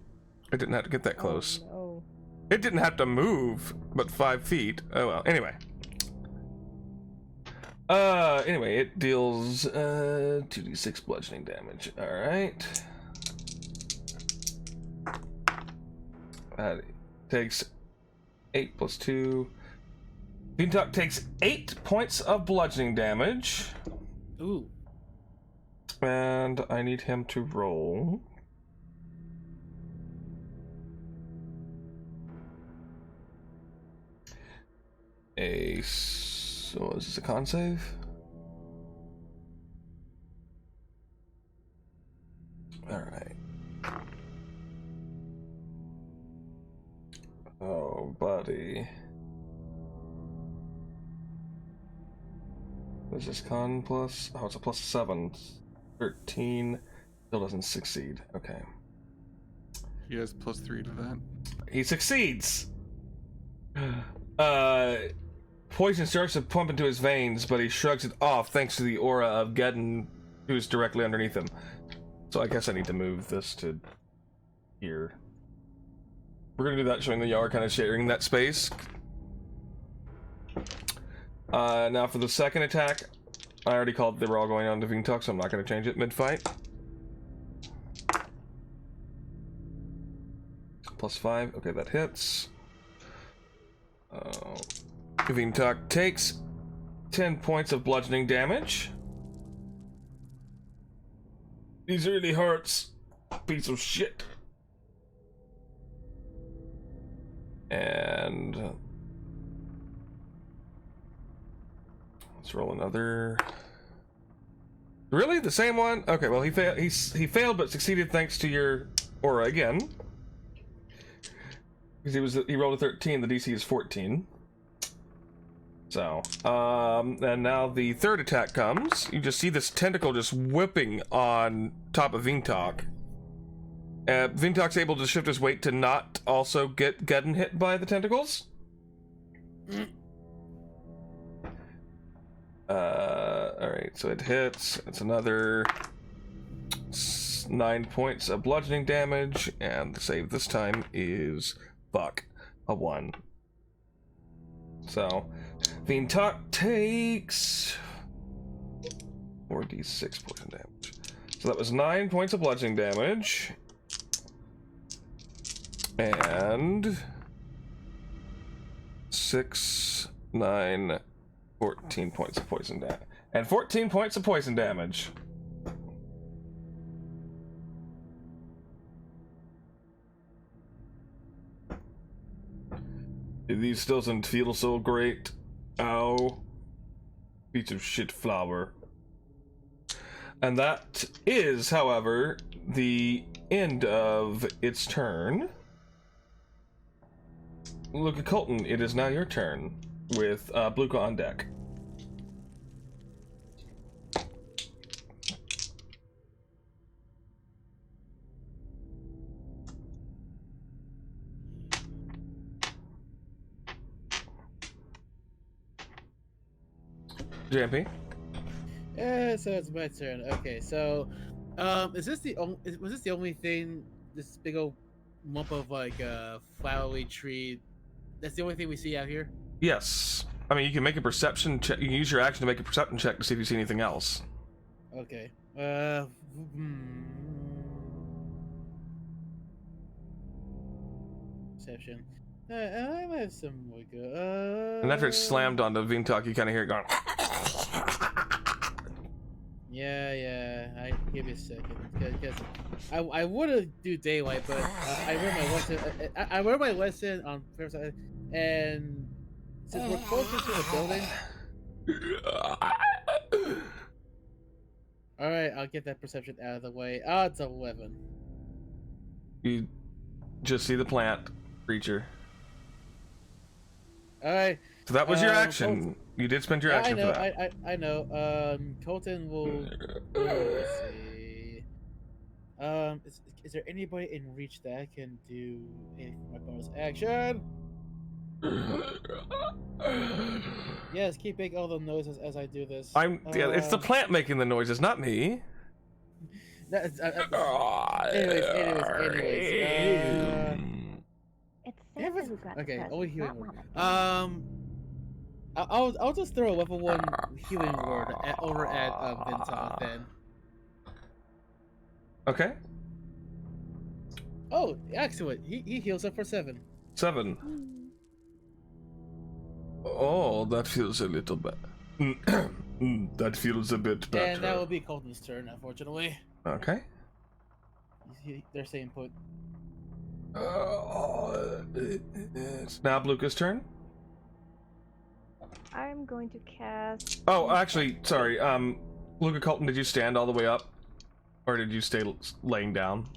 It didn't have to get that close. Oh, It didn't have to move, but 5 feet. Oh well, anyway. Anyway, it deals 2d6 bludgeoning damage. Alright. That takes 8 plus 2. Vingtalk takes 8 points of bludgeoning damage. Ooh. And I need him to roll. So is this a con save? Alright. Oh, buddy. Is this con plus? Oh, it's a plus 7. 13. Still doesn't succeed. Okay. He has +3 to that. He succeeds! Poison starts to pump into his veins, but he shrugs it off thanks to the aura of Geddon, who's directly underneath him. So I guess I need to move this to here. We're gonna do that, showing that y'all are kind of sharing that space. Now for the second attack, I already called they were all going on to Vingtalk, so I'm not gonna change it mid-fight. +5, okay, that hits. Vingtalk takes 10 points of bludgeoning damage. These really hurts. Piece of shit. And let's roll another. Really? The same one? Okay, well he failed but succeeded thanks to your aura again. Because he rolled a 13, the DC is 14. So, and now the third attack comes. You just see this tentacle just whipping on top of Vingtalk. Vingtalk's able to shift his weight to not also get Geddon hit by the tentacles. Alright, so it hits. It's another 9 points of bludgeoning damage, and the save this time is a 1. So, Vingtalk takes 4d6 poison damage. So that was 9 points of bludgeoning damage. And 6, 9, 14 points of poison damage. And 14 points of poison damage. These still doesn't feel so great. Ow. Piece of shit flower. And that is, however, the end of its turn. Look at Colton. It is now your turn with Bluka on deck. JMP? Yeah, so it's my turn. Okay, so, is this the only? Was this the only thing? This big old lump of like flowery tree. That's the only thing we see out here. Yes. I mean, you can make a perception check. You can use your action to make a perception check to see if you see anything else. Okay. Perception. I might have some more go. And after it's slammed onto Vintok, you kind of hear it going. Yeah. Give me a second, because I would have do daylight, but I read my lesson. I read my lesson on first, and since we're closer to the building. All right, I'll get that perception out of the way. Oh, it's 11. You just see the plant creature. All right. So that was your action. You did spend your action for that. I know. Colton will. Let's see. Is there anybody in reach that I can do anything for my bonus action? Yes, keep making all the noises as I do this. Yeah, it's the plant making the noises, not me. Anyways. It's Santa who got Okay, stressed, only healing not word. Mama. I'll just throw a level 1 healing word over at Vinton then. Okay. Oh, excellent. He heals up for 7. 7. Oh, that feels a little bit. That feels a bit better. And that will be Colton's turn, unfortunately. Okay. They're staying put. It's now Bluka's turn. I'm going to cast. Oh, actually, sorry. Luca Colton, did you stand all the way up, or did you stay laying down?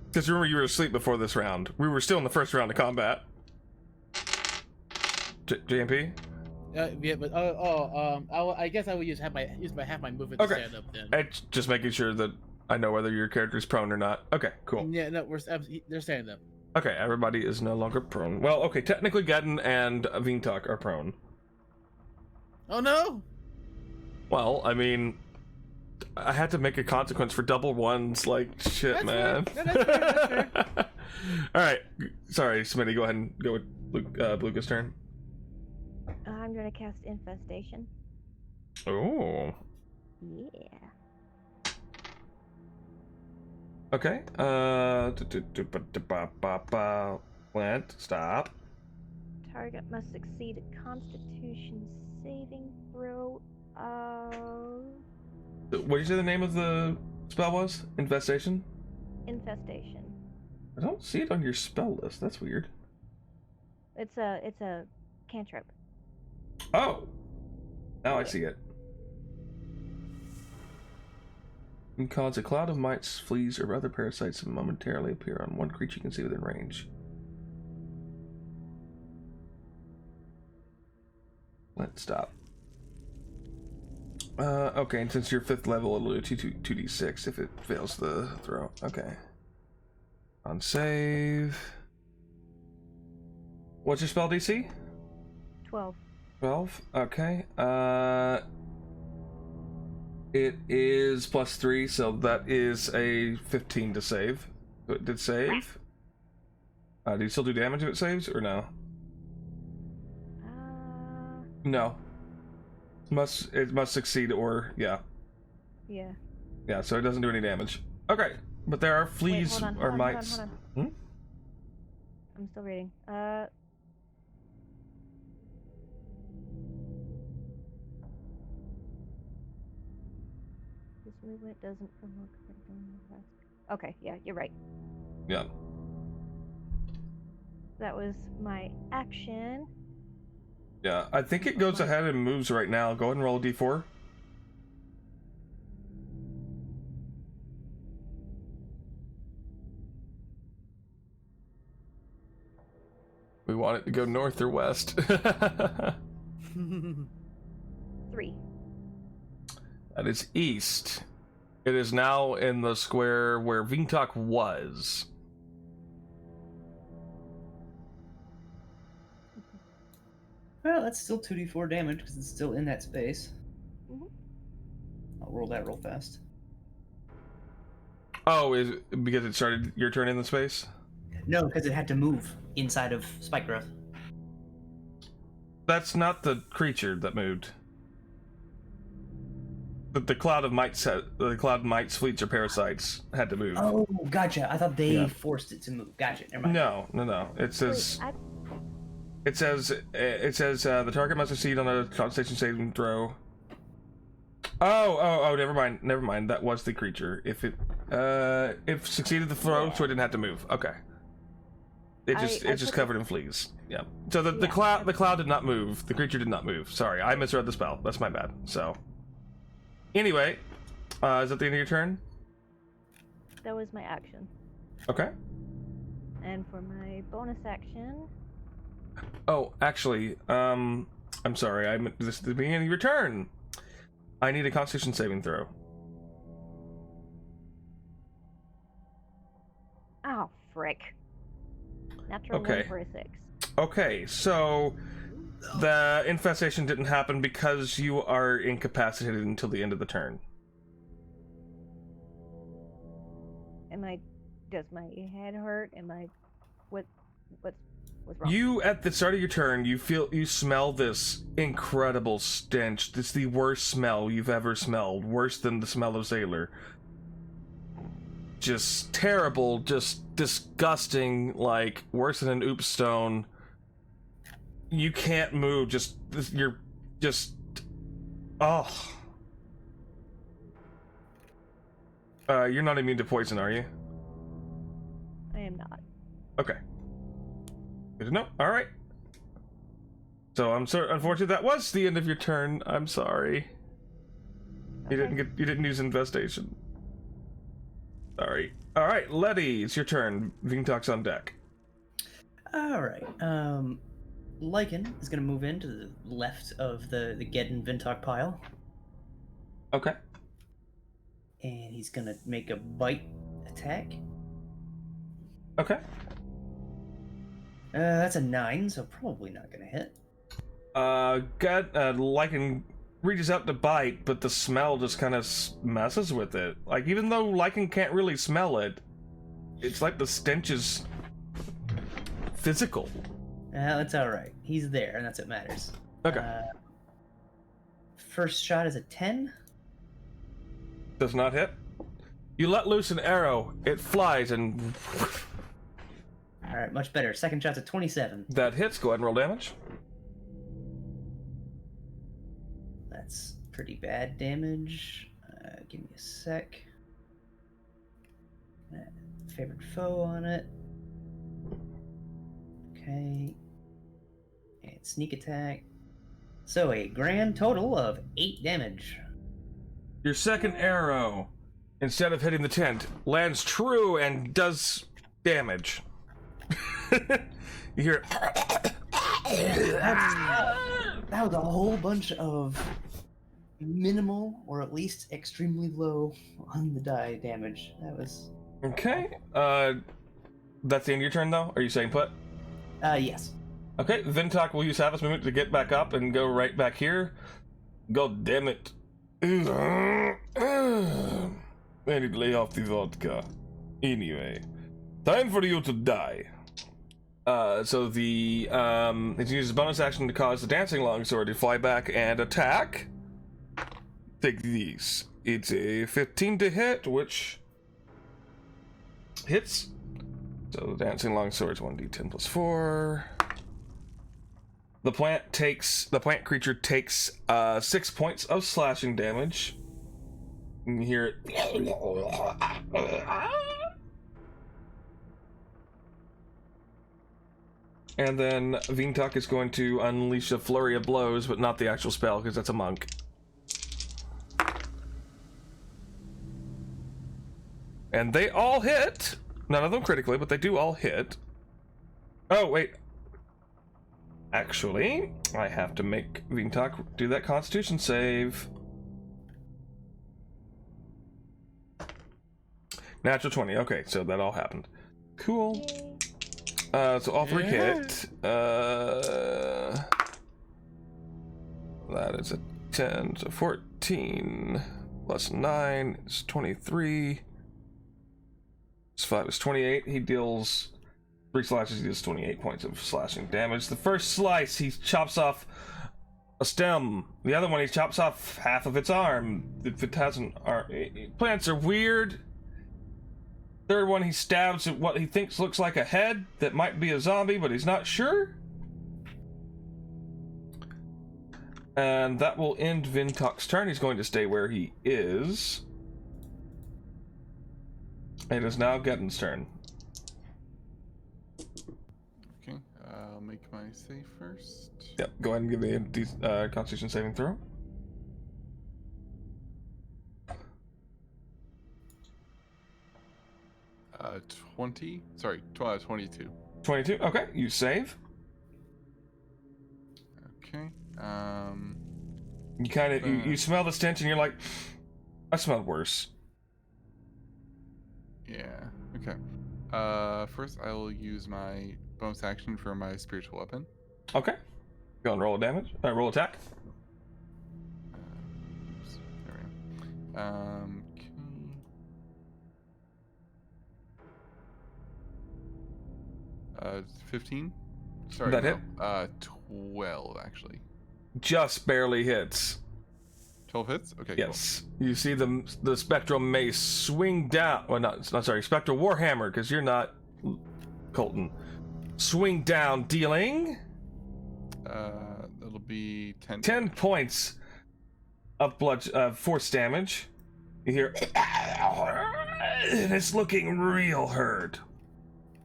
Because remember, you were asleep before this round. We were still in the first round of combat. JMP? Yeah, but I guess I would use half my movement to stand up then. Just making sure that I know whether your character is prone or not. Okay, cool. Yeah, no, they're standing up. Okay, everybody is no longer prone. Well, okay, technically Geddon and Vintok are prone. Oh no! Well, I mean, I had to make a consequence for double ones, like, shit, That's man. fair. No, that's fair. Alright, sorry, Smitty, go ahead and go with Bluka's turn. I'm going to cast Infestation. Oh. Yeah. Okay, plant, stop. Target must succeed a Constitution saving throw of What did you say the name of the spell was? Infestation? Infestation. I don't see it on your spell list. That's weird. It's a cantrip. Oh! Now I see it. And cause a cloud of mites, fleas, or other parasites to momentarily appear on one creature you can see within range. Let's stop. Okay, and since you're 5th level, it'll do 2d6 if it fails the throw. Okay. On save. What's your spell DC? 12. 12? Okay. It is +3, so that is a 15 to save. So it did save. Do you still do damage if it saves, or no? No. It must succeed, or yeah. Yeah. Yeah, so it doesn't do any damage. Okay, but there are fleas or mites. Hold on. I'm still reading. This movement doesn't provoke. Okay, yeah, you're right. Yeah. That was my action. Yeah, I think it goes ahead and moves right now. Go ahead and roll a d4. We want it to go north or west. 3. That is east. It is now in the square where Vintok was. Well, that's still 2d4 damage because it's still in that space. Mhm. I'll roll that real fast. Oh, is it because it started your turn in the space? No, because it had to move inside of spike growth. That's not the creature that moved. The cloud of mites, the cloud of mites, fleets, or parasites had to move. Oh, gotcha. I thought they Yeah. forced it to move. Gotcha. Never mind. No. It says. Wait, It says the target must succeed on a concentration saving throw. Oh, never mind. That was the creature. If succeeded the throw, so it didn't have to move. Okay. It's just covered in fleas. Yeah. So the cloud did not move. The creature did not move. Sorry, I misread the spell. That's my bad. So. Anyway, is that the end of your turn? that was my action. Okay. And for my bonus action, Oh, actually, I'm sorry. This is the beginning of your turn. I need a Constitution saving throw. oh frick. Natural Okay. 1 for a 6. Okay, so the infestation didn't happen because you are incapacitated until the end of the turn. Does my head hurt? What's wrong? You, at the start of your turn, you smell this incredible stench. It's the worst smell you've ever smelled. Worse than the smell of Sailor. Just terrible, just disgusting, like, worse than an oops stone. You can't move, you're just... Oh. You're not immune to poison, are you? I am not. Okay. Good to know. All right. So I'm sorry. Unfortunately, that was the end of your turn. I'm sorry. You Okay. didn't use infestation. Sorry. All right, Letty, it's your turn. Vintok's on deck. All right. Lycan is going to move into the left of the Geddon Vintok pile, Okay. and he's going to make a bite attack. Okay. That's a 9, so probably not going to hit. Lycan reaches out to bite, but the smell just kind of messes with it. Like, even though Lycan can't really smell it, it's like the stench is physical. That's all right. He's there, and that's what matters. Okay. First shot is a 10. Does not hit. You let loose an arrow, it flies, and All right, much better. Second shot's a 27. that hits. Go ahead and roll damage. That's pretty bad damage. Give me a sec. Favorite foe on it. Okay. And sneak attack. So a grand total of 8 damage. Your second arrow, instead of hitting the tent, lands true and does damage. You hear That was a whole bunch of minimal, or at least extremely low, on the die damage. That was... okay. That's the end of your turn, though? Are you staying put? Yes. Okay, Vintok will use half his movement to get back up and go right back here. God damn it. I need to lay off the vodka. Anyway, time for you to die. So he uses bonus action to cause the dancing longsword to fly back and attack. Take these. It's a 15 to hit, which hits. So the dancing longsword's 1d10 plus 4. The plant creature takes 6 points of slashing damage. And you hear it. And then Vintok is going to unleash a flurry of blows, but not the actual spell, because that's a monk. And they all hit. None of them critically, but they do all hit. Oh, wait. Actually, I have to make Vintok do that Constitution save. Natural 20. Okay, so that all happened. Cool. Yay. So all three hit. That is a 10, so 14 plus 9 is 23. Plus 5 is 28. He deals 3 slashes, he deals 28 points of slashing damage. The first slice, he chops off a stem. The other one, he chops off half of its arm. If it has an arm. Plants are weird. Third one, he stabs at what he thinks looks like a head that might be a zombie, but he's not sure. And that will end Vintok's turn. He's going to stay where he is. It is now Gettin's turn. Okay, I'll make my save first. Yep, go ahead and give me the Constitution saving throw. Uh, 20. Sorry, 22. 22. Okay, you save. Okay. You kind of you smell the stench and you're like, I smelled worse. Yeah. Okay. First I will use my bonus action for my spiritual weapon. Okay. Go and roll a damage. Roll attack. Oops, there we go. Okay. 15. Sorry. That no, hit? 12 actually. Just barely hits. 12 hits. Okay. Yes. You see the spectral mace swing down. Well, not sorry. Spectral warhammer, because you're not Colton. Swing down, dealing. It'll be 10. 10 points of force damage. You hear, and it's looking real hurt.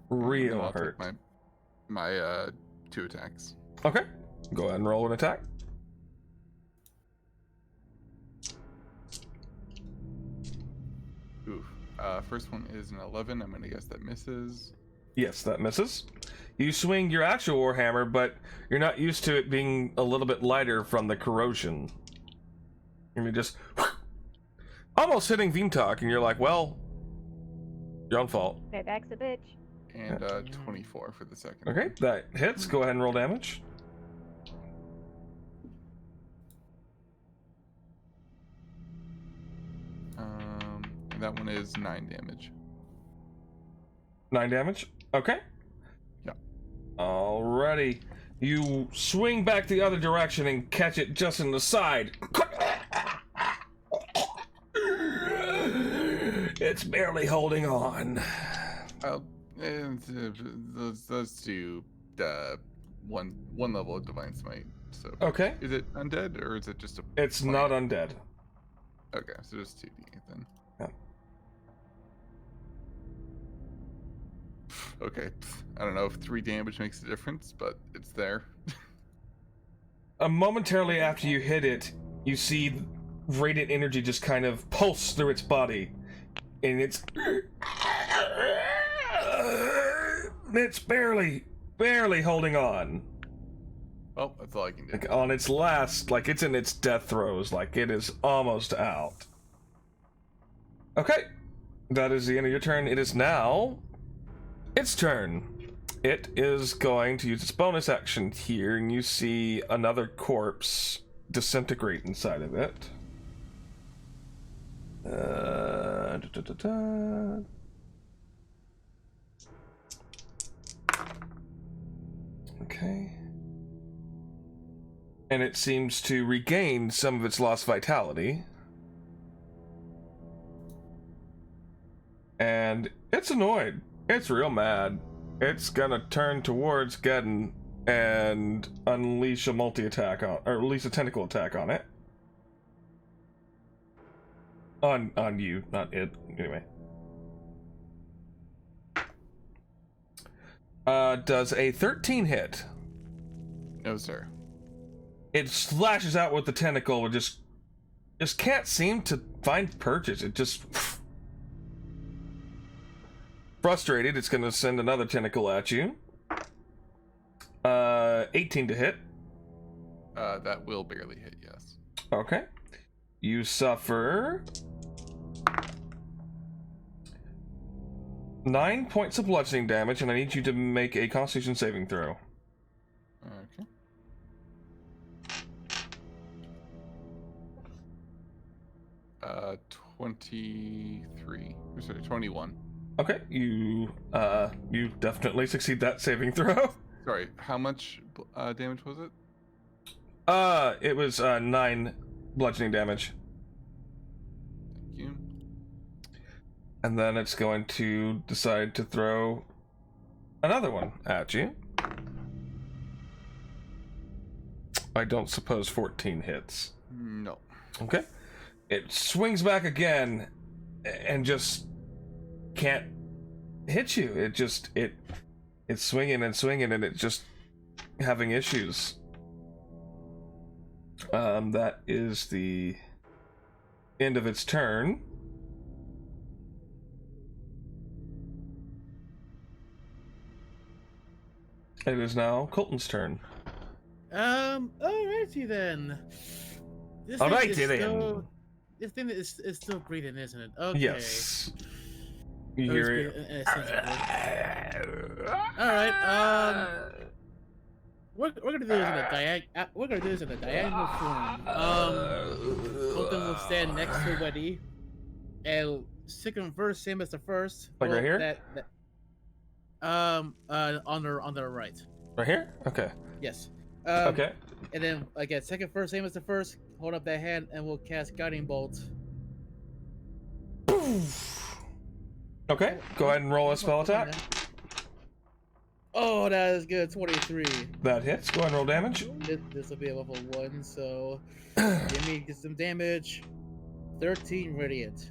Real I'll hurt. take my 2 attacks. Okay. Go ahead and roll an attack. Oof. First one is an 11. I'm gonna guess that misses. Yes, that misses. You swing your actual warhammer, but you're not used to it being a little bit lighter from the corrosion. And you just almost hitting Vintok, and you're like, well, your own fault. Payback's a bitch. And 24 for the second. Okay, that hits. Go ahead and roll damage. That one is 9 damage. 9 damage. Okay. Yeah. Alrighty. You swing back the other direction and catch it just in the side. It's barely holding on. Let's do one level of divine smite. So Okay. is it undead or is it just a? It's not undead. Okay, so just 2d8 then. Yeah. Okay, I don't know if 3 damage makes a difference, but it's there. Momentarily after you hit it, you see radiant energy just kind of pulse through its body, and it's barely holding on. Well, that's all I can do. Like on its last, like it's in its death throes, like it is almost out. Okay, that is the end of your turn. It is now its turn. It is going to use its bonus action here, and you see another corpse disintegrate inside of it. Okay. And it seems to regain some of its lost vitality. And it's annoyed. It's real mad. It's gonna turn towards Geddon and unleash a multi-attack on, or release a tentacle attack on it. On you, not it. Anyway. Does a 13 hit? No, sir. It slashes out with the tentacle and just can't seem to find purchase. It just frustrated, it's gonna send another tentacle at you. 18 to hit. That will barely hit, yes. Okay. You suffer 9 points of bludgeoning damage, and I need you to make a Constitution saving throw. Okay. Uh, 23. Or sorry, 21. Okay, you definitely succeed that saving throw. Sorry, how much damage was it? It was 9 bludgeoning damage. Thank you. And then it's going to decide to throw another one at you. I don't suppose 14 hits. No. Okay. It swings back again and just can't hit you. It's swinging and swinging, and it's just having issues. That is the end of its turn. It is now Colton's turn. Alrighty then. This thing Alrighty is then. This thing is still breathing, isn't it? Okay. Yes. You Oh, hear it's it. Alright, we're gonna do this in a diagonal form. Colton will stand next to Weddy, and second verse same as the first. Like right here? On the right. Right here? Okay. Yes. Okay. And then again, second verse same as the first. Hold up that hand, and we'll cast Guiding Bolt. Okay, go ahead and roll a spell attack. Oh, that is good. 23. That hits. Go ahead and roll damage. This will be a level 1, so give me some damage. 13 radiant.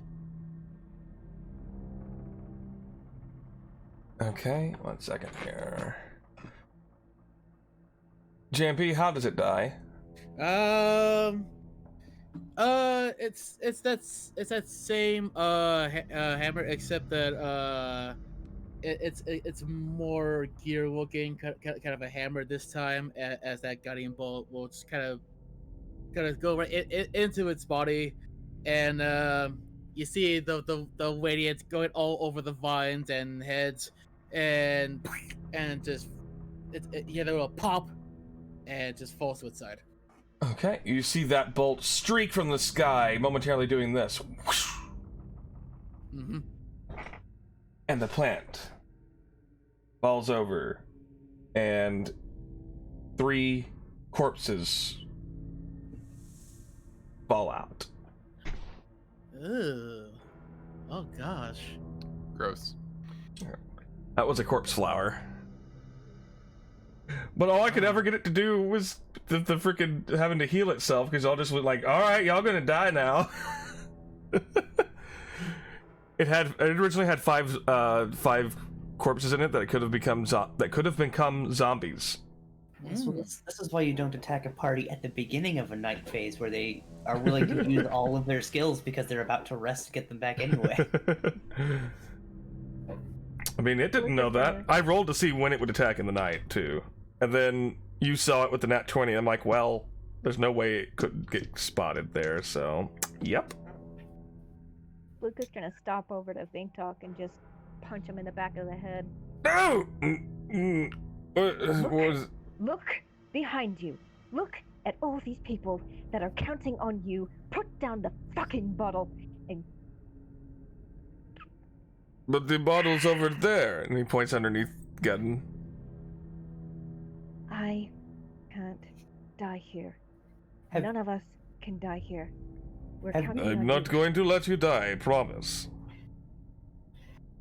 Okay, 1 second here. JMP, how does it die? It's that same hammer, except that it's more gear looking, kind of a hammer this time, as that guiding bolt will just kind of go right into its body, and you see the radiance going all over the vines and heads, and just you hear a little pop, and it just falls to its side. Okay, you see that bolt streak from the sky, momentarily doing this. Mm-hmm. And the plant falls over, and 3 corpses fall out. Ugh. Oh gosh. Gross. That was a corpse flower. But all I could ever get it to do was the freaking having to heal itself, because y'all just went like, all right, y'all gonna die now. It originally had 5 corpses in it that could have become zombies. This is why you don't attack a party at the beginning of a night phase where they are willing to use all of their skills because they're about to rest to get them back anyway. I mean, it didn't know that. I rolled to see when it would attack in the night, too. And then you saw it with the nat 20. I'm like, well, there's no way it could get spotted there, so... Yep. Luke is gonna stop over to Vintok and just punch him in the back of the head. No! Look behind you. Look at all these people that are counting on you. Put down the fucking bottle and... But the bottle's over there, and he points underneath Gudden. I can't die here. Have- None of us can die here. We're Have- counting I'm on not you. going to let you die, I promise.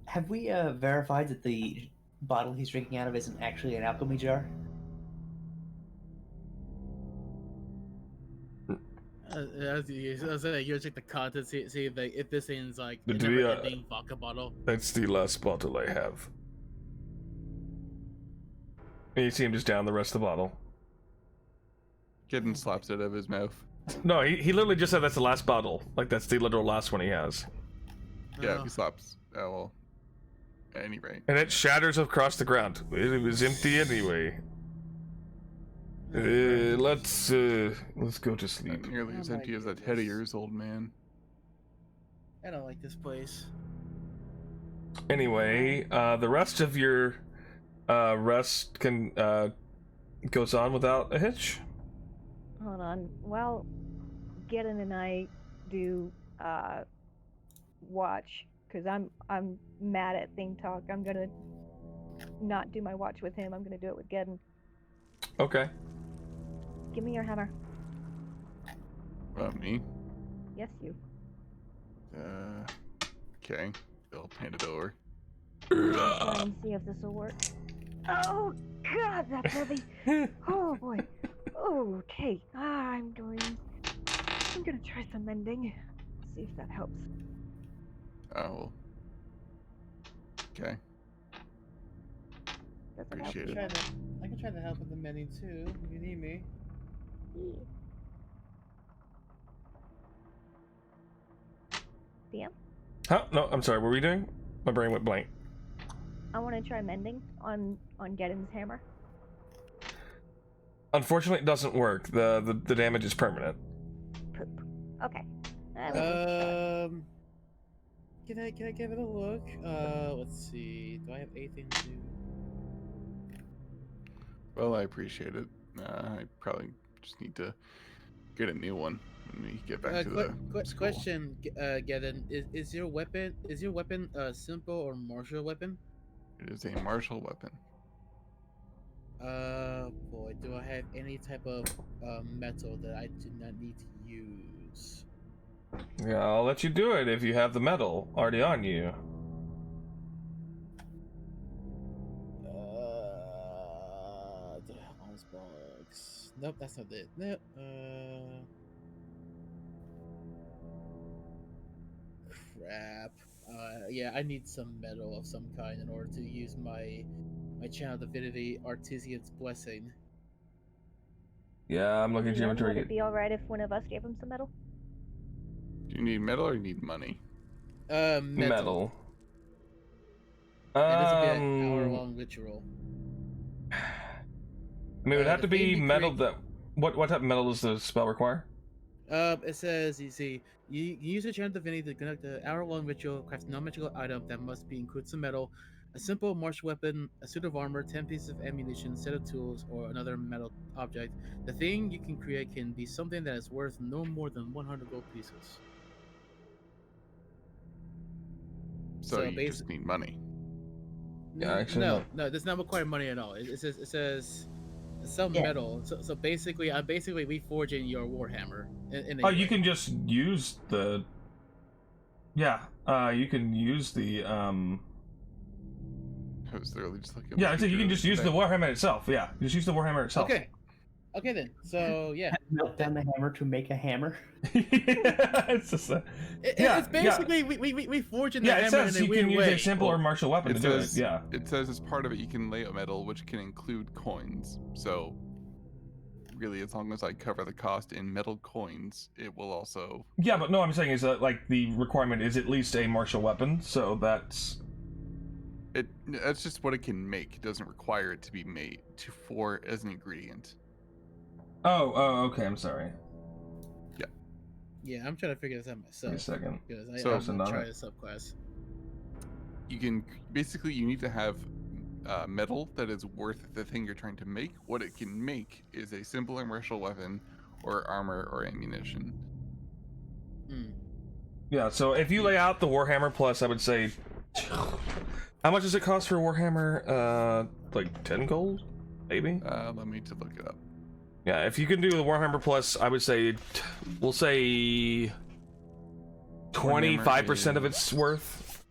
Have we verified that the bottle he's drinking out of isn't actually an alchemy jar? I was saying, you check the contents, see if this thing's like a Do we, never-ending vodka bottle. That's the last bottle I have. And you see him just down the rest of the bottle. Kitten slaps it out of his mouth. No, he literally just said that's the last bottle. Like, that's the literal last one he has. Yeah, Oh. he slaps. Oh, well. At any rate. And it shatters across the ground. It was empty anyway. Let's go to sleep. Not nearly Oh as my empty as that head of goodness. yours, old man. I don't like this place. Anyway, the rest of your rest can goes on without a hitch. Hold on. Well, Gideon and I do watch because I'm mad at Thing Talk. I'm gonna not do my watch with him. I'm gonna do it with Gideon. Okay. Give me your hammer. Me? Yes, you. Okay. I'll hand it over. Let me see if this will work. Oh God, that's heavy. Oh boy. Okay, I'm gonna try some mending. See if that helps. Oh. Okay. Doesn't Appreciate help. it. I can try to help with the mending too, if you need me. DM? Huh? No, I'm sorry. What were we doing? My brain went blank. I want to try mending on Gideon's hammer. Unfortunately, it doesn't work. The damage is permanent. Poop. Okay. Try. Can I give it a look? Let's see. Do I have anything to? Well, I appreciate it. I probably just need to get a new one when we get back to the school. Question, Gideon, is your weapon a simple or martial weapon? It is a martial weapon. Boy, do I have any type of metal that I do not need to use? Yeah, I'll let you do it if you have the metal already on you. Honest box. Nope, that's not it. Nope. Crap. Yeah, I need some metal of some kind in order to use my channel divinity Artesian's blessing. Yeah, I'm looking at your Would inventory. it be alright if one of us gave him some metal? Do you need metal or you need money? Metal. And this would be an hour-long ritual. I mean, it would have the to be thing we metal create- that. What type of metal does the spell require? It says, you see, you use a channel divinity to conduct an hour-long ritual, craft non-magical item that must be include some metal, a simple martial weapon, a suit of armor, 10 pieces of ammunition, set of tools, or another metal object. The thing you can create can be something that is worth no more than 100 gold pieces. So you just need money. Yeah, actually, no, it does not require money at all. It says some Yeah. metal. So basically, I'm basically reforging your warhammer. In a Oh, you way. can just use the. Yeah, you can use the. I was literally just looking. at Yeah, the I said you can picture just use the today. Warhammer itself. Yeah, just use the Warhammer itself. Okay then. So yeah, Melt down the hammer to make a hammer. It's just it's basically we forging the yeah, it hammer says in a you weird can use way. a simple or martial weapon to do it. says, Yeah. It says as part of it you can lay out metal, which can include coins. So really, as long as I cover the cost in metal coins, it will also. Yeah, but no, I'm saying is that like the requirement is at least a martial weapon, so that's. That's just what it can make. It doesn't require it to be made for as an ingredient. Oh, okay. I'm sorry. Yeah, I'm trying to figure this out Give me a myself second. because So- I'm not trying a subclass. You can basically you need to have metal that is worth the thing you're trying to make. What it can make is a simple martial weapon, or armor, or ammunition. Hmm. Yeah, so if you lay out the Warhammer Plus, I would say. How much does it cost for a Warhammer? Like 10 gold, maybe. Let me to look it up. Yeah, if you can do the Warhammer Plus, I would say, we'll say 25% of it's worth.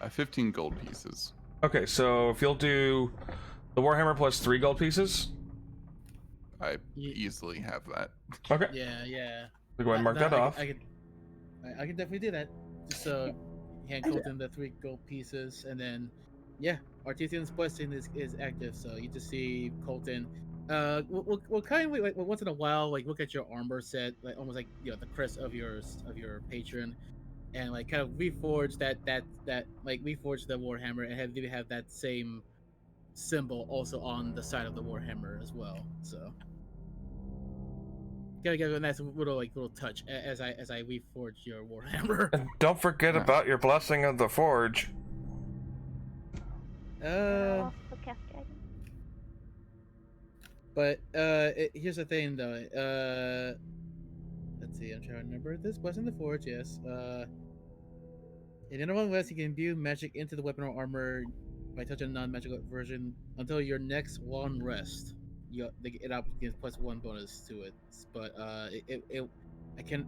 15 gold pieces. Okay, so if you'll do the Warhammer Plus 3 gold pieces. I Ye- easily have that. Okay, Yeah. so go ahead and mark that off. I can definitely do that. Just so hand Colton the 3 gold pieces, and then Artesian's blessing is active, so you just see Colton. We'll kind of like once in a while like look at your armor set, like almost like the crest of your patron, and like kind of reforge that like reforge the Warhammer and have that same symbol also on the side of the Warhammer as well. So gotta get a nice little touch as I reforge your Warhammer. And don't forget Yeah. about your blessing of the forge. Also cascading. But here's the thing though. Let's see. I'm trying to remember this. Blessing the forge. Yes. In interval rest, you can imbue magic into the weapon or armor by touching a non-magical version until your next long rest. It gives +1 bonus to it. But I can.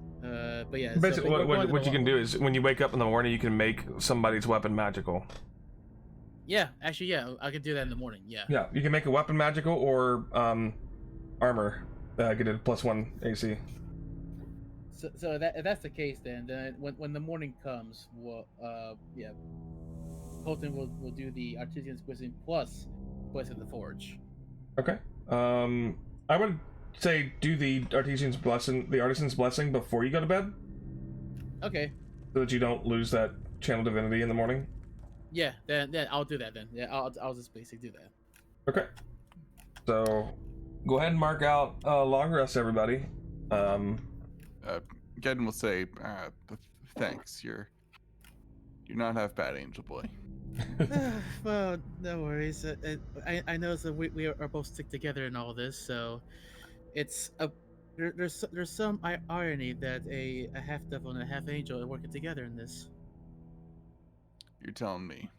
But yeah. Basically, so, what you can do is when you wake up in the morning, you can make somebody's weapon magical. Yeah, actually, yeah, I could do that in the morning. Yeah. Yeah, you can make a weapon magical or armor. Get it +1 AC. So if that's the case, then when the morning comes, Colton will do the Artisan's Blessing plus Blessing the Forge. Okay. I would say do the Artisan's Blessing before you go to bed, Okay. so that you don't lose that channel divinity in the morning. Yeah. Then I'll do that then. Yeah. I'll just basically do that. Okay. So go ahead and mark out long rest, everybody. Gedden will say, "Thanks. You're not half bad, Angel Boy." Well, no worries. I know that we are both stick together in all this, so it's there's some irony that a half devil and a half angel are working together in this. You're telling me.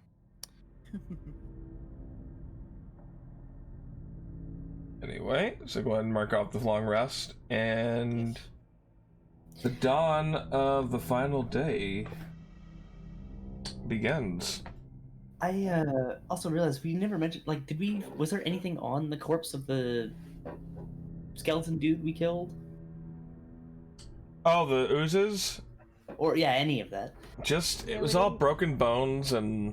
Anyway, so go ahead and mark off the long rest, and the dawn of the final day begins. I also realized we never mentioned, like, was there anything on the corpse of the skeleton dude we killed? Oh, the oozes? Or, yeah, any of that. It was all broken bones, and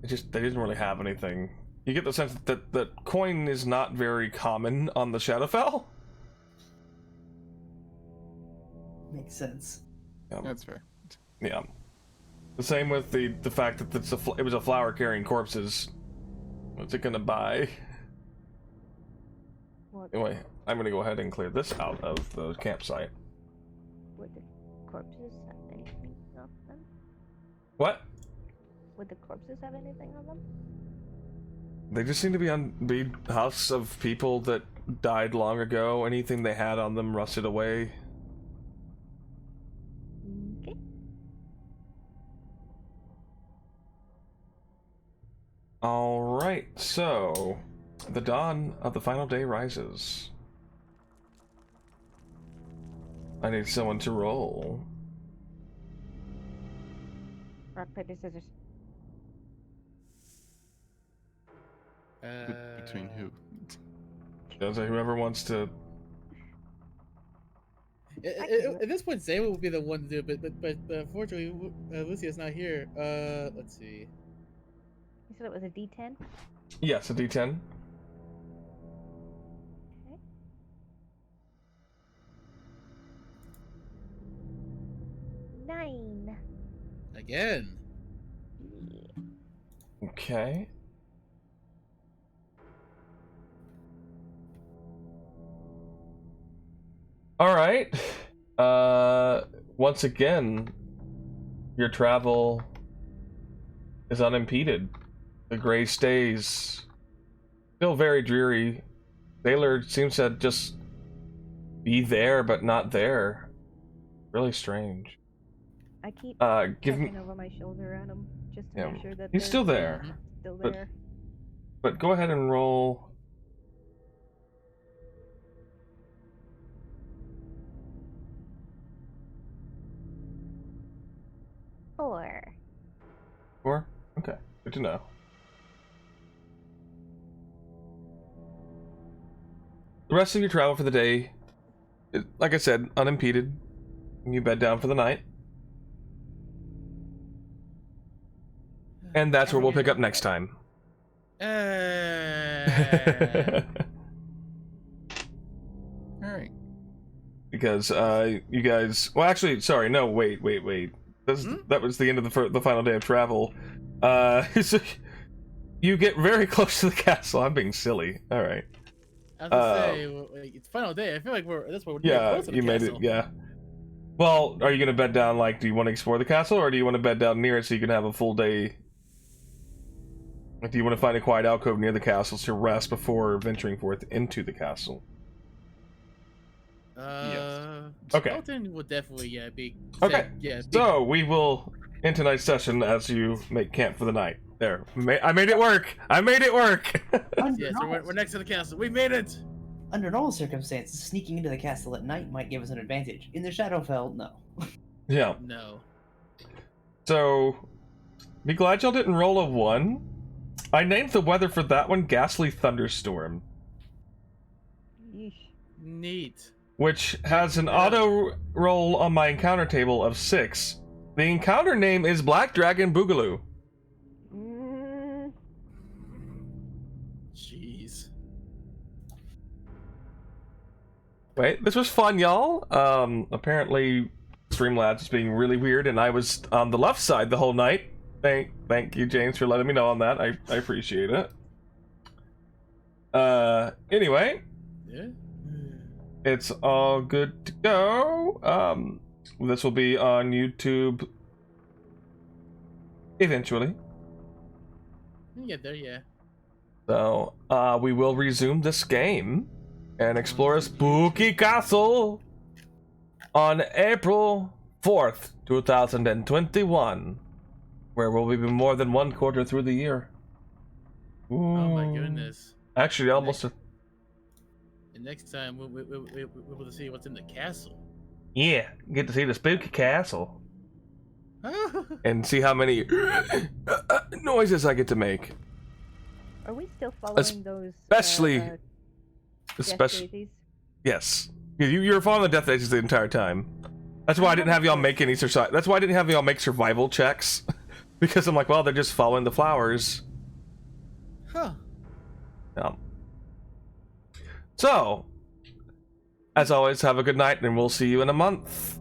they didn't really have anything. You get the sense that coin is not very common on the Shadowfell. Makes sense. That's fair. Yeah. The same with the fact that it was a flower carrying corpses. What's it gonna buy? What Anyway, I'm gonna go ahead and clear this out of the campsite. would the corpses have anything on them? What? Would the corpses have anything on them? They just seem to be husks of people that died long ago. Anything they had on them rusted away. Okay. Alright, so the dawn of the final day rises. I need someone to roll. Rock, paper, scissors. Between who? So whoever wants to. At this point, Sam will be the one to do it, but unfortunately, Lucia's not here. Let's see. You said it was a D10? Yes, a D10. Okay. Nine. Again. Okay. Alright. Once again, your travel is unimpeded. The gray stays still very dreary. Sailor seems to just be there, but not there. Really strange. I keep Give me. checking over my shoulder at him just to Yeah, make sure that he's they're still there. still but- there. But go ahead and roll. Four. 4? Okay, good to know. The rest of your travel for the day, like I said, unimpeded. You bed down for the night. And that's where we'll pick up next time. All right. Because you guys, well, actually, sorry, no, wait. That was the end of the final day of travel. So You get very close to the castle. I'm being silly. All right. I was gonna say, like, it's final day. I feel like that's what we're doing. Yeah, Close to the you made it. castle. Yeah. Well, are you gonna bed down? Like, do you want to explore the castle, or do you want to bed down near it so you can have a full day? Like, do you want to find a quiet alcove near the castle to rest before venturing forth into the castle? Okay. Skeleton would definitely be. Okay. Yeah. So we will end tonight's session as you make camp for the night. There, I made it work. I made it work. Yeah. So we're next to the castle. We made it. Under normal circumstances, sneaking into the castle at night might give us an advantage. In the Shadowfell, no. Yeah. No. So, be glad y'all didn't roll a 1. I named the weather for that one Ghastly Thunderstorm, Yeesh. Neat. which has an auto roll on my encounter table of 6. The encounter name is Black Dragon Boogaloo. Jeez. Wait, this was fun, y'all. Apparently Streamlabs is being really weird, and I was on the left side the whole night. Thank you, James, for letting me know on that. I appreciate it. Anyway, Yeah. it's all good to go. This will be on YouTube eventually. You get there, yeah. So, we will resume this game and explore a spooky castle on April 4th, 2021, where we'll be more than one quarter through the year. Oh my Ooh. goodness. Actually, almost. And next time we'll be able to see what's in the castle. Yeah, get to see the spooky castle and see how many noises I get to make. Are we still following those? Especially, Death especially. daisies? Yes, you were following the death ages the entire time. That's why I didn't have y'all make any exercise. That's why I didn't have y'all make survival checks, because I'm like, well, they're just following the flowers. Huh. Yeah. So, as always, have a good night, and we'll see you in a month.